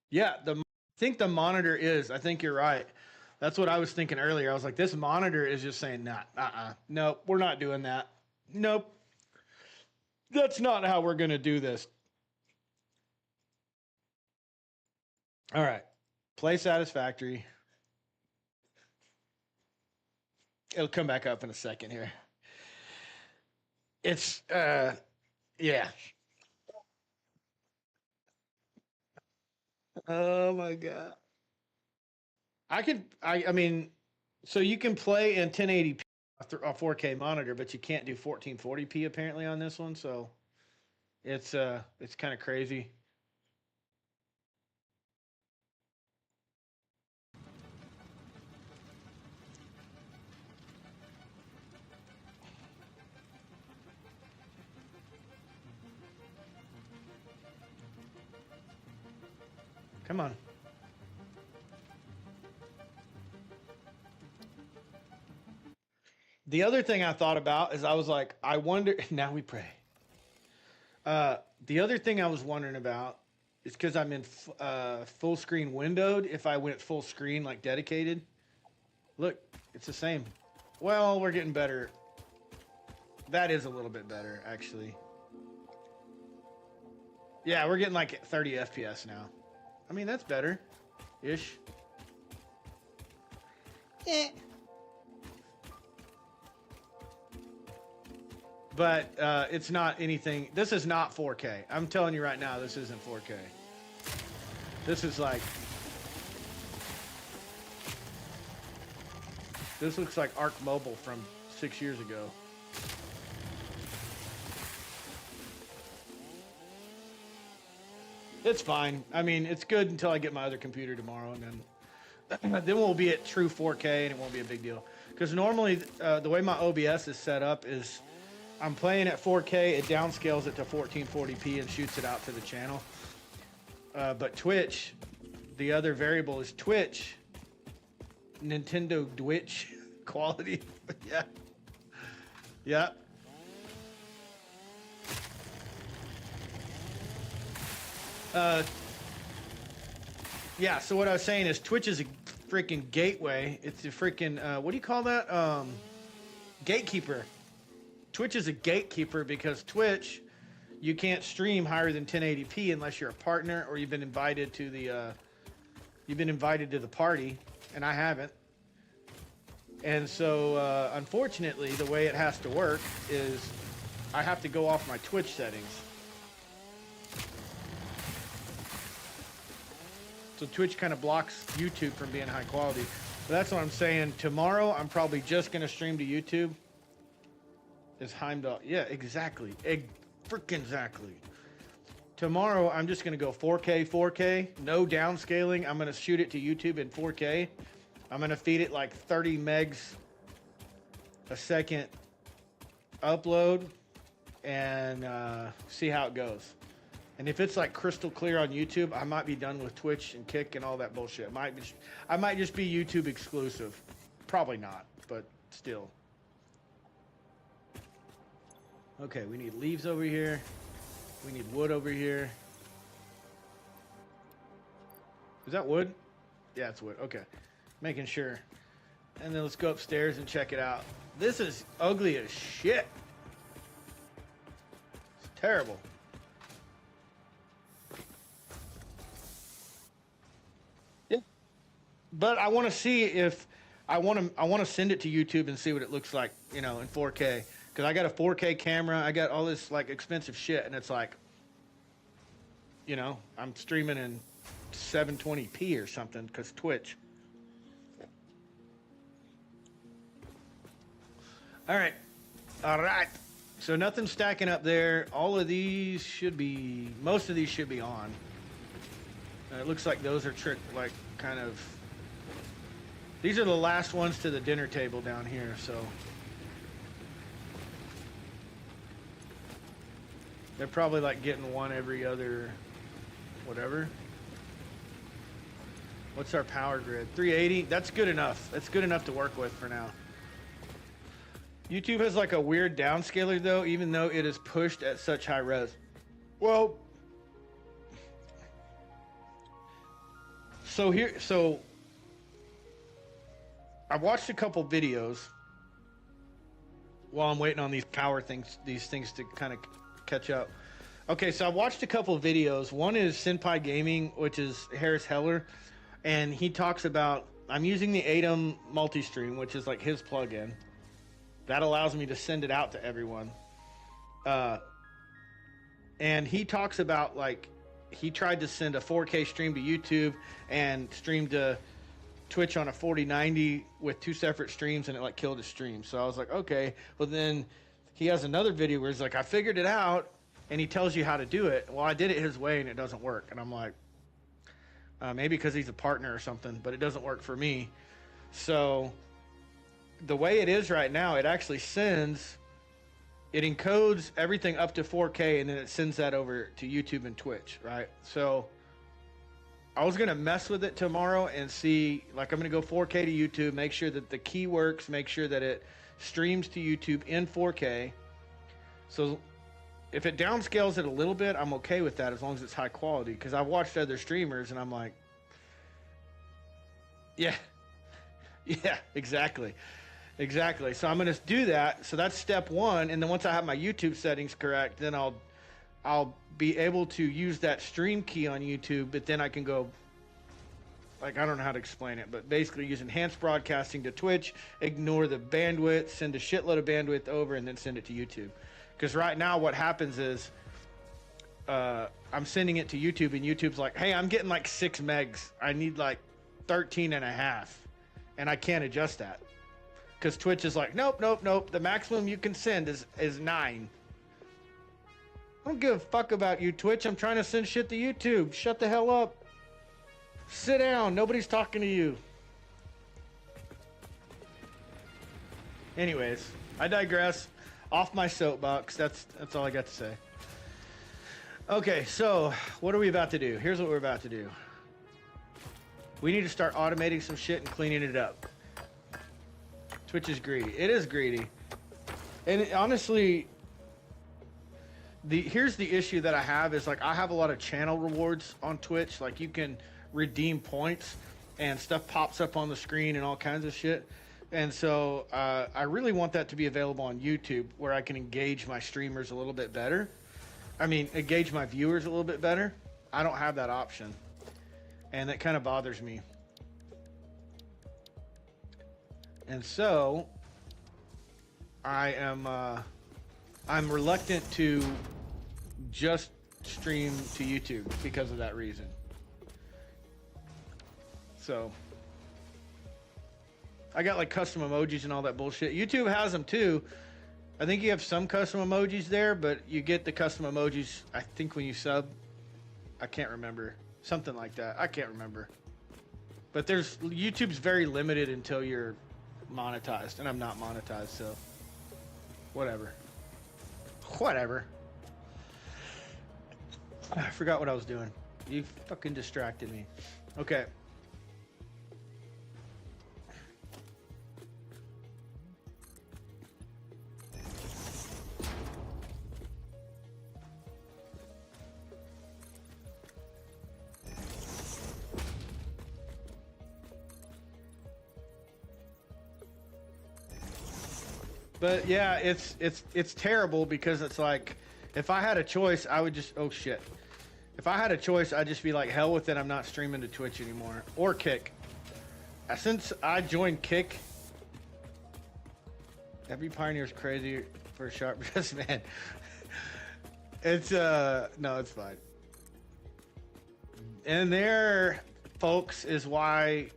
Yeah, I think the monitor is. I think you're right. That's what I was thinking earlier. I was like, this monitor is just saying, nah, nope, we're not doing that. Nope. That's not how we're going to do this. All right. Play Satisfactory. It'll come back up in a second here. It's, yeah. Oh my God. I mean, so you can play in 1080p a 4K monitor, but you can't do 1440p apparently on this one. So it's kind of crazy. Come on. The other thing I thought about is I was like, I wonder, now we pray. The other thing I was wondering about is because I'm in full screen windowed, if I went full screen, like dedicated. Look, it's the same. Well, we're getting better. That is a little bit better, actually. Yeah, we're getting like 30 FPS now. I mean, that's better-ish. Eh. But it's not anything. This is not 4K. I'm telling you right now, this isn't 4K. This is like... This looks like Arc Mobile from 6 years ago. It's fine. I mean, it's good until I get my other computer tomorrow, and then we'll be at true 4K, and it won't be a big deal. Because normally, the way my OBS is set up is I'm playing at 4K, it downscales it to 1440p and shoots it out to the channel. But Twitch, the other variable is Twitch, Nintendo Twitch quality. Yeah. Yeah. Yeah, so what I was saying is Twitch is a freaking gateway. It's a freaking, what do you call that? Gatekeeper. Twitch is a gatekeeper because Twitch, you can't stream higher than 1080p unless you're a partner or you've been invited to the party, and I haven't. And so, unfortunately, the way it has to work is I have to go off my Twitch settings. So Twitch kind of blocks YouTube from being high quality. But that's what I'm saying. Tomorrow, I'm probably just going to stream to YouTube. Is Heimdall. Yeah, exactly. Freaking exactly. Tomorrow, I'm just going to go 4K, no downscaling. I'm going to shoot it to YouTube in 4K. I'm going to feed it like 30 megs a second upload and see how it goes. And if it's like crystal clear on YouTube, I might be done with Twitch and Kick and all that bullshit. I might just be YouTube exclusive. Probably not, but still. Okay, we need leaves over here. We need wood over here. Is that wood? Yeah, it's wood. Okay. Making sure. And then let's go upstairs and check it out. This is ugly as shit. It's terrible. Yeah. But I want to see if I want to send it to YouTube and see what it looks like, you know, in 4K. Because I got a 4K camera. I got all this like expensive shit, and it's like, you know, I'm streaming in 720p or something because Twitch. All right. So nothing's stacking up there. All of these should be, most of these should be on. It looks like those are like kind of, these are the last ones to the dinner table down here, so. They're probably like getting one every other, whatever. What's our power grid? 380? That's good enough. That's good enough to work with for now. YouTube has like a weird downscaler though, even though it is pushed at such high res. Well, so I've watched a couple videos while I'm waiting on these things to kind of catch up. Okay, so I watched a couple videos. One is Senpai Gaming, which is Harris Heller, and he talks about, I'm using the Atom multi-stream, which is like his plugin. That allows me to send it out to everyone. And he talks about like, he tried to send a 4K stream to YouTube and stream to Twitch on a 4090 with 2 separate streams, and it like killed his stream. So I was like, okay. Well, then he has another video where he's like, I figured it out, and he tells you how to do it. Well, I did it his way, and it doesn't work. And I'm like, maybe because he's a partner or something, but it doesn't work for me. So the way it is right now, it actually sends, it encodes everything up to 4K, and then it sends that over to YouTube and Twitch, right? So I was going to mess with it tomorrow and see, like, I'm going to go 4K to YouTube, make sure that the key works, make sure that it streams to YouTube in 4K. So if it downscales it a little bit, I'm okay with that as long as it's high quality, because I've watched other streamers and I'm like, yeah, exactly. So I'm going to do that. So that's step one. And then once I have my YouTube settings correct, then I'll be able to use that stream key on YouTube, but then I can go, like, I don't know how to explain it, but basically use enhanced broadcasting to Twitch, ignore the bandwidth, send a shitload of bandwidth over, and then send it to YouTube. Because right now what happens is I'm sending it to YouTube, and YouTube's like, hey, I'm getting like 6 megs. I need like 13 and a half. And I can't adjust that. Because Twitch is like, nope. The maximum you can send is 9. I don't give a fuck about you, Twitch. I'm trying to send shit to YouTube. Shut the hell up. Sit down. Nobody's talking to you. Anyways, I digress. Off my soapbox. That's all I got to say. Okay, so what are we about to do? Here's what we're about to do. We need to start automating some shit and cleaning it up. Twitch is greedy. It is greedy. honestly, here's the issue that I have is like I have a lot of channel rewards on Twitch. Like you can redeem points and stuff pops up on the screen and all kinds of shit. And so I really want that to be available on YouTube where I can engage my streamers a little bit better. I mean, engage my viewers a little bit better. I don't have that option. And that kind of bothers me. And so I'm reluctant to just stream to YouTube because of that reason. So I got like custom emojis and all that bullshit. YouTube has them too. I think you have some custom emojis there, but you get the custom emojis, I think, when you sub. I can't remember. Something like that. I can't remember. But YouTube's very limited until you're monetized, and I'm not monetized, so whatever. I forgot what I was doing. You fucking distracted me. Okay. But yeah, it's terrible because it's like, if I had a choice, I would just, oh shit. If I had a choice, I'd just be like, hell with it, I'm not streaming to Twitch anymore. Or Kick. Since I joined Kick, every pioneer's crazy for a sharp dressed man. It's, no, it's fine. And there, folks, is why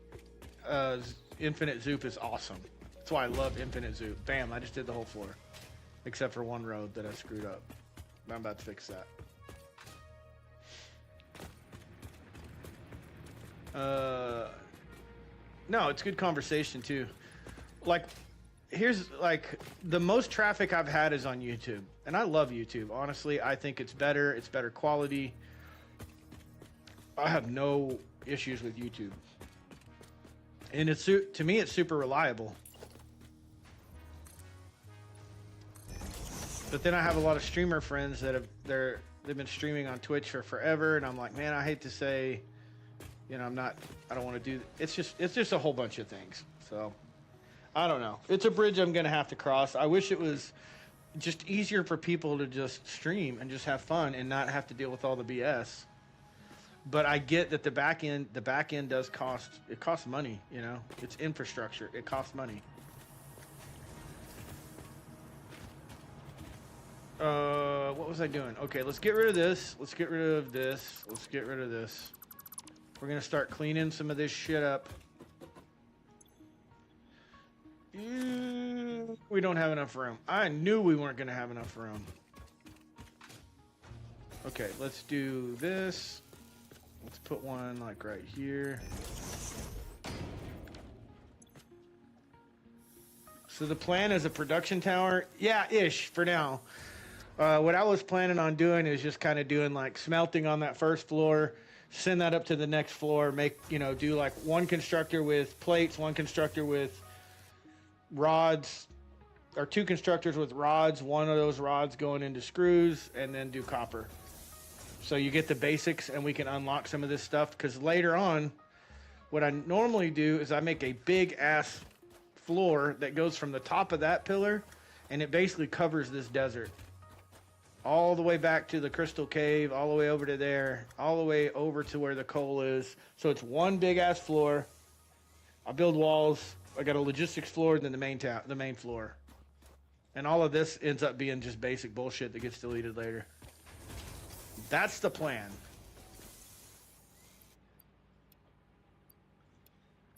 Infinite Zoop is awesome. That's why I love Infinite Zoop. Bam, I just did the whole floor. Except for one road that I screwed up. I'm about to fix that. No, it's good conversation too. Like, here's like the most traffic I've had is on YouTube, and I love YouTube. Honestly, I think it's better quality. I have no issues with YouTube, and to me it's super reliable. But then I have a lot of streamer friends that they've been streaming on Twitch for forever, and I'm like, man, I hate to say, you know, I don't want to do. It's just a whole bunch of things. So I don't know. It's a bridge I'm gonna have to cross. I wish it was just easier for people to just stream and just have fun and not have to deal with all the BS. But I get that the back end does cost. It costs money. You know, it's infrastructure. It costs money. What was I doing? Okay, let's get rid of this. Let's get rid of this. Let's get rid of this. We're gonna start cleaning some of this shit up. We don't have enough room. I knew we weren't gonna have enough room. Okay, let's do this. Let's put one like right here. So the plan is a production tower. Yeah, ish for now. What I was planning on doing is just kind of doing like smelting on that first floor, send that up to the next floor, do like one constructor with plates, one constructor with rods, or two constructors with rods, one of those rods going into screws, and then do copper. So you get the basics and we can unlock some of this stuff, because later on, what I normally do is I make a big ass floor that goes from the top of that pillar, and it basically covers this desert. All the way back to the crystal cave, all the way over to there, all the way over to where the coal is. So it's one big ass floor. I build walls. I got a logistics floor, and then the main floor. And all of this ends up being just basic bullshit that gets deleted later. That's the plan.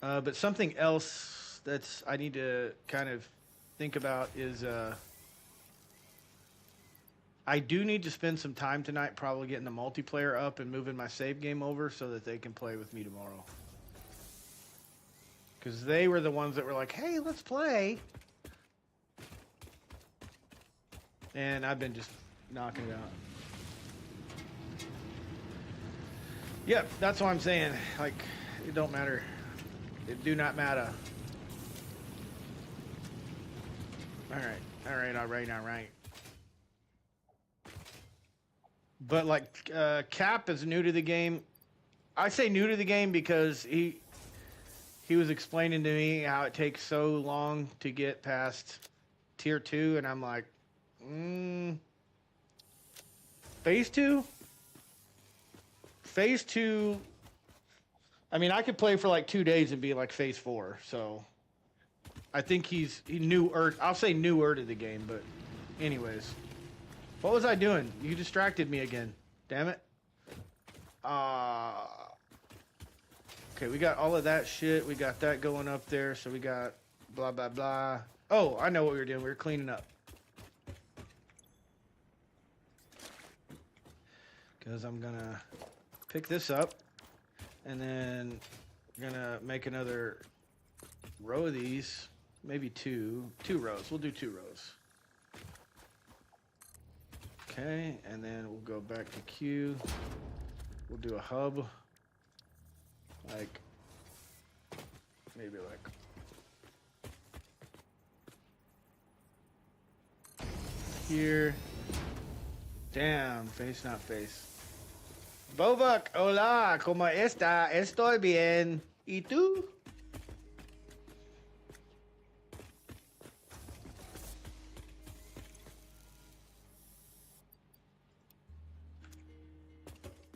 But something else I need to kind of think about is I do need to spend some time tonight probably getting the multiplayer up and moving my save game over so that they can play with me tomorrow. Because they were the ones that were like, hey, let's play. And I've been just knocking it out. Yep, that's what I'm saying. Like, it don't matter. It do not matter. All right. All right. But like Cap is new to the game. I say new to the game because he was explaining to me how it takes so long to get past tier 2, and I'm like, phase 2? Phase 2, I mean, I could play for like 2 days and be like phase 4, so I think he newer. I'll say newer to the game, but anyways. What was I doing? You distracted me again. Damn it. Okay, we got all of that shit. We got that going up there, so we got blah, blah, blah. Oh, I know what we were doing. We were cleaning up. Because I'm going to pick this up, and then I'm going to make another row of these. Maybe two rows. We'll do 2 rows. Okay, and then we'll go back to Q. We'll do a hub. Like, maybe like here. Damn, face not face. Bovak, hola, ¿cómo está? Estoy bien. ¿Y tú?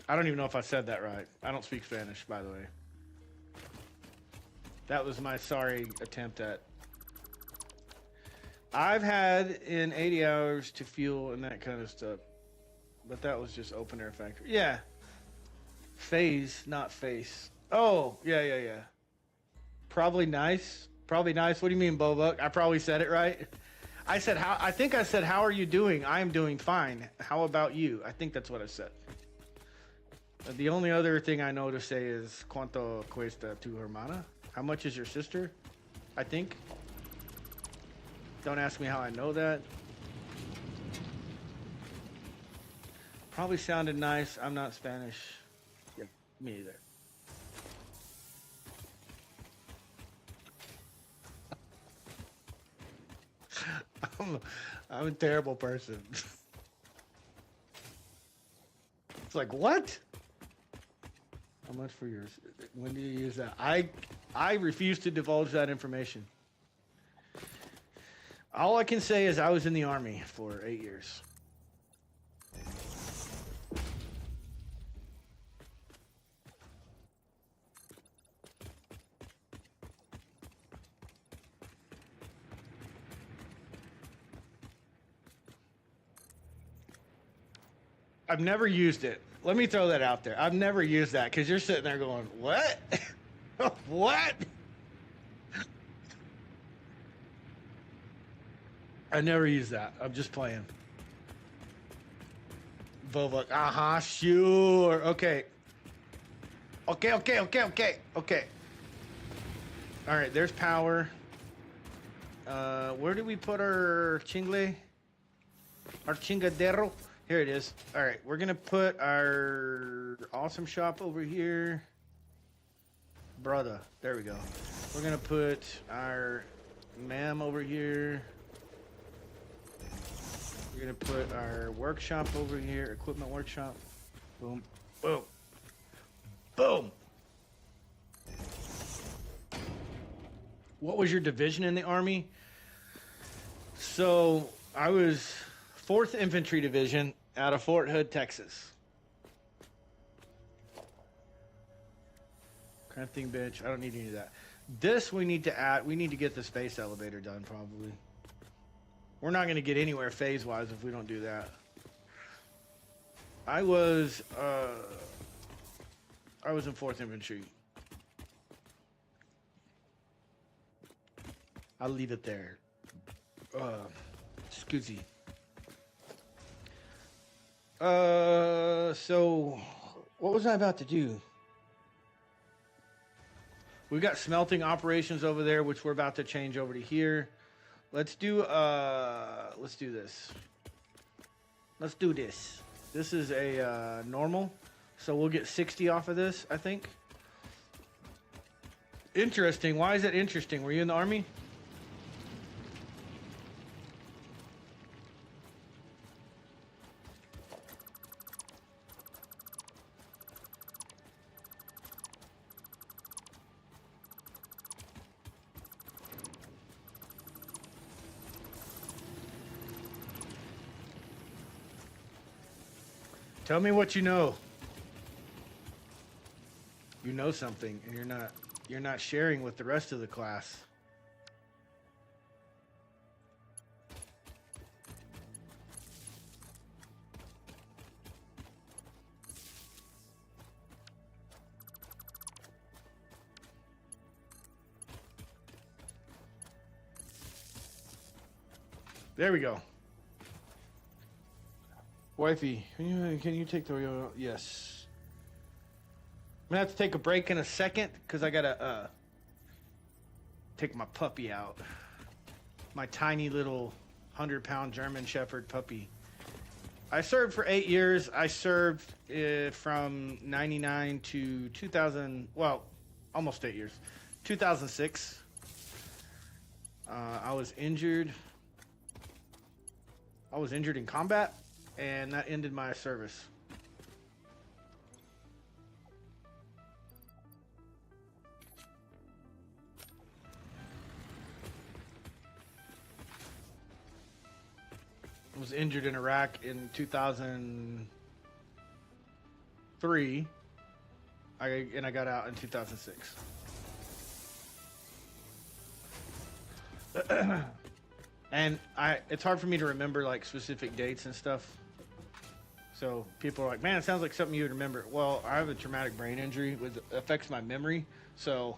I don't even know if I said that right. I don't speak Spanish, by the way. That was my sorry attempt at. I've had in 80 hours to fuel and that kind of stuff. But that was just open air factory. Yeah. Phase, not face. Oh, yeah. Probably nice. Probably nice. What do you mean, Bobuk? I probably said it right. I said, I think I said, how are you doing? I am doing fine. How about you? I think that's what I said. The only other thing I know to say is ¿Cuánto cuesta tu hermana? How much is your sister? I think. Don't ask me how I know that. Probably sounded nice. I'm not Spanish. Yeah, me either. I'm a terrible person. It's like, what? How much for yours? When do you use that? I refuse to divulge that information. All I can say is I was in the Army for 8 years. I've never used it. Let me throw that out there. I've never used that because you're sitting there going, what? What? I never use that. I'm just playing. Vovok. Sure. Okay. Okay. All right, there's power. Where do we put our chingle? Our chingadero? Here it is. All right, we're going to put our awesome shop over here. Brother. There we go. We're going to put our ma'am over here. We're going to put our workshop over here. Equipment workshop. Boom. Boom. Boom. What was your division in the Army? So I was 4th Infantry Division out of Fort Hood, Texas. Crafting bench. I don't need any of that. This we need to add. We need to get the space elevator done, probably. We're not going to get anywhere phase-wise if we don't do that. I was in 4th Infantry. I'll leave it there. Scoozy. So what was I about to do? We've got smelting operations over there, which we're about to change over to here. Let's do this. Let's do this. This is a normal, so we'll get 60 off of this, I think. Interesting. Why is it interesting? Were you in the Army? Tell me what you know. You know something, and you're not sharing with the rest of the class. There we go. Wifey, can you take the... Yes. I'm gonna have to take a break in a second because I gotta take my puppy out. My tiny little 100-pound German Shepherd puppy. I served for 8 years. I served from 99 to 2000, well, almost 8 years. 2006. I was injured. I was injured in combat, and that ended my service. I was injured in Iraq in 2003. And I got out in 2006. And it's hard for me to remember like specific dates and stuff. So people are like, man, it sounds like something you would remember. Well, I have a traumatic brain injury which affects my memory. So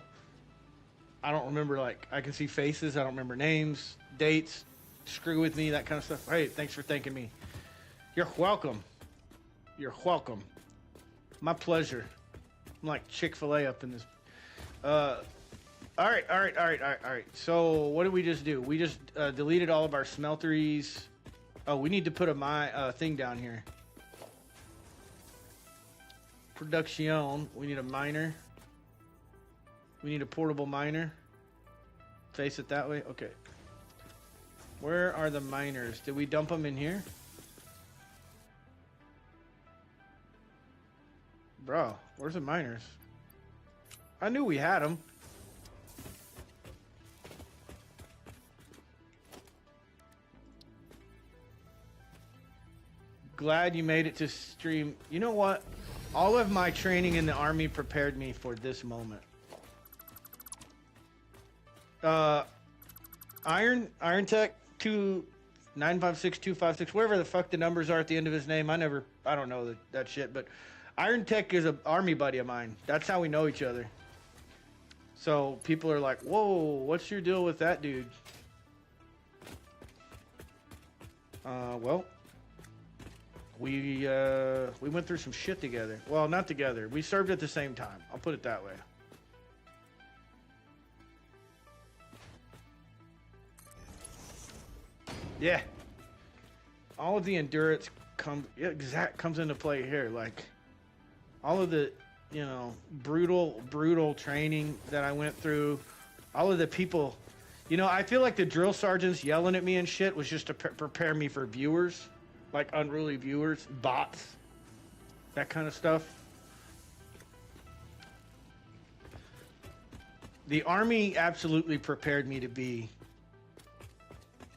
I don't remember, like, I can see faces. I don't remember names, dates, screw with me, that kind of stuff. Hey, thanks for thanking me. You're welcome. You're welcome. My pleasure. I'm like Chick-fil-A up in this. All right. So what did we just do? We just deleted all of our smelteries. Oh, we need to put a thing down here. Production. We need a miner. We need a portable miner. Face it that way. Okay. Where are the miners? Did we dump them in here? Bro, where's the miners? I knew we had them. Glad you made it to stream. You know what? All of my training in the Army prepared me for this moment. Iron Tech 2956256, whatever the fuck the numbers are at the end of his name. I don't know that shit, but Iron Tech is an Army buddy of mine. That's how we know each other. So people are like, whoa, what's your deal with that dude? Well, we went through some shit together. Well, not together. We served at the same time. I'll put it that way. Yeah. All of the endurance comes into play here. Like, all of the, brutal training that I went through. All of the people, I feel like the drill sergeants yelling at me and shit was just to prepare me for viewers. Like unruly viewers, bots, that kind of stuff. The Army absolutely prepared me to be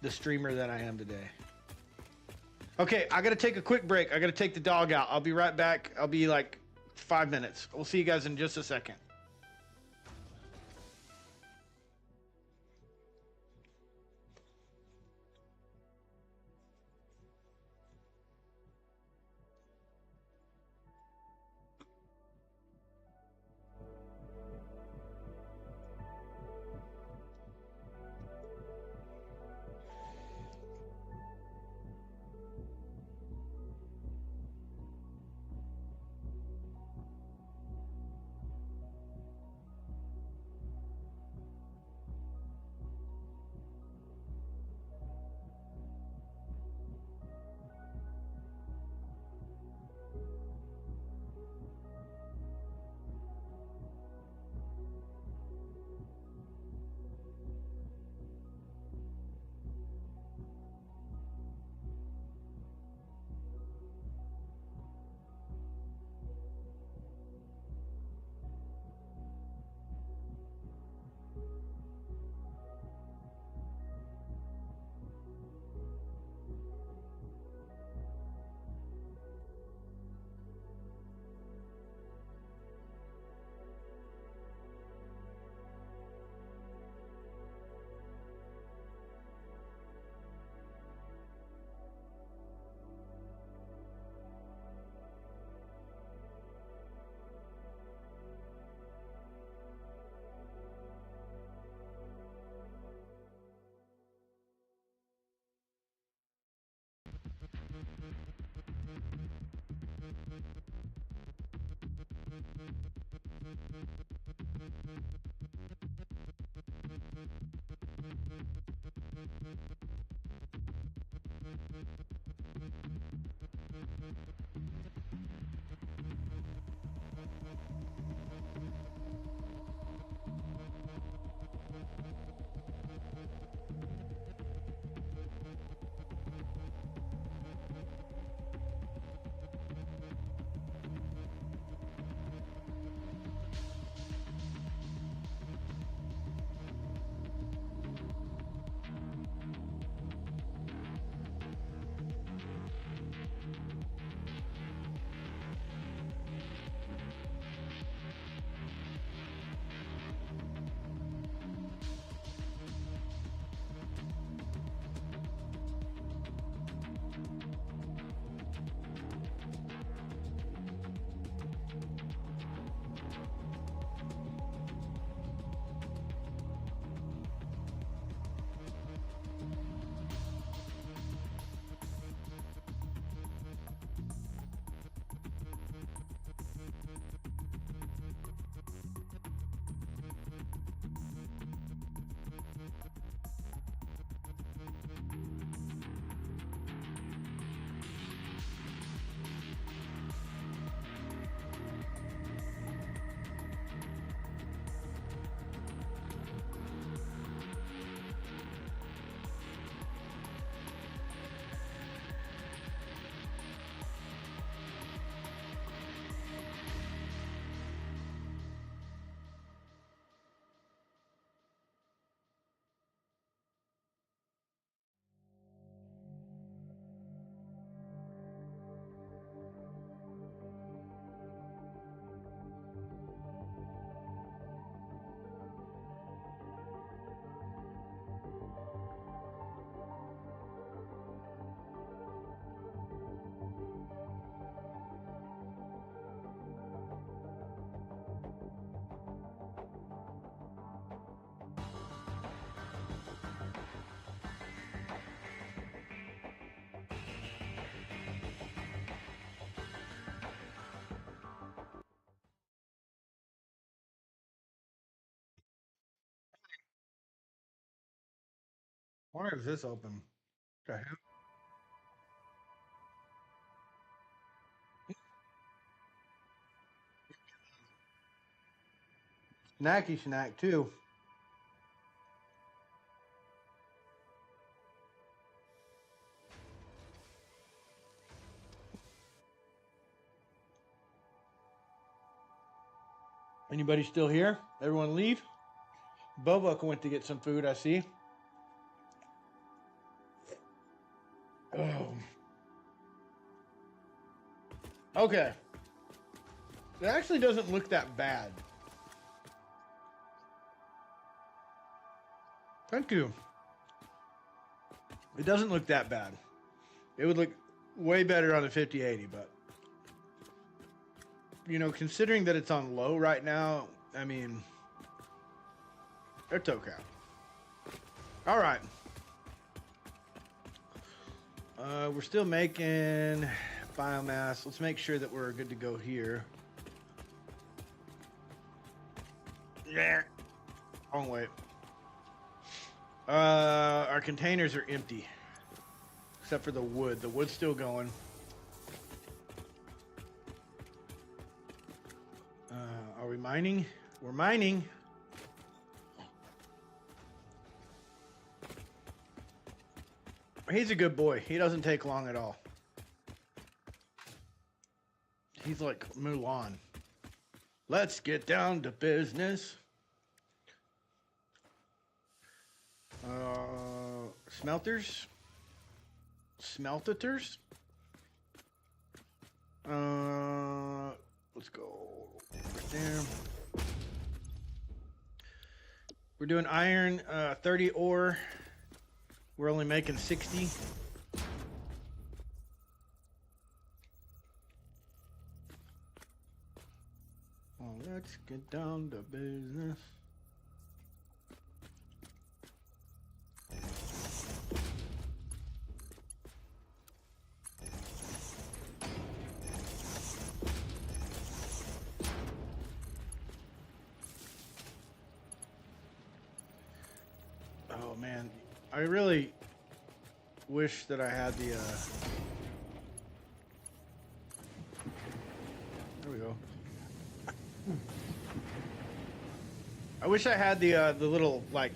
the streamer that I am today. Okay, I gotta take a quick break. I gotta take the dog out. I'll be right back. I'll be like 5 minutes. We'll see you guys in just a second. Why is this open? The hell? Snacky snack too. Anybody still here? Everyone leave? Boba went to get some food, I see. Oh. Okay. It actually doesn't look that bad. Thank you. It doesn't look that bad. It would look way better on a 5080, but you know, considering that it's on low right now, I mean, it's okay. All right. We're still making biomass. Let's make sure that we're good to go here. Yeah. Wrong way. Our containers are empty. Except for the wood. The wood's still going. Are we mining? We're mining. He's a good boy. He doesn't take long at all. He's like Mulan. Let's get down to business. Smelters. Smeltators. Let's go right there. We're doing iron, 30 ore. We're only making 60. Well, let's get down to business. Oh man, I really wish that I had the. There we go. I wish I had the little like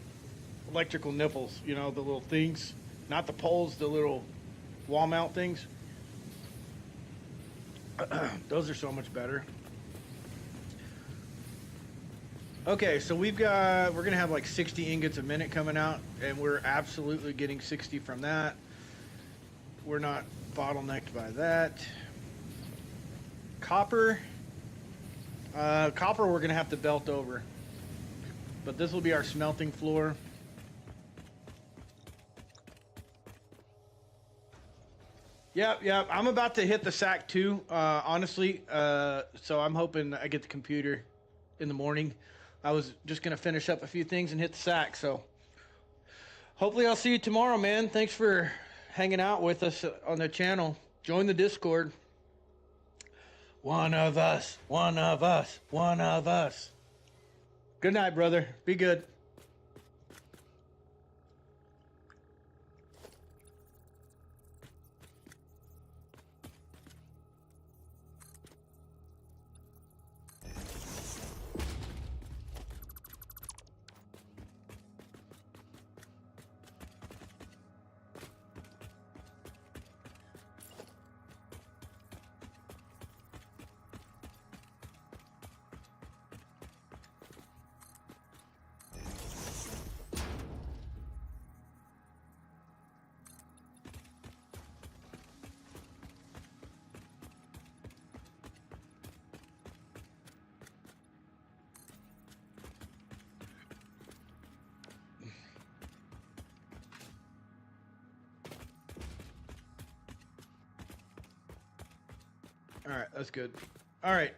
electrical nipples. You know, the little things, not the poles, the little wall mount things. Those are so much better. Okay, so we're gonna have like 60 ingots a minute coming out, and we're absolutely getting 60 from that. We're not bottlenecked by that. Copper, copper we're gonna have to belt over, but this will be our smelting floor. Yep. I'm about to hit the sack too, honestly. So I'm hoping I get the computer in the morning. I was just gonna finish up a few things and hit the sack. So hopefully I'll see you tomorrow, man. Thanks for hanging out with us on the channel. Join the Discord. One of us, one of us, one of us. Good night, brother. Be good. All right, that's good. All right,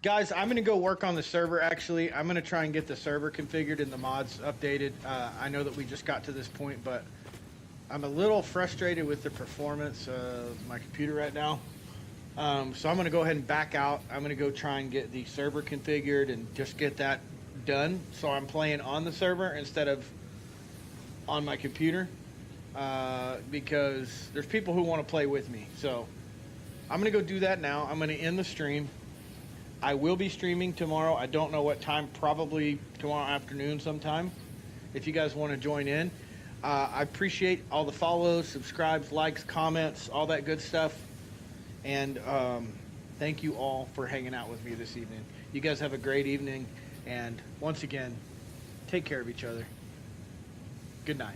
guys, I'm going to go work on the server, actually. I'm going to try and get the server configured and the mods updated. I know that we just got to this point, but I'm a little frustrated with the performance of my computer right now. So I'm going to go ahead and back out. I'm going to go try and get the server configured and just get that done. So I'm playing on the server instead of on my computer, because there's people who want to play with me. So I'm going to go do that now. I'm going to end the stream. I will be streaming tomorrow. I don't know what time, probably tomorrow afternoon sometime, if you guys want to join in. I appreciate all the follows, subscribes, likes, comments, all that good stuff. And thank you all for hanging out with me this evening. You guys have a great evening. And once again, take care of each other. Good night.